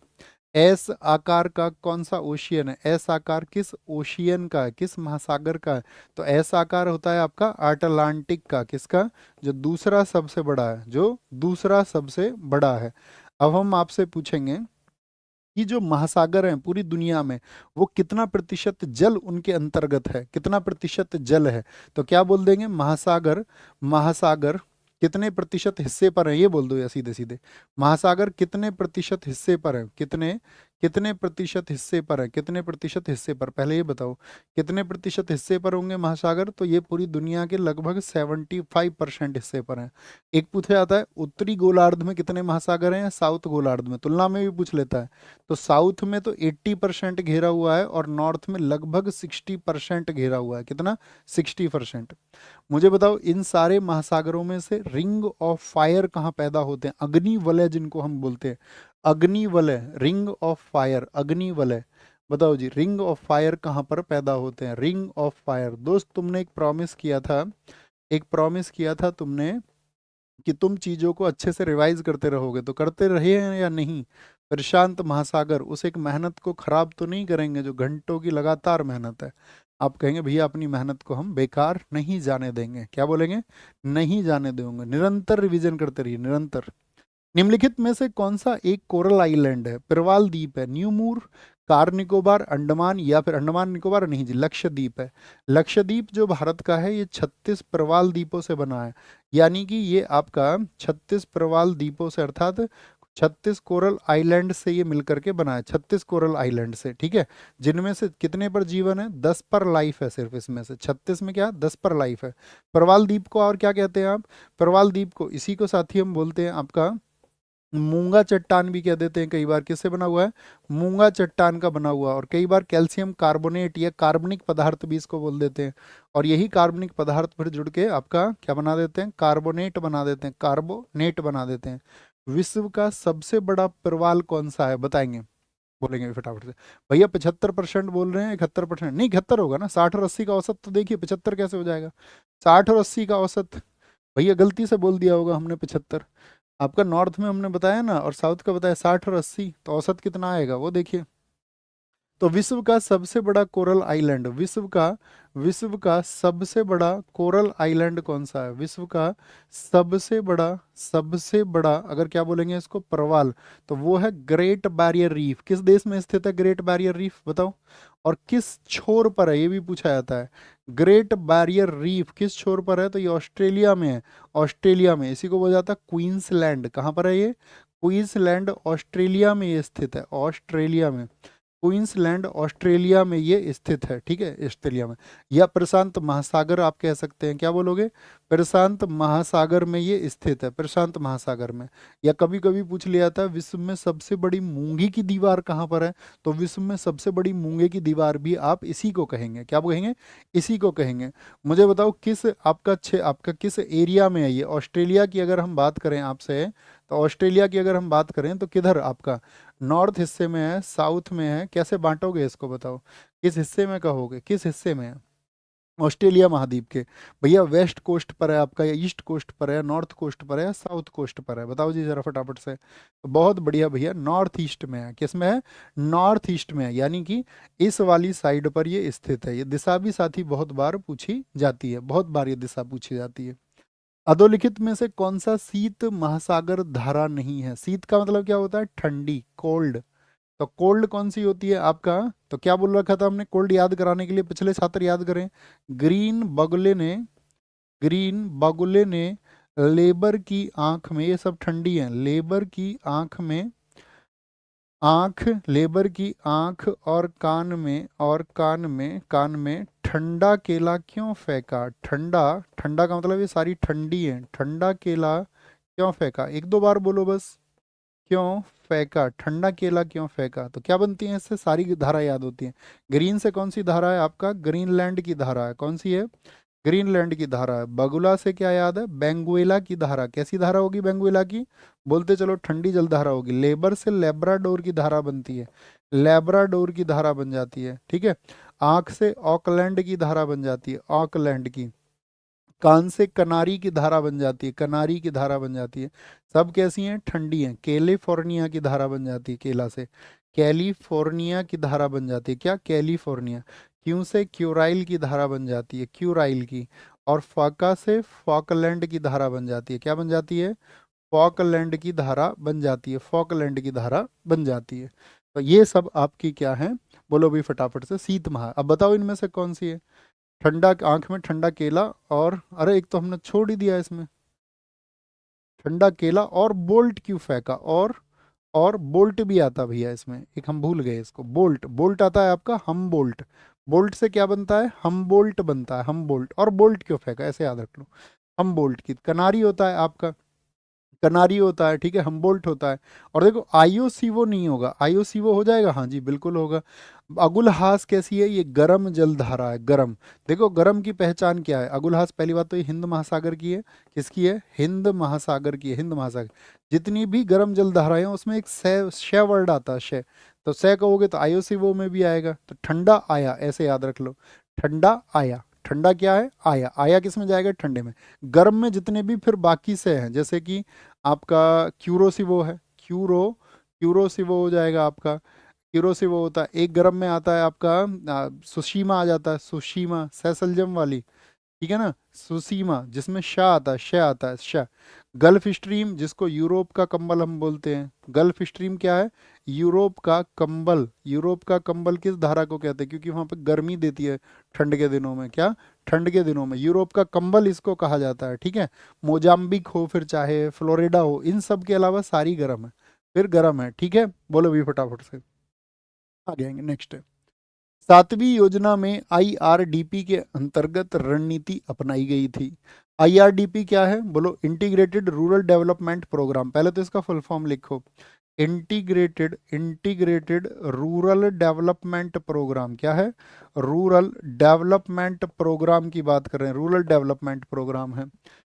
एस आकार का कौन सा ओशियन है, एस आकार किस ओशियन का है, किस महासागर का है। तो एस आकार होता है आपका अटलांटिक का, किसका, जो दूसरा सबसे बड़ा है, जो दूसरा सबसे बड़ा है। अब हम आपसे पूछेंगे कि जो महासागर हैं पूरी दुनिया में, वो कितना प्रतिशत जल उनके अंतर्गत है, कितना प्रतिशत जल है। तो क्या बोल देंगे, महासागर, महासागर कितने प्रतिशत हिस्से पर है, ये बोल दो या सीधे सीधे, महासागर कितने प्रतिशत हिस्से पर है, कितने कितने प्रतिशत हिस्से पर है, कितने प्रतिशत हिस्से पर, पहले ये बताओ कितने प्रतिशत हिस्से पर होंगे महासागर। तो ये पूरी दुनिया के लगभग 75% हिस्से पर है। एक पूछा जाता है उत्तरी गोलार्ध में कितने महासागर हैं, साउथ गोलार्ध में, तुलना में भी पूछ लेता है। तो साउथ में तो 80% घेरा हुआ है, और नॉर्थ में लगभग 60% घेरा हुआ है, कितना, 60%। मुझे बताओ इन सारे महासागरों में से रिंग ऑफ फायर कहाँ पैदा होते हैं, अग्निवलय जिनको हम बोलते हैं, अग्निवलय, रिंग ऑफ फायर, अग्निवलय। बताओ जी, रिंग ऑफ फायर कहाँ पर पैदा होते हैं, रिंग ऑफ फायर। दोस्त तुमने एक प्रॉमिस किया था, एक प्रॉमिस किया था तुमने कि तुम चीजों को अच्छे से रिवाइज करते रहोगे, तो करते रहे हैं या नहीं। प्रशांत महासागर उस एक मेहनत को खराब तो नहीं करेंगे जो घंटों की लगातार मेहनत है। आप कहेंगे भैया अपनी मेहनत को हम बेकार नहीं जाने देंगे, क्या बोलेंगे, नहीं जाने देंगे, निरंतर रिवीजन करते रहिए, निरंतर। निम्नलिखित में से कौन सा एक कोरल आइलैंड है, प्रवाल द्वीप है, न्यूमूर, कार निकोबार, अंडमान, या फिर अंडमान निकोबार नहीं जी, लक्षद्वीप है। लक्षद्वीप जो भारत का है, ये 36 प्रवाल द्वीपों से बना है, यानी कि ये आपका 36 प्रवाल द्वीपों से, अर्थात 36 कोरल आइलैंड से ये मिलकर के बना है, 36 कोरल आइलैंड से, ठीक है। जिनमें से कितने पर जीवन है, 10 पर लाइफ है, सिर्फ इसमें से 36 में क्या, 10 पर लाइफ है। प्रवाल द्वीप को और क्या कहते हैं आप, प्रवाल द्वीप को, इसी को साथी हम बोलते हैं आपका मूंगा चट्टान भी कह देते हैं कई बार। किससे बना हुआ है, मूंगा चट्टान का बना हुआ। और कई बार कैल्शियम कार्बोनेट या कार्बनिक पदार्थ भी इसको बोल देते हैं। और यही कार्बनिक पदार्थ फिर जुड़ के आपका क्या बना देते हैं, कार्बोनेट बना देते हैं, कार्बोनेट बना देते हैं। विश्व का सबसे बड़ा प्रवाल कौन सा है, बताएंगे, बोलेंगे फटाफट से। भैया 75% बोल रहे हैं, 71%, नहीं 71 होगा ना, 60 और 80 का औसत तो देखिए, 75 कैसे हो जाएगा, 60 और 80 का औसत। भैया गलती से बोल दिया होगा हमने 75। आपका नॉर्थ में हमने बताया ना, और साउथ का बताया 60 और 80, तो औसत कितना आएगा वो देखिए। तो विश्व का सबसे बड़ा कोरल आइलैंड, विश्व का सबसे बड़ा कोरल आइलैंड कौन सा है, विश्व का सबसे बड़ा अगर क्या बोलेंगे इसको, प्रवाल, तो वो है ग्रेट बैरियर रीफ। किस देश में स्थित है ग्रेट बैरियर रीफ, बताओ। और किस छोर पर है, ये भी पूछा जाता है। ग्रेट बैरियर रीफ किस छोर पर है, तो ये ऑस्ट्रेलिया में है, ऑस्ट्रेलिया में। इसी को बोला जाता है क्वींसलैंड। कहाँ पर है ये, क्वींसलैंड ऑस्ट्रेलिया में ये स्थित है, ऑस्ट्रेलिया में। क्वींसलैंड ऑस्ट्रेलिया में ये स्थित है, ठीक है, ऑस्ट्रेलिया में। या प्रशांत महासागर आप कह सकते हैं, क्या बोलोगे, प्रशांत महासागर में ये स्थित है, प्रशांत महासागर में। या कभी कभी पूछ लिया था विश्व में सबसे बड़ी मूंगे की दीवार कहाँ पर है, तो विश्व में सबसे बड़ी मूंगे की दीवार भी आप इसी को कहेंगे, क्या कहेंगे, इसी को कहेंगे। मुझे बताओ किस आपका किस एरिया में है ये, ऑस्ट्रेलिया की अगर हम बात करें आपसे, तो ऑस्ट्रेलिया की अगर हम बात करें तो किधर आपका, नॉर्थ हिस्से में है, साउथ में है, कैसे बांटोगे इसको बताओ, किस हिस्से में कहोगे, किस हिस्से में है। ऑस्ट्रेलिया महाद्वीप के। भैया वेस्ट कोस्ट पर है आपका, या ईस्ट कोस्ट पर है, नॉर्थ कोस्ट पर है, या साउथ कोस्ट पर है, बताओ जी जरा फटाफट से। तो बहुत बढ़िया भैया, नॉर्थ ईस्ट में है। किस में है? नॉर्थ ईस्ट में है, यानी कि इस वाली साइड पर ये स्थित है। ये दिशा भी साथी बहुत बार पूछी जाती है, बहुत बार ये दिशा पूछी जाती है। अधोलिखित में से कौन सा शीत महासागर धारा नहीं है? शीत का मतलब क्या होता है? ठंडी, कोल्ड। तो कोल्ड कौन सी होती है आपका? तो क्या बोल रखा था हमने कोल्ड याद कराने के लिए? पिछले छात्र याद करें। ग्रीन बगुले ने ग्रीन बगुले ने लेबर की आंख में, ये सब ठंडी है, लेबर की आंख में, आंख, लेबर की आंख और कान में ठंडा केला क्यों फेंका? ठंडा, ठंडा का मतलब ये सारी ठंडी है, ठंडा केला क्यों फेंका? एक दो बार बोलो बस। क्यों फेंका? ठंडा केला क्यों फेंका? तो क्या बनती है इससे? सारी धारा याद होती है। ग्रीन से कौन सी धारा है आपका? ग्रीनलैंड की धारा है। कौन सी है? ग्रीनलैंड की धारा है। बगुला से क्या याद है? बेंगुएला की धारा। कैसी धारा होगी बेंगुएला की? बोलते चलो ठंडी जल धारा होगी। लेबर से लेब्राडोर की धारा बनती है, लेब्राडोर की धारा बन जाती है, ठीक है। आंख से ऑकलैंड की धारा बन जाती है, ऑकलैंड की। कान से कनारी की धारा बन जाती है, कनारी की धारा बन जाती है। सब कैसी हैं? ठंडी हैं। कैलिफोर्निया की धारा बन जाती है, केला से कैलिफोर्निया की धारा बन जाती है। क्या? कैलिफोर्निया। क्यों से क्यूराइल की धारा बन जाती है, क्यूराइल की। और फाका से फॉकलैंड की धारा बन जाती है। क्या बन जाती है? फॉकलैंड की धारा बन जाती है, फॉकलैंड की धारा बन जाती है। तो ये सब आपकी क्या है? बोलो भी फटाफट से। शीत महा। अब बताओ इनमें से कौन सी है? ठंडा, आंख में ठंडा केला, और अरे एक तो हमने छोड़ ही दिया इसमें, ठंडा केला और बोल्ट क्यों फेंका? और बोल्ट भी आता भैया इसमें, एक हम भूल गए इसको, बोल्ट। बोल्ट आता है आपका हम बोल्ट। बोल्ट से क्या बनता है? हम बोल्ट बनता है, हम बोल्ट। और बोल्ट क्यों फेंका, ऐसे याद रख लो। हम बोल्ट की। कनारी होता है आपका, कनारी होता है, ठीक है, हमबोल्ट होता है। और देखो आईओसीओ नहीं होगा, आईओसीओ हो जाएगा, हाँ जी बिल्कुल होगा। अगुलहास कैसी है? ये गर्म जलधारा है, गर्म। देखो गर्म की पहचान क्या है? अगुलहास पहली बात तो ये हिंद महासागर की है। किसकी है? हिंद महासागर की है, हिंद महासागर। जितनी भी गर्म जलधाराएं हैं उसमें एक श वर्ड आता है, श। तो स कहोगे तो आईओसीओ में भी आएगा। तो ठंडा आया, ऐसे याद रख लो। ठंडा आया, ठंडा क्या है? आया। आया किस में जाएगा? ठंडे में। गर्म में जितने भी फिर बाकी से हैं, जैसे कि आपका क्यूरोसिवो है, क्यूरोसिवो हो जाएगा आपका। क्यूरोसिवो होता है। एक गर्म में आता है आपका सुशीमा आ जाता है, सुशीमा सैसलजम वाली, ठीक है ना, सुसीमा, जिसमें शाह आता है, श आता है, श। गल्फ स्ट्रीम, जिसको यूरोप का कंबल हम बोलते हैं। गल्फ स्ट्रीम क्या है? यूरोप का कंबल। यूरोप का कंबल किस धारा को कहते हैं? क्योंकि वहां पे गर्मी देती है ठंड के दिनों में। क्या? ठंड के दिनों में यूरोप का कंबल इसको कहा जाता है, ठीक है। मोजाम्बिक हो, फिर चाहे फ्लोरिडा हो, इन सब के अलावा सारी गर्म है, फिर गर्म है, ठीक है। बोलो भी फटाफट से, आगे आएंगे नेक्स्ट। सातवीं योजना में आईआरडीपी के अंतर्गत रणनीति अपनाई गई थी। आईआरडीपी क्या है? बोलो। Integrated rural development programme. पहले तो इसका फुल फॉर्म लिखो। Integrated rural development programme. क्या है? रूरल डेवलपमेंट प्रोग्राम की बात कर रहे हैं, रूरल डेवलपमेंट प्रोग्राम है।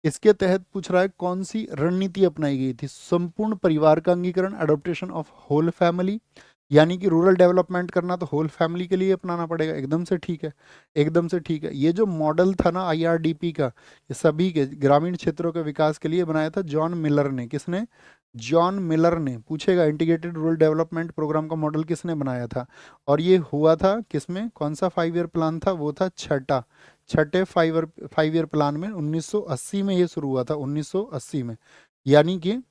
इसके तहत पूछ रहा है कौन सी रणनीति अपनाई गई थी? संपूर्ण परिवार का अंगीकरण, अडोप्टेशन ऑफ होल फैमिली। यानी कि रूरल डेवलपमेंट करना तो होल फैमिली के लिए अपनाना पड़ेगा। एकदम से ठीक है, एकदम से ठीक है। ये जो मॉडल था ना आईआरडीपी का, ये सभी के ग्रामीण क्षेत्रों के विकास के लिए बनाया था जॉन मिलर ने। किसने? जॉन मिलर ने। पूछेगा इंटीग्रेटेड रूरल डेवलपमेंट प्रोग्राम का मॉडल किसने बनाया था? और ये हुआ था किसमें? कौन सा 5 ईयर प्लान था? वो था छठे 5 ईयर प्लान में। 1980 में ये शुरू हुआ था, 1980 में। यानी कि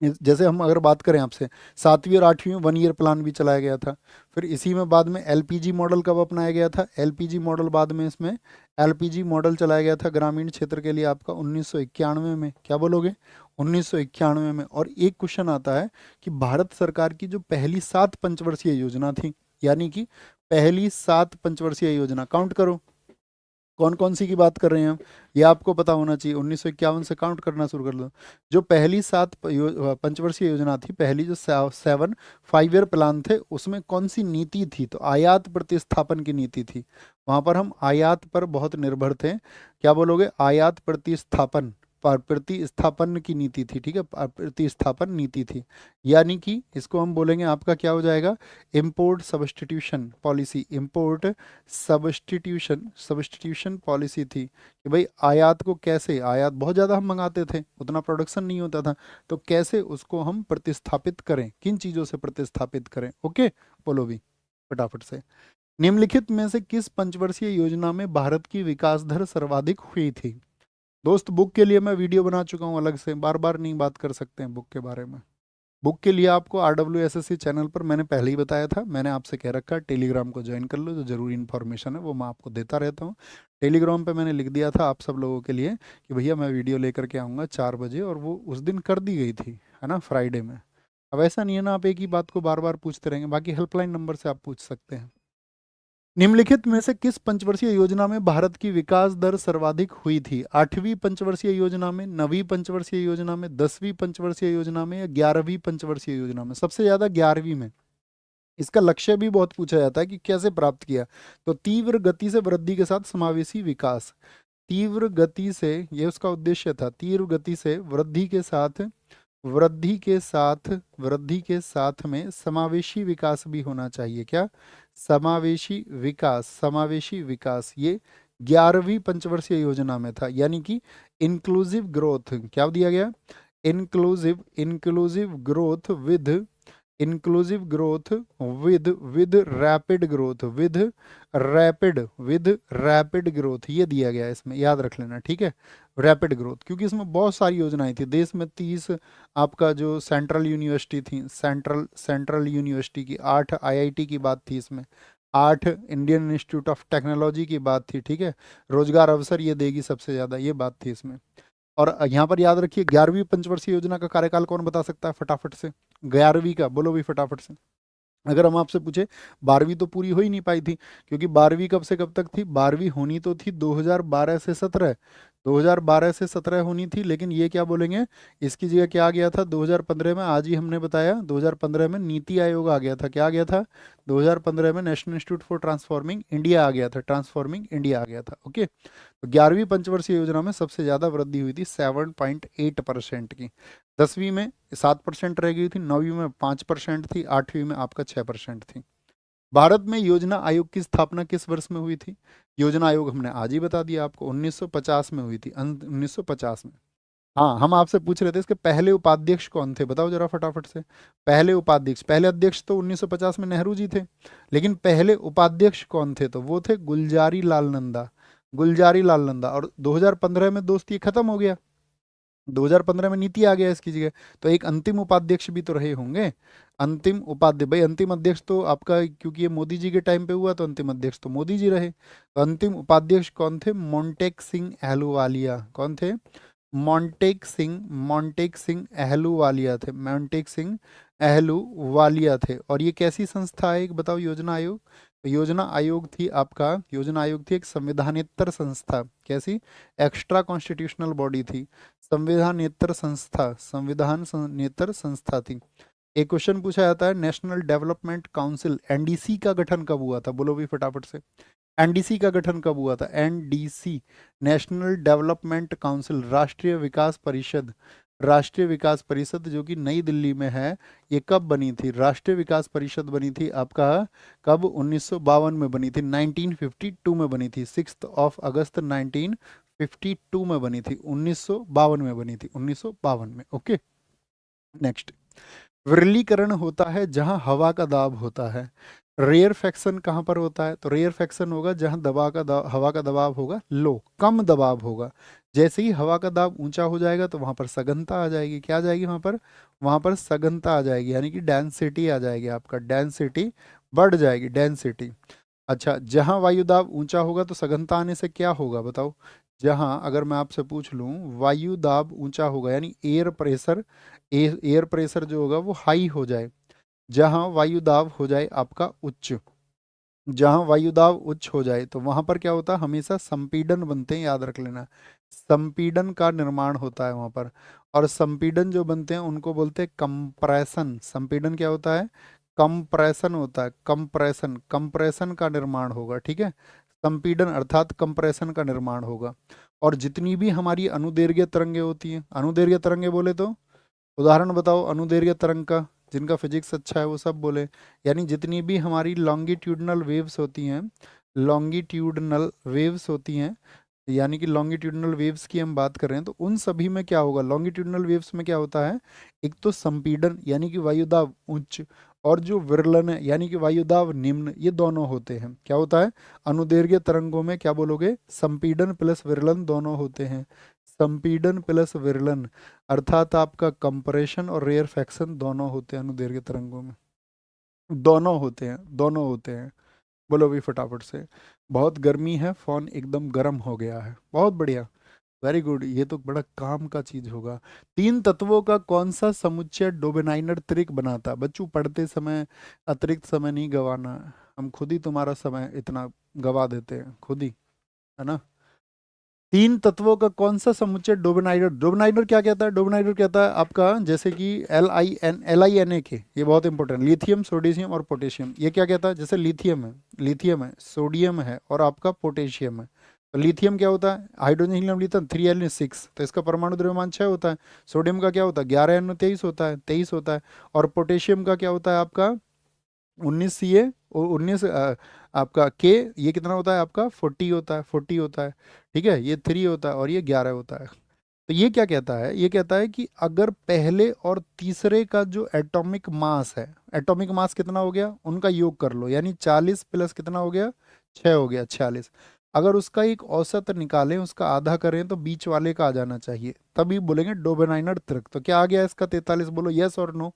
जैसे हम अगर बात करें आपसे, 7वीं और 8वीं में 1 ईयर प्लान भी चलाया गया था। फिर इसी में बाद में एलपीजी मॉडल कब अपनाया गया था? एलपीजी मॉडल बाद में, इसमें एलपीजी मॉडल चलाया गया था ग्रामीण क्षेत्र के लिए आपका 1991 में। क्या बोलोगे? 1991 में। और एक क्वेश्चन आता है कि भारत सरकार की जो पहली 7 पंचवर्षीय योजना थी, यानी कि पहली 7 पंचवर्षीय योजना, काउंट करो कौन कौन सी की बात कर रहे हैं हम, ये आपको पता होना चाहिए। 1951 से काउंट करना शुरू कर दो। जो पहली 7 पंचवर्षीय योजना थी, पहली जो 7 5 ईयर प्लान थे, उसमें कौन सी नीति थी? तो आयात प्रतिस्थापन की नीति थी। वहां पर हम आयात पर बहुत निर्भर थे। क्या बोलोगे? आयात प्रतिस्थापन। प्रतिस्थापन की नीति थी, ठीक है, प्रतिस्थापन नीति थी। यानी कि इसको हम बोलेंगे आपका क्या हो जाएगा, import substitution policy, import substitution policy थी कि भाई आयात को कैसे, आयात बहुत ज़्यादा हम मंगाते थे, उतना प्रोडक्शन नहीं होता था, तो कैसे उसको हम प्रतिस्थापित करें, किन चीज़ों से प्रतिस्थापित करें। ओके, बोलो भी फटाफट से। निम्नलिखित में से किस पंचवर्षीय योजना में भारत की विकास दर सर्वाधिक हुई थी। दोस्त बुक के लिए मैं वीडियो बना चुका हूँ अलग से, बार बार नहीं बात कर सकते हैं बुक के बारे में। बुक के लिए आपको RWSSC चैनल पर मैंने पहले ही बताया था, मैंने आपसे कह रखा है टेलीग्राम को ज्वाइन कर लो, जो जरूरी इन्फॉर्मेशन है वो मैं आपको देता रहता हूँ। टेलीग्राम पे मैंने लिख दिया था आप सब लोगों के लिए कि भैया मैं वीडियो लेकर के आऊँगा 4 बजे, और वो उस दिन कर दी गई थी, है ना, फ्राइडे में। अब ऐसा नहीं है ना आप एक ही बात को बार बार पूछते रहेंगे, बाकी हेल्पलाइन नंबर से आप पूछ सकते हैं। निम्नलिखित में से किस पंचवर्षीय योजना में भारत की विकास दर सर्वाधिक हुई थी। 8वीं पंचवर्षीय योजना में, 9वीं पंचवर्षीय योजना में, 10वीं पंचवर्षीय योजना में, या 11वीं पंचवर्षीय योजना में। सबसे ज्यादा 11वीं में। इसका लक्ष्य भी बहुत पूछा जाता है कि कैसे प्राप्त किया, तो तीव्र गति से वृद्धि के साथ समावेशी विकास। तीव्र गति से, ये उसका उद्देश्य था, तीव्र गति से वृद्धि के साथ में समावेशी विकास भी होना चाहिए। क्या, समावेशी विकास ये 11वीं पंचवर्षीय योजना में था। यानी कि इंक्लूसिव ग्रोथ, क्या दिया गया, inclusive growth inclusive growth with rapid growth, ये दिया गया है इसमें, याद रख लेना, ठीक है, रैपिड ग्रोथ। क्योंकि इसमें बहुत सारी योजनाएं थी, देश में 30 आपका जो सेंट्रल यूनिवर्सिटी थी, सेंट्रल यूनिवर्सिटी की 8 IIT की बात थी इसमें, 8 इंडियन इंस्टीट्यूट ऑफ टेक्नोलॉजी की बात थी, ठीक है, रोजगार अवसर ये देगी सबसे ज्यादा, ये बात थी इसमें। और यहाँ पर याद रखिए 11वीं पंचवर्षीय योजना का कार्यकाल कौन बता सकता है फटाफट से, 11वीं का बोलो भी फटाफट से। अगर हम आपसे पूछे 12वीं तो पूरी हो ही नहीं पाई थी, क्योंकि 12वीं कब से कब तक थी, 12वीं होनी तो थी 2012 से 17, 2012 से 17 होनी थी, लेकिन ये क्या बोलेंगे, इसकी जगह क्या आ गया था 2015 में, आज ही हमने बताया 2015 में नीति आयोग आ गया था। क्या आ गया था 2015 में, national institute for transforming India आ गया था, ट्रांसफॉर्मिंग इंडिया आ गया था। ओके, तो 11वीं पंचवर्षीय योजना में सबसे ज्यादा वृद्धि हुई थी 7.8% की। 10वीं में 7% रह गई थी, 9वीं में 5% थी, 8वीं में आपका 6% थी। भारत में योजना आयोग की स्थापना किस वर्ष में हुई थी। योजना आयोग हमने आज ही बता दिया आपको, 1950 में हुई थी, 1950 में। हाँ, हम आपसे पूछ रहे थे इसके पहले उपाध्यक्ष कौन थे, बताओ जरा फटाफट से। पहले उपाध्यक्ष, पहले अध्यक्ष तो 1950 में नेहरू जी थे, लेकिन पहले उपाध्यक्ष कौन थे, तो वो थे गुलजारी लाल नंदा, गुलजारी लाल नंदा। और 2015 में दोस्त ये खत्म हो गया, 2015 में नीति आ गया इसकी जगह, तो एक अंतिम उपाध्यक्ष भी तो रहे होंगे। अंतिम उपाध्यक्ष, भाई अंतिम अध्यक्ष तो आपका, क्योंकि ये मोदी जी के टाइम पे हुआ तो अंतिम अध्यक्ष तो मोदी जी रहे, तो अंतिम उपाध्यक्ष कौन थे, मोंटेक सिंह अहलूवालिया। कौन थे, मोंटेक सिंह अहलूवालिया थे, मोंटेक सिंह अहलूवालिया थे। और ये कैसी संस्था है एक बताओ, योजना आयोग। तो योजना आयोग थी आपका, योजना आयोग थी एक संविधानेतर संस्था। कैसी, एक्स्ट्रा कॉन्स्टिट्यूशनल बॉडी थी, संविधानेतर संस्था, संविधानेतर संस्था थी। एक क्वेश्चन पूछा जाता है, नेशनल डेवलपमेंट काउंसिल NDC का गठन कब हुआ था, बोलो भी फटाफट से। NDC का गठन कब हुआ था, NDC, नेशनल डेवलपमेंट काउंसिल, राष्ट्रीय विकास परिषद, राष्ट्रीय विकास परिषद जो कि नई दिल्ली में है, ये कब बनी थी, राष्ट्रीय विकास परिषद बनी थी आपका कब, 1952 में बनी थी, 1952 में बनी थी, 6 अगस्त 1952 में बनी थी, 1952 में बनी थी, 1952 में। ओके, नेक्स्ट, विरलीकरण होता है जहां हवा का दाब होता है। रेयरफेक्शन कहाँ पर होता है, तो रेयरफेक्शन होगा जहां हवा का दबाव होगा लो, कम दबाव होगा। जैसे ही हवा का दाब ऊंचा हो जाएगा तो वहां पर सघनता आ जाएगी। क्या आ जाएगी वहां पर सघनता आ जाएगी, यानी कि डेंसिटी आ जाएगी, आपका डेंसिटी बढ़ जाएगी, डेंसिटी। अच्छा, जहां वायु दाब ऊंचा होगा तो सघनता आने से क्या होगा बताओ। जहां, अगर मैं आपसे पूछ लूं, वायु दाब ऊंचा होगा यानी एयर प्रेशर जो होगा वो हाई हो जाए, जहां वायु दाब हो जाए आपका उच्च, जहां वायु दाब उच्च हो जाए तो वहां पर क्या होता है, हमेशा संपीड़न बनते हैं, याद रख लेना, संपीड़न का निर्माण होता है वहां पर। और संपीड़न जो बनते हैं उनको बोलते हैं कंप्रेशन। संपीड़न क्या होता है, कंप्रेशन होता है, कंप्रेशन का निर्माण होगा, ठीक है, संपीड़न अर्थात कंप्रेशन का निर्माण होगा। और जितनी भी हमारी अनुदैर्घ्य तरंगे होती हैं, अनुदैर्घ्य तरंगे बोले तो उदाहरण बताओ अनुदैर्घ्य तरंग का, जिनका फिजिक्स अच्छा है वो सब बोले। यानी जितनी भी हमारी लॉन्गिट्यूडनल वेव्स होती हैं, लॉन्गिट्यूडनल वेव्स होती हैं, यानी कि लॉन्गिट्यूडनल वेव्स की हम बात कर रहे हैं, तो उन सभी में क्या होगा, लॉन्गिट्यूडनल वेव्स में क्या होता है, एक तो संपीड़न यानी कि वायुदाब उच्च, और जो विरलन है यानी कि वायुदाब निम्न, ये दोनों होते हैं। क्या होता है, अनुदैर्घ्य तरंगों में क्या बोलोगे, संपीड़न प्लस विरलन दोनों होते हैं। संपीड़न प्लस विरलन अर्थात आपका कंप्रेशन और रेयरफैक्शन दोनों होते हैं अनुदैर्घ्य तरंगों में, दोनों होते हैं, दोनों होते हैं। बोलो भी फटाफट से। बहुत गर्मी है, फोन एकदम गर्म हो गया है, बहुत बढ़िया, वेरी गुड, ये तो बड़ा काम का चीज होगा। तीन तत्वों का कौन सा समुच्चय डोबेनाइनर त्रिक बनाता है? बच्चों पढ़ते समय अतिरिक्त समय नहीं गवाना, हम खुद ही तुम्हारा समय इतना गवा देते हैं खुद ही, है ना। तीन तत्वों का कौन सा समुच्चय डोबेनाइडर, डोबेनाइडर क्या कहता है, डोबेनाइडर कहता है आपका जैसे कि एल आई एन ए के, ये बहुत इंपॉर्टेंट, लिथियम सोडियम और पोटेशियम, ये क्या कहता है, जैसे लिथियम है सोडियम है और आपका पोटेशियम है। तो लिथियम क्या होता है, हाइड्रोजन हीलियम लिथियम 3Al6, तो इसका परमाणु द्रव्यमान 6 होता है। सोडियम का क्या होता है, 11N23 होता है, 23 होता है। और पोटेशियम का क्या होता है आपका 19 Ca, 19 आपका के, ये कितना होता है आपका 40 होता है, 40 होता है। ठीक है, ये 3 होता है और ये 11 होता है। तो ये क्या कहता है, ये कहता है कि अगर पहले और तीसरे का जो एटॉमिक मास है, एटॉमिक मास कितना हो गया, उनका योग कर लो, यानी 40 प्लस कितना हो गया, 6 हो गया, 46। अगर उसका एक औसत निकालें, उसका आधा करें, तो बीच वाले का आ जाना चाहिए, तभी बोलेंगे डोबेनाइनर त्रिक। तो क्या आ गया इसका 43, बोलो यस और नो,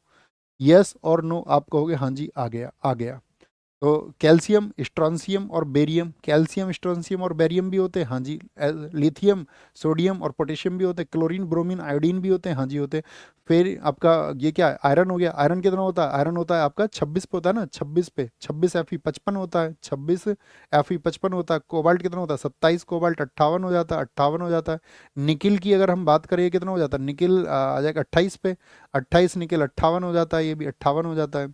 यस और नो, आप कहोगे हाँ जी आ गया, आ गया। तो कैल्शियम स्ट्रॉन्सियम और बेरियम, कैल्शियम स्ट्रॉन्सियम और बेरियम भी होते हैं, हाँ जी। लिथियम सोडियम और पोटेशियम भी होते हैं, क्लोरीन ब्रोमीन आयोडीन भी होते हैं, हाँ जी होते हैं। फिर आपका ये क्या है, आयरन हो गया, आयरन कितना होता है, आयरन होता है आपका 26 पे होता है ना, 26 पे, 26 Fe55 होता है, 26 Fe55 होता है। कोबाल्ट कितना होता है, 27, कोबाल्ट 58 हो जाता है, 58 हो जाता है। निकिल की अगर हम बात करें कितना हो जाता है, निकिल आ जाएगा 28 पे, 28 निकिल 58 हो जाता है, ये भी 58 हो जाता है।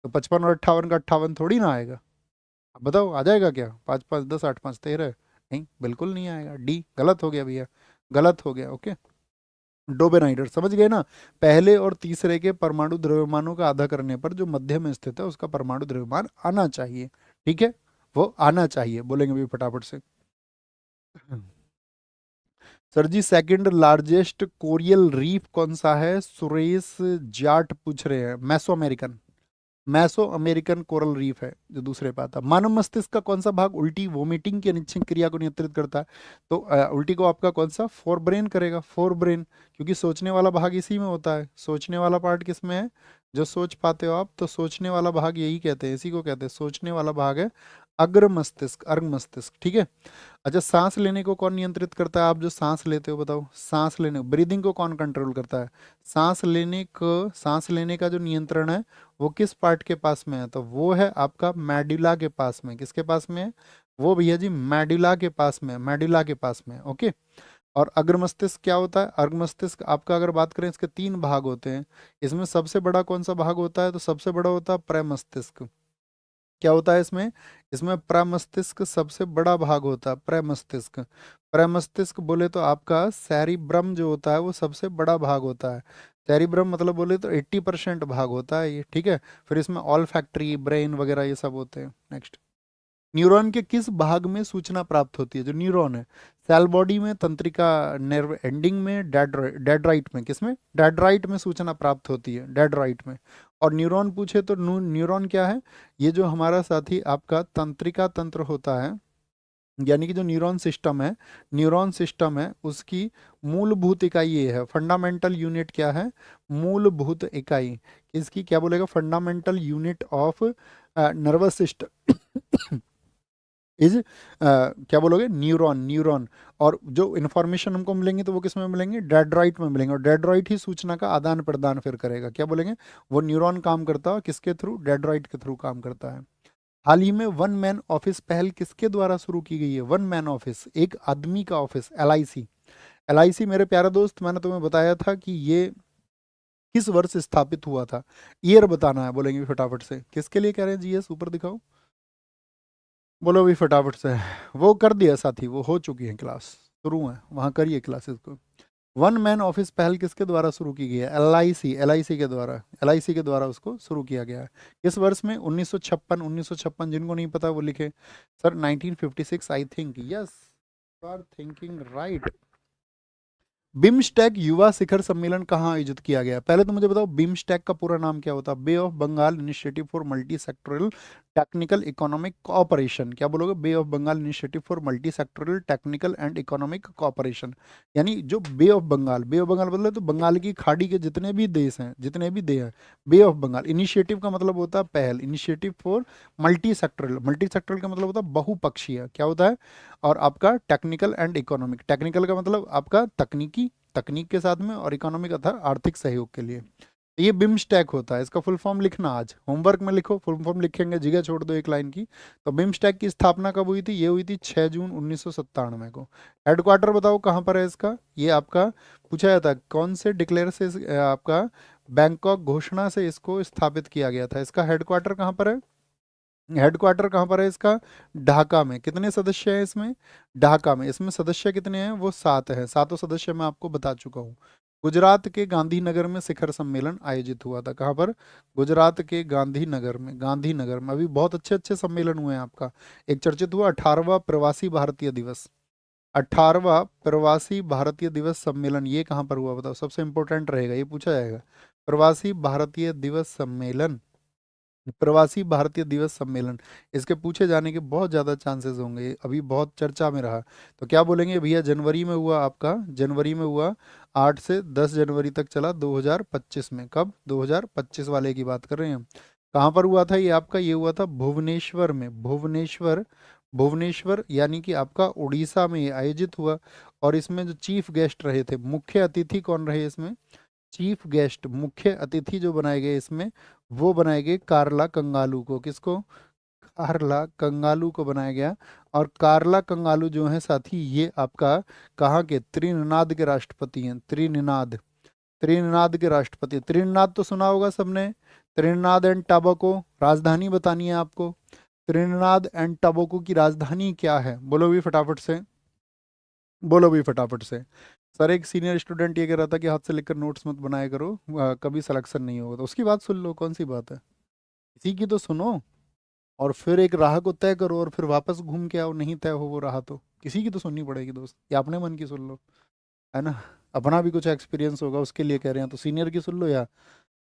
तो 55 और 58 का 58 थोड़ी ना आएगा, अब बताओ आ जाएगा क्या, 5 5 10 8 5 13, नहीं बिल्कुल नहीं आएगा, डी गलत हो गया भैया, गलत हो गया, ओके। डोबेनाइडर समझ गए ना, पहले और तीसरे के परमाणु द्रव्यमानों का आधा करने पर जो मध्य में स्थित है उसका परमाणु द्रव्यमान आना चाहिए, ठीक है, वो आना चाहिए, बोलेंगे भी फटाफट से। सर जी सेकंड लार्जेस्ट कोरियल रीफ कौन सा है, सुरेश जाट पूछ रहे हैं, मैसो अमेरिकन, मैसो अमेरिकन कोरल रीफ है जो दूसरे पे आता है। मानव मस्तिष्क का कौन सा भाग उल्टी वोमिटिंग की अनिच्छिक क्रिया को नियंत्रित करता है? तो उल्टी को आपका कौन सा, फोर ब्रेन करेगा, फोर ब्रेन, क्योंकि सोचने वाला भाग इसी में होता है। सोचने वाला पार्ट किस में है, जो सोच पाते हो आप, तो सोचने वाला भाग यही कहते हैं, इसी को कहते हैं सोचने वाला भाग है अग्र मस्तिष्क, अर्ग मस्तिष्क, ठीक है। अच्छा सांस लेने को कौन नियंत्रित करता है, आप जो सांस लेते हो बताओ, सांस लेने ब्रीदिंग को कौन कंट्रोल करता है? सांस लेने का जो नियंत्रण है वो किस पार्ट के पास में है, तो वो है आपका मेडुला के पास में, किसके पास में है, वो भैया जी मेडुला के पास में, मेडुला के पास में, ओके। और अग्र मस्तिष्क क्या होता है, अर्ग मस्तिष्क आपका अगर बात करें इसके 3 भाग होते हैं, इसमें सबसे बड़ा कौन सा भाग होता है, तो सबसे बड़ा होता है प्रमस्तिष्क। क्या होता है इसमें, इसमें प्रमस्तिष्क सबसे बड़ा भाग होता है, प्रमस्तिष्क। प्रमस्तिष्क बोले तो आपका सेरिब्रम जो होता है वो सबसे बड़ा भाग होता है। सेरिब्रम मतलब बोले तो 80% भाग होता है ये, ठीक है। फिर इसमें ऑल फैक्ट्री ब्रेन वगैरह ये सब होते हैं। नेक्स्ट, न्यूरॉन के किस भाग में सूचना प्राप्त होती है, जो न्यूरॉन है, सेल बॉडी में, तंत्रिका नर्व एंडिंग में, डेड्राइट में, किसमें, डेड्राइट में सूचना प्राप्त होती है, डेड्राइट में। और न्यूरॉन पूछे तो न्यूरॉन क्या है, ये जो हमारा साथी आपका तंत्रिका तंत्र होता है, यानी कि जो न्यूरॉन सिस्टम है उसकी मूलभूत इकाई ये है, फंडामेंटल यूनिट क्या है, मूलभूत इकाई, इसकी क्या बोलेगा, fundamental unit of nervous system is क्या बोलोगे, न्यूरॉन, न्यूरॉन। और जो इन्फॉर्मेशन हमको मिलेंगे तो वो किस में मिलेंगे, डेड्राइट में मिलेंगे, और डेड्राइट ही सूचना का आदान प्रदान फिर करेगा, क्या बोलेंगे, वो न्यूरॉन काम करता है किसके थ्रू, डेड्राइट के थ्रू काम करता है। हाल ही में वन मैन ऑफिस पहल किसके द्वारा शुरू की गई है, वन मैन ऑफिस, एक आदमी का ऑफिस, एलआईसी। एलआईसी मेरे प्यारे दोस्त मैंने तुम्हें बताया था कि ये किस वर्ष स्थापित हुआ था, ईयर बताना है, बोलेंगे फटाफट से, किसके लिए कह रहे हैं जीएस, ऊपर दिखाओ, बोलो भी फटाफट से। वो कर दिया साथी, वो हो चुकी है क्लास, शुरू हैं, वहाँ करिए क्लासेस को। वन मैन ऑफिस पहल किसके द्वारा शुरू की गई है? एलआईसी के द्वारा, एलआईसी के द्वारा उसको शुरू किया गया है। किस वर्ष में? 1956। जिनको नहीं पता वो लिखे sir 1956 I think. Yes, you are thinking right. BIMSTEC युवा शिखर सम्मेलन कहाँ आयोजित किया गया? पहले तो मुझे बताओ बिम्स्टेक का पूरा नाम क्या होता है? Bay of Bengal initiative for multi sectoral technical economic cooperation. क्या बोलोगे? Bay of Bengal initiative for multi sectoral technical and economic cooperation. यानी जो bay of Bengal, bay of Bengal मतलब तो बंगाल की खाड़ी के जितने भी देश हैं, जितने भी देश हैं, बे ऑफ बंगाल। इनिशिएटिव का मतलब होता है पहल, initiative for multi sectoral, multi sectoral का मतलब होता है बहुपक्षीय, क्या होता है? और आपका टेक्निकल एंड इकोनॉमिक, टेक्निकल का मतलब आपका तकनीकी, तकनीक के साथ में, और इकोनॉमिक अर्थात आर्थिक सहयोग के लिए। ये बिम्स्टेक होता है। इसका फुल फॉर्म लिखना, आज होमवर्क में लिखो, फुल फॉर्म लिखेंगे, जगह छोड़ दो एक लाइन की। तो बिम्स्टेक की स्थापना कब हुई थी? ये हुई थी 6 जून 1997 को। हेडक्वार्टर बताओ कहाँ पर है इसका? ये आपका पूछा जाता है कौन से डिक्लेयर से आपका बैंकॉक घोषणा से इसको स्थापित किया गया था। इसका हेडक्वार्टर कहाँ पर है? हेडक्वार्टर कहाँ पर है इसका? ढाका में। कितने सदस्य हैं इसमें? ढाका में। इसमें सदस्य कितने हैं? वो 7 हैं। सातों सदस्य मैं आपको बता चुका हूँ। गुजरात के गांधीनगर में शिखर सम्मेलन आयोजित हुआ था। कहाँ पर? गुजरात के गांधीनगर में। गांधीनगर में अभी बहुत अच्छे अच्छे सम्मेलन हुए हैं आपका। एक चर्चित हुआ 18वां प्रवासी भारतीय दिवस, 18वां प्रवासी भारतीय दिवस सम्मेलन, ये कहाँ पर हुआ बताओ? सबसे इंपॉर्टेंट रहेगा, ये पूछा जाएगा। प्रवासी भारतीय दिवस सम्मेलन, प्रवासी भारतीय दिवस सम्मेलन, इसके पूछे जाने के बहुत ज़्यादा चांसेस होंगे, अभी बहुत चर्चा में रहा। तो क्या बोलेंगे भैया? जनवरी में हुआ आपका, जनवरी में हुआ, 8 से 10 जनवरी तक चला 2025 में। कब? 2025 वाले की बात कर रहे हैं हम। कहाँ पर हुआ था ये आपका? ये हुआ था भुवनेश्वर में। भुवनेश्वर, भुवनेश्वर यानी कि आपका उड़ीसा में ये आयोजित हुआ। और इसमें जो चीफ गेस्ट रहे थे, मुख्य अतिथि कौन रहे इसमें? चीफ गेस्ट, मुख्य अतिथि जो बनाए गए इसमें, वो बनाए गए कार्ला कंगालू को। किसको? कार्ला कंगालू को बनाया गया। और कार्ला कंगालू जो है साथी, ये आपका कहाँ के? त्रिनिदाद के राष्ट्रपति हैं। त्रिनिदाद, त्रिनिदाद के राष्ट्रपति। त्रिनिदाद तो सुना होगा सबने। त्रिनिदाद एंड टोबैगो, राजधानी बतानी है आपको। त्रिनिदाद एंड टोबैगो की राजधानी क्या है? बोलो भी फटाफट से, बोलो भी फटाफट से। सर एक सीनियर स्टूडेंट ये कह रहा था कि हाथ से लिखकर नोट्स मत बनाया करो, कभी सिलेक्शन नहीं होगा। तो उसकी बात सुन लो, कौन सी बात है? किसी की तो सुनो, और फिर एक राह को तय करो, और फिर वापस घूम के आओ। नहीं तय हो वो राह तो किसी की तो सुननी पड़ेगी दोस्त, या अपने मन की सुन लो, है ना? अपना भी कुछ एक्सपीरियंस होगा, उसके लिए कह रहे हैं। तो सीनियर की सुन लो या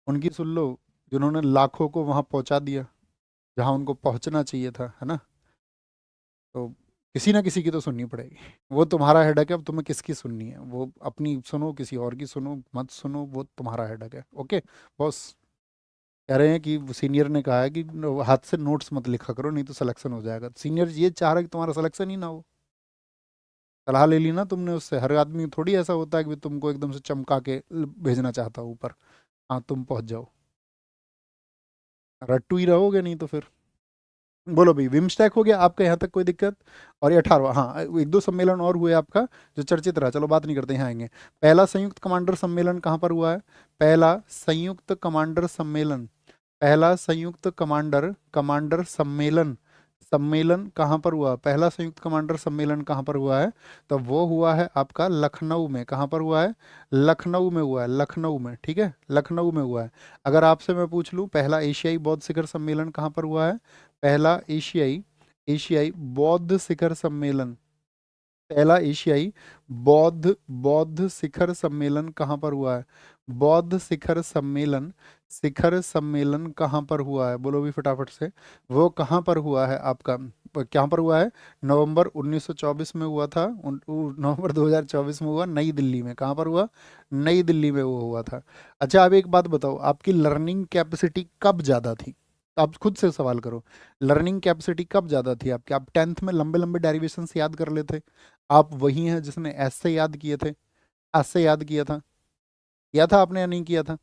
उनकी सुन लो जिन्होंने लाखों को वहां पहुंचा दिया जहां उनको पहुंचना चाहिए था, है ना? तो किसी ना किसी की तो सुननी पड़ेगी। वो तुम्हारा हेडक है, अब तुम्हें किसकी सुननी है? वो अपनी सुनो, किसी और की सुनो, मत सुनो, वो तुम्हारा हेडक है। Okay boss. कह रहे हैं कि सीनियर ने कहा है कि हाथ से नोट्स मत लिखा करो, नहीं तो सिलेक्शन हो जाएगा। सीनियर ये चाह रहा है कि तुम्हारा सिलेक्शन ही ना हो। सलाह ले ली ना तुमने उससे। हर आदमी थोड़ी ऐसा होता है कि तुमको एकदम से चमका के भेजना चाहता हो ऊपर, हाँ तुम पहुंच जाओ। रट्टू ही रहोगे नहीं तो फिर। बोलो भाई, विमस्टैक हो गया आपका यहाँ तक, कोई दिक्कत? और ये 18वां, हाँ एक दो सम्मेलन और हुए आपका जो चर्चित रहा, चलो बात नहीं करते, यहाँ आएंगे। पहला संयुक्त कमांडर सम्मेलन कहाँ पर हुआ है? पहला संयुक्त कमांडर सम्मेलन, पहला संयुक्त कमांडर, कमांडर सम्मेलन, सम्मेलन कहाँ पर हुआ? पहला संयुक्त कमांडर सम्मेलन कहाँ पर हुआ है? तो वो हुआ है आपका लखनऊ में। कहाँ पर हुआ है? लखनऊ में हुआ है, लखनऊ में, ठीक है, लखनऊ में हुआ है। अगर आपसे मैं पूछ लूँ पहला एशियाई बौद्ध शिखर सम्मेलन कहाँ पर हुआ है? पहला एशियाई, एशियाई बौद्ध शिखर सम्मेलन, पहला एशियाई बौद्ध, बौद्ध शिखर सम्मेलन कहाँ पर हुआ है? बौद्ध शिखर सम्मेलन, शिखर सम्मेलन कहाँ पर हुआ है? बोलो भी फटाफट से। वो कहाँ पर हुआ है आपका? कहाँ पर हुआ है? नवंबर 1924 में हुआ था। नवंबर 2024 में हुआ, नई दिल्ली में। कहाँ पर हुआ? नई दिल्ली में वो हुआ था। अच्छा आप एक बात बताओ, आपकी लर्निंग कैपेसिटी कब ज़्यादा थी? आप खुद से सवाल करो, लर्निंग कैपेसिटी कब ज़्यादा थी आपकी? आप 10th में लंबे लंबे डेरिवेशंस याद कर लेते? आप वही हैं जिसने ऐसे याद किए थे, ऐसे याद किया था आपने या नहीं किया था?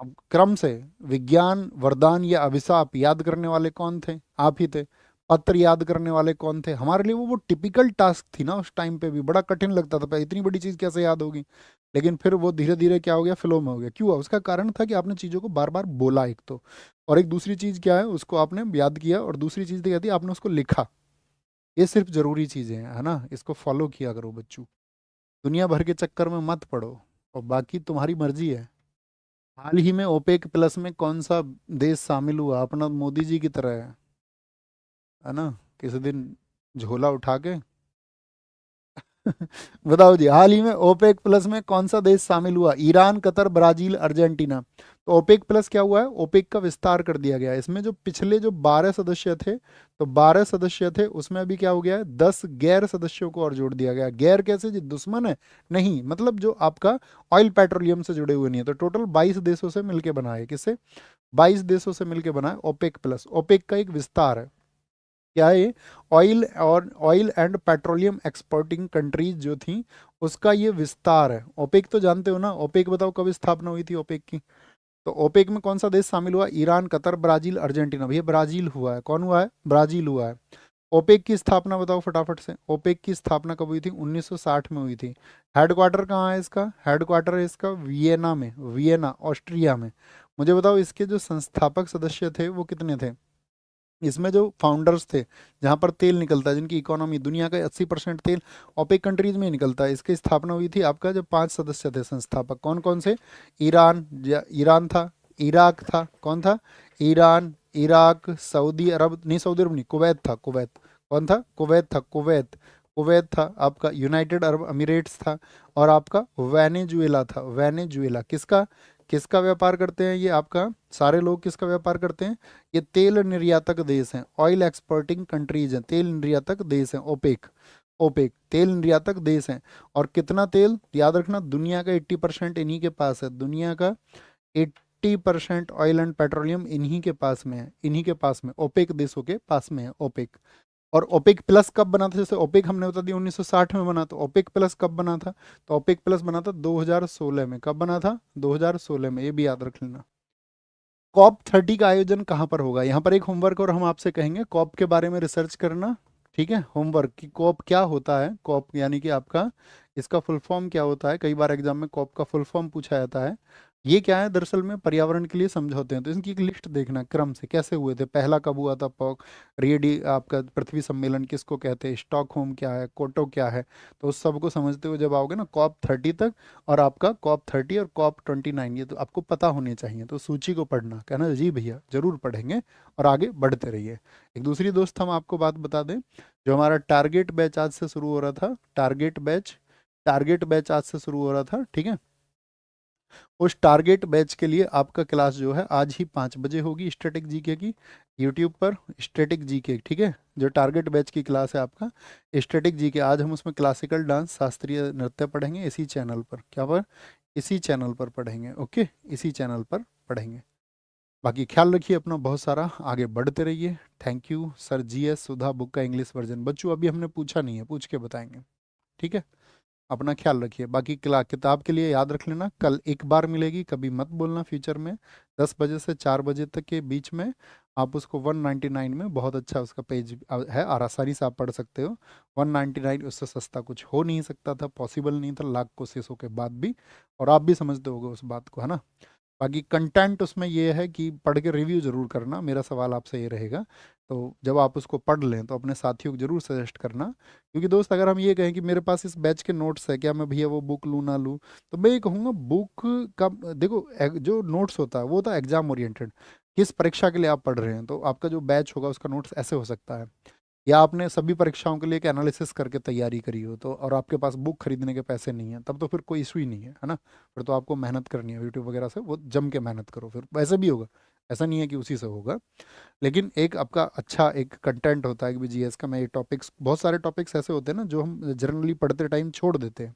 अब क्रम से विज्ञान वरदान या अभिशाप याद करने वाले कौन थे? आप ही थे। पत्र याद करने वाले कौन थे? हमारे लिए वो टिपिकल टास्क थी ना, उस टाइम पे भी बड़ा कठिन लगता था, इतनी बड़ी चीज़ कैसे याद होगी? लेकिन फिर वो धीरे धीरे क्या हो गया? फ्लो में हो गया। क्यों हुआ? उसका कारण था कि आपने चीज़ों को बार बार बोला एक तो, और एक दूसरी चीज़ क्या है, उसको आपने याद किया, और दूसरी चीज़ क्या थी, आपने उसको लिखा। ये सिर्फ जरूरी चीजें हैं, है ना, इसको फॉलो किया करो बच्चों। दुनिया भर के चक्कर में मत पड़ो, और बाकी तुम्हारी मर्जी है। हाल ही में ओपेक प्लस में कौन सा देश शामिल हुआ? अपना मोदी जी की तरह है ना, किसी दिन झोला उठा के बताओ जी, हाल ही में ओपेक प्लस में कौन सा देश शामिल हुआ? Iran, Qatar, Brazil, Argentina. तो ओपेक प्लस क्या हुआ है? ओपेक का विस्तार कर दिया गया है। इसमें जो पिछले जो 12 सदस्य थे, तो 12 सदस्य थे, उसमें अभी क्या हो गया है, 10 गैर सदस्यों को और जोड़ दिया गया। गैर कैसे जी, दुश्मन है नहीं, मतलब जो आपका ऑयल पेट्रोलियम से जुड़े हुए नहीं है। तो टोटल 22 देशों से मिलकर बना है। किससे? 22 देशों से मिलकर बना है ओपेक प्लस। ओपेक का एक विस्तार है। क्या है ये? ऑयल और oil and petroleum exporting countries जो थी, उसका ये विस्तार है। ओपेक तो जानते हो ना, ओपेक बताओ कब स्थापना हुई थी ओपेक की? तो ओपेक में कौन सा देश शामिल हुआ? Iran, Qatar, Brazil, Argentina. भैया ब्राजील हुआ है। कौन हुआ है? ब्राजील हुआ है। ओपेक की स्थापना बताओ फटाफट से। ओपेक की स्थापना कब हुई थी? 1960 में हुई थी। हेडक्वार्टर कहाँ है इसका? हेडक्वार्टर है इसका वियना में, वियना ऑस्ट्रिया में। मुझे बताओ इसके जो संस्थापक सदस्य थे वो कितने थे? इसमें जो फाउंडर्स थे, जहाँ पर तेल निकलता है, जिनकी इकोनॉमी दुनिया का 80% तेल ओपेक कंट्रीज में ही निकलता है, इसकी स्थापना हुई थी आपका जब 5 सदस्य थे संस्थापक। कौन कौन से? ईरान, ईरान था, इराक था, कौन था? ईरान, इराक, सऊदी अरब नहीं, सऊदी अरब नहीं, कुवैत था, कुवैत। कौन था? कुवैत था, कुवैत। कुवैत था आपका, यूनाइटेड अरब अमीरेट्स था, और आपका वेनेजुएला था। वेनेजुएला किसका? किसका व्यापार करते हैं ये आपका? सारे लोग किसका व्यापार करते हैं? ये तेल निर्यातक देश हैं, ऑयल एक्सपोर्टिंग कंट्रीज हैं, तेल निर्यातक देश हैं ओपेक। ओपेक तेल निर्यातक देश हैं। और कितना तेल याद रखना, दुनिया का 80% इन्हीं के पास है। दुनिया का 80% ऑयल एंड पेट्रोलियम इन्हीं के पास में है, इन्हीं के पास में, ओपेक देशों के पास में है ओपेक। और ओपेक प्लस कब बना था? जैसे ओपेक हमने बता दिया 1960 में बना, तो ओपेक प्लस कब बना था? तो ओपेक प्लस बना था 2016 में। कब बना था? 2016 में, ये भी याद रख लेना। कॉप 30 का आयोजन कहाँ पर होगा? यहाँ पर एक होमवर्क और हम आपसे कहेंगे कॉप के बारे में रिसर्च करना। ठीक है, होमवर्क कि कॉप क्या होता है। कॉप यानी कि आपका इसका फुल फॉर्म क्या होता है? कई बार एग्जाम में कॉप का फुल फॉर्म पूछा जाता है। ये क्या है? दरअसल में पर्यावरण के लिए समझौते हैं। तो इनकी एक लिस्ट देखना क्रम से कैसे हुए थे। पहला कब हुआ था? पॉक रेडी आपका पृथ्वी सम्मेलन किसको कहते हैं? स्टॉकहोम क्या है? कोटो क्या है? तो उस सब को समझते हुए जब आओगे ना कॉप 30 तक, और आपका कॉप 30 और कॉप 29, ये तो आपको पता होने चाहिए। तो सूची को पढ़ना, कहना जी भैया जरूर पढ़ेंगे, और आगे बढ़ते रहिए। एक दूसरी दोस्त हम आपको बात बता दें, जो हमारा टारगेट बैच आज से शुरू हो रहा था, टारगेट बैच आज से शुरू हो रहा था, ठीक है। उस टारगेट बैच के लिए आपका क्लास जो है आज ही 5 बजे होगी, स्टैटिक जीके की, यूट्यूब पर स्टैटिक जीके, ठीक है। जो टारगेट बैच की क्लास है आपका स्टैटिक जीके, आज हम उसमें क्लासिकल डांस, शास्त्रीय नृत्य पढ़ेंगे इसी चैनल पर। क्या पर? इसी चैनल पर पढ़ेंगे, ओके, इसी चैनल पर पढ़ेंगे। बाकी ख्याल रखिए अपना बहुत सारा, आगे बढ़ते रहिए। Thank you sir. GS Sudha book का इंग्लिश वर्जन बच्चों अभी हमने पूछा नहीं है, पूछ के बताएंगे, ठीक है। अपना ख्याल रखिए। बाकी किताब के लिए याद रख लेना, कल एक बार मिलेगी, कभी मत बोलना फ्यूचर में। 10 बजे से 4 बजे तक के बीच में आप उसको 199 में, बहुत अच्छा उसका पेज है और आसानी से आप पढ़ सकते हो। 199 उससे सस्ता कुछ हो नहीं सकता था, पॉसिबल नहीं था, लाख कोशिशों के बाद भी। और आप भी समझते होगे उस बात को, है ना। बाकी कंटेंट उसमें ये है कि पढ़ के रिव्यू जरूर करना, मेरा सवाल आपसे ये रहेगा। तो जब आप उसको पढ़ लें तो अपने साथियों को जरूर सजेस्ट करना। क्योंकि दोस्त अगर हम ये कहें कि मेरे पास इस बैच के नोट्स है, क्या मैं भैया वो बुक लूँ ना लूँ, तो मैं ये कहूँगा बुक का देखो, जो नोट्स होता है वो होता है एग्जाम ओरिएंटेड, किस परीक्षा के लिए आप पढ़ रहे हैं। तो आपका जो बैच होगा उसका नोट्स ऐसे हो सकता है, या आपने सभी परीक्षाओं के लिए एक एनालिसिस करके तैयारी करी हो, तो और आपके पास बुक खरीदने के पैसे नहीं है, तब तो फिर कोई इशू ही नहीं है ना। फिर तो आपको मेहनत करनी है, यूट्यूब वगैरह से वो जम के मेहनत करो, फिर वैसे भी होगा। ऐसा नहीं है कि उसी से होगा। लेकिन एक आपका अच्छा एक कंटेंट होता है कि जीएस का, मैं ये टॉपिक्स, बहुत सारे टॉपिक्स ऐसे होते हैं ना जो हम जनरली पढ़ते टाइम छोड़ देते हैं।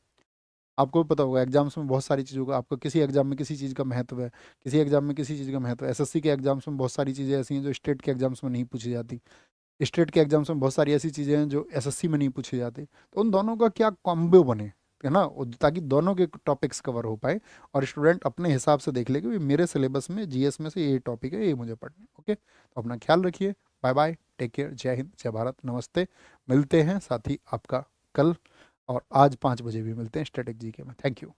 आपको भी पता होगा एग्जाम्स में बहुत सारी चीज़ों का, आपको किसी एग्जाम में किसी चीज़ का महत्व है, किसी एग्जाम में किसी चीज़ का महत्व है। एसएससी के एग्जाम्स में बहुत सारी चीज़ें ऐसी हैं जो स्टेट के एग्जाम्स में नहीं पूछी जाती। स्टेट के एग्जाम्स में बहुत सारी ऐसी चीज़ें हैं जो एसएससी में नहीं पूछी जाती। तो उन दोनों का क्या कॉम्बो बने, है ना, ताकि दोनों के टॉपिक्स कवर हो पाए, और स्टूडेंट अपने हिसाब से देख ले कि मेरे सिलेबस में जीएस में से ये टॉपिक है, ये मुझे पढ़ना है। ओके, तो अपना ख्याल रखिए। बाय बाय, टेक केयर, जय हिंद, जय भारत, नमस्ते। मिलते हैं साथ ही आपका कल, और आज 5 बजे भी मिलते हैं स्टैटिक जीके में। Thank you.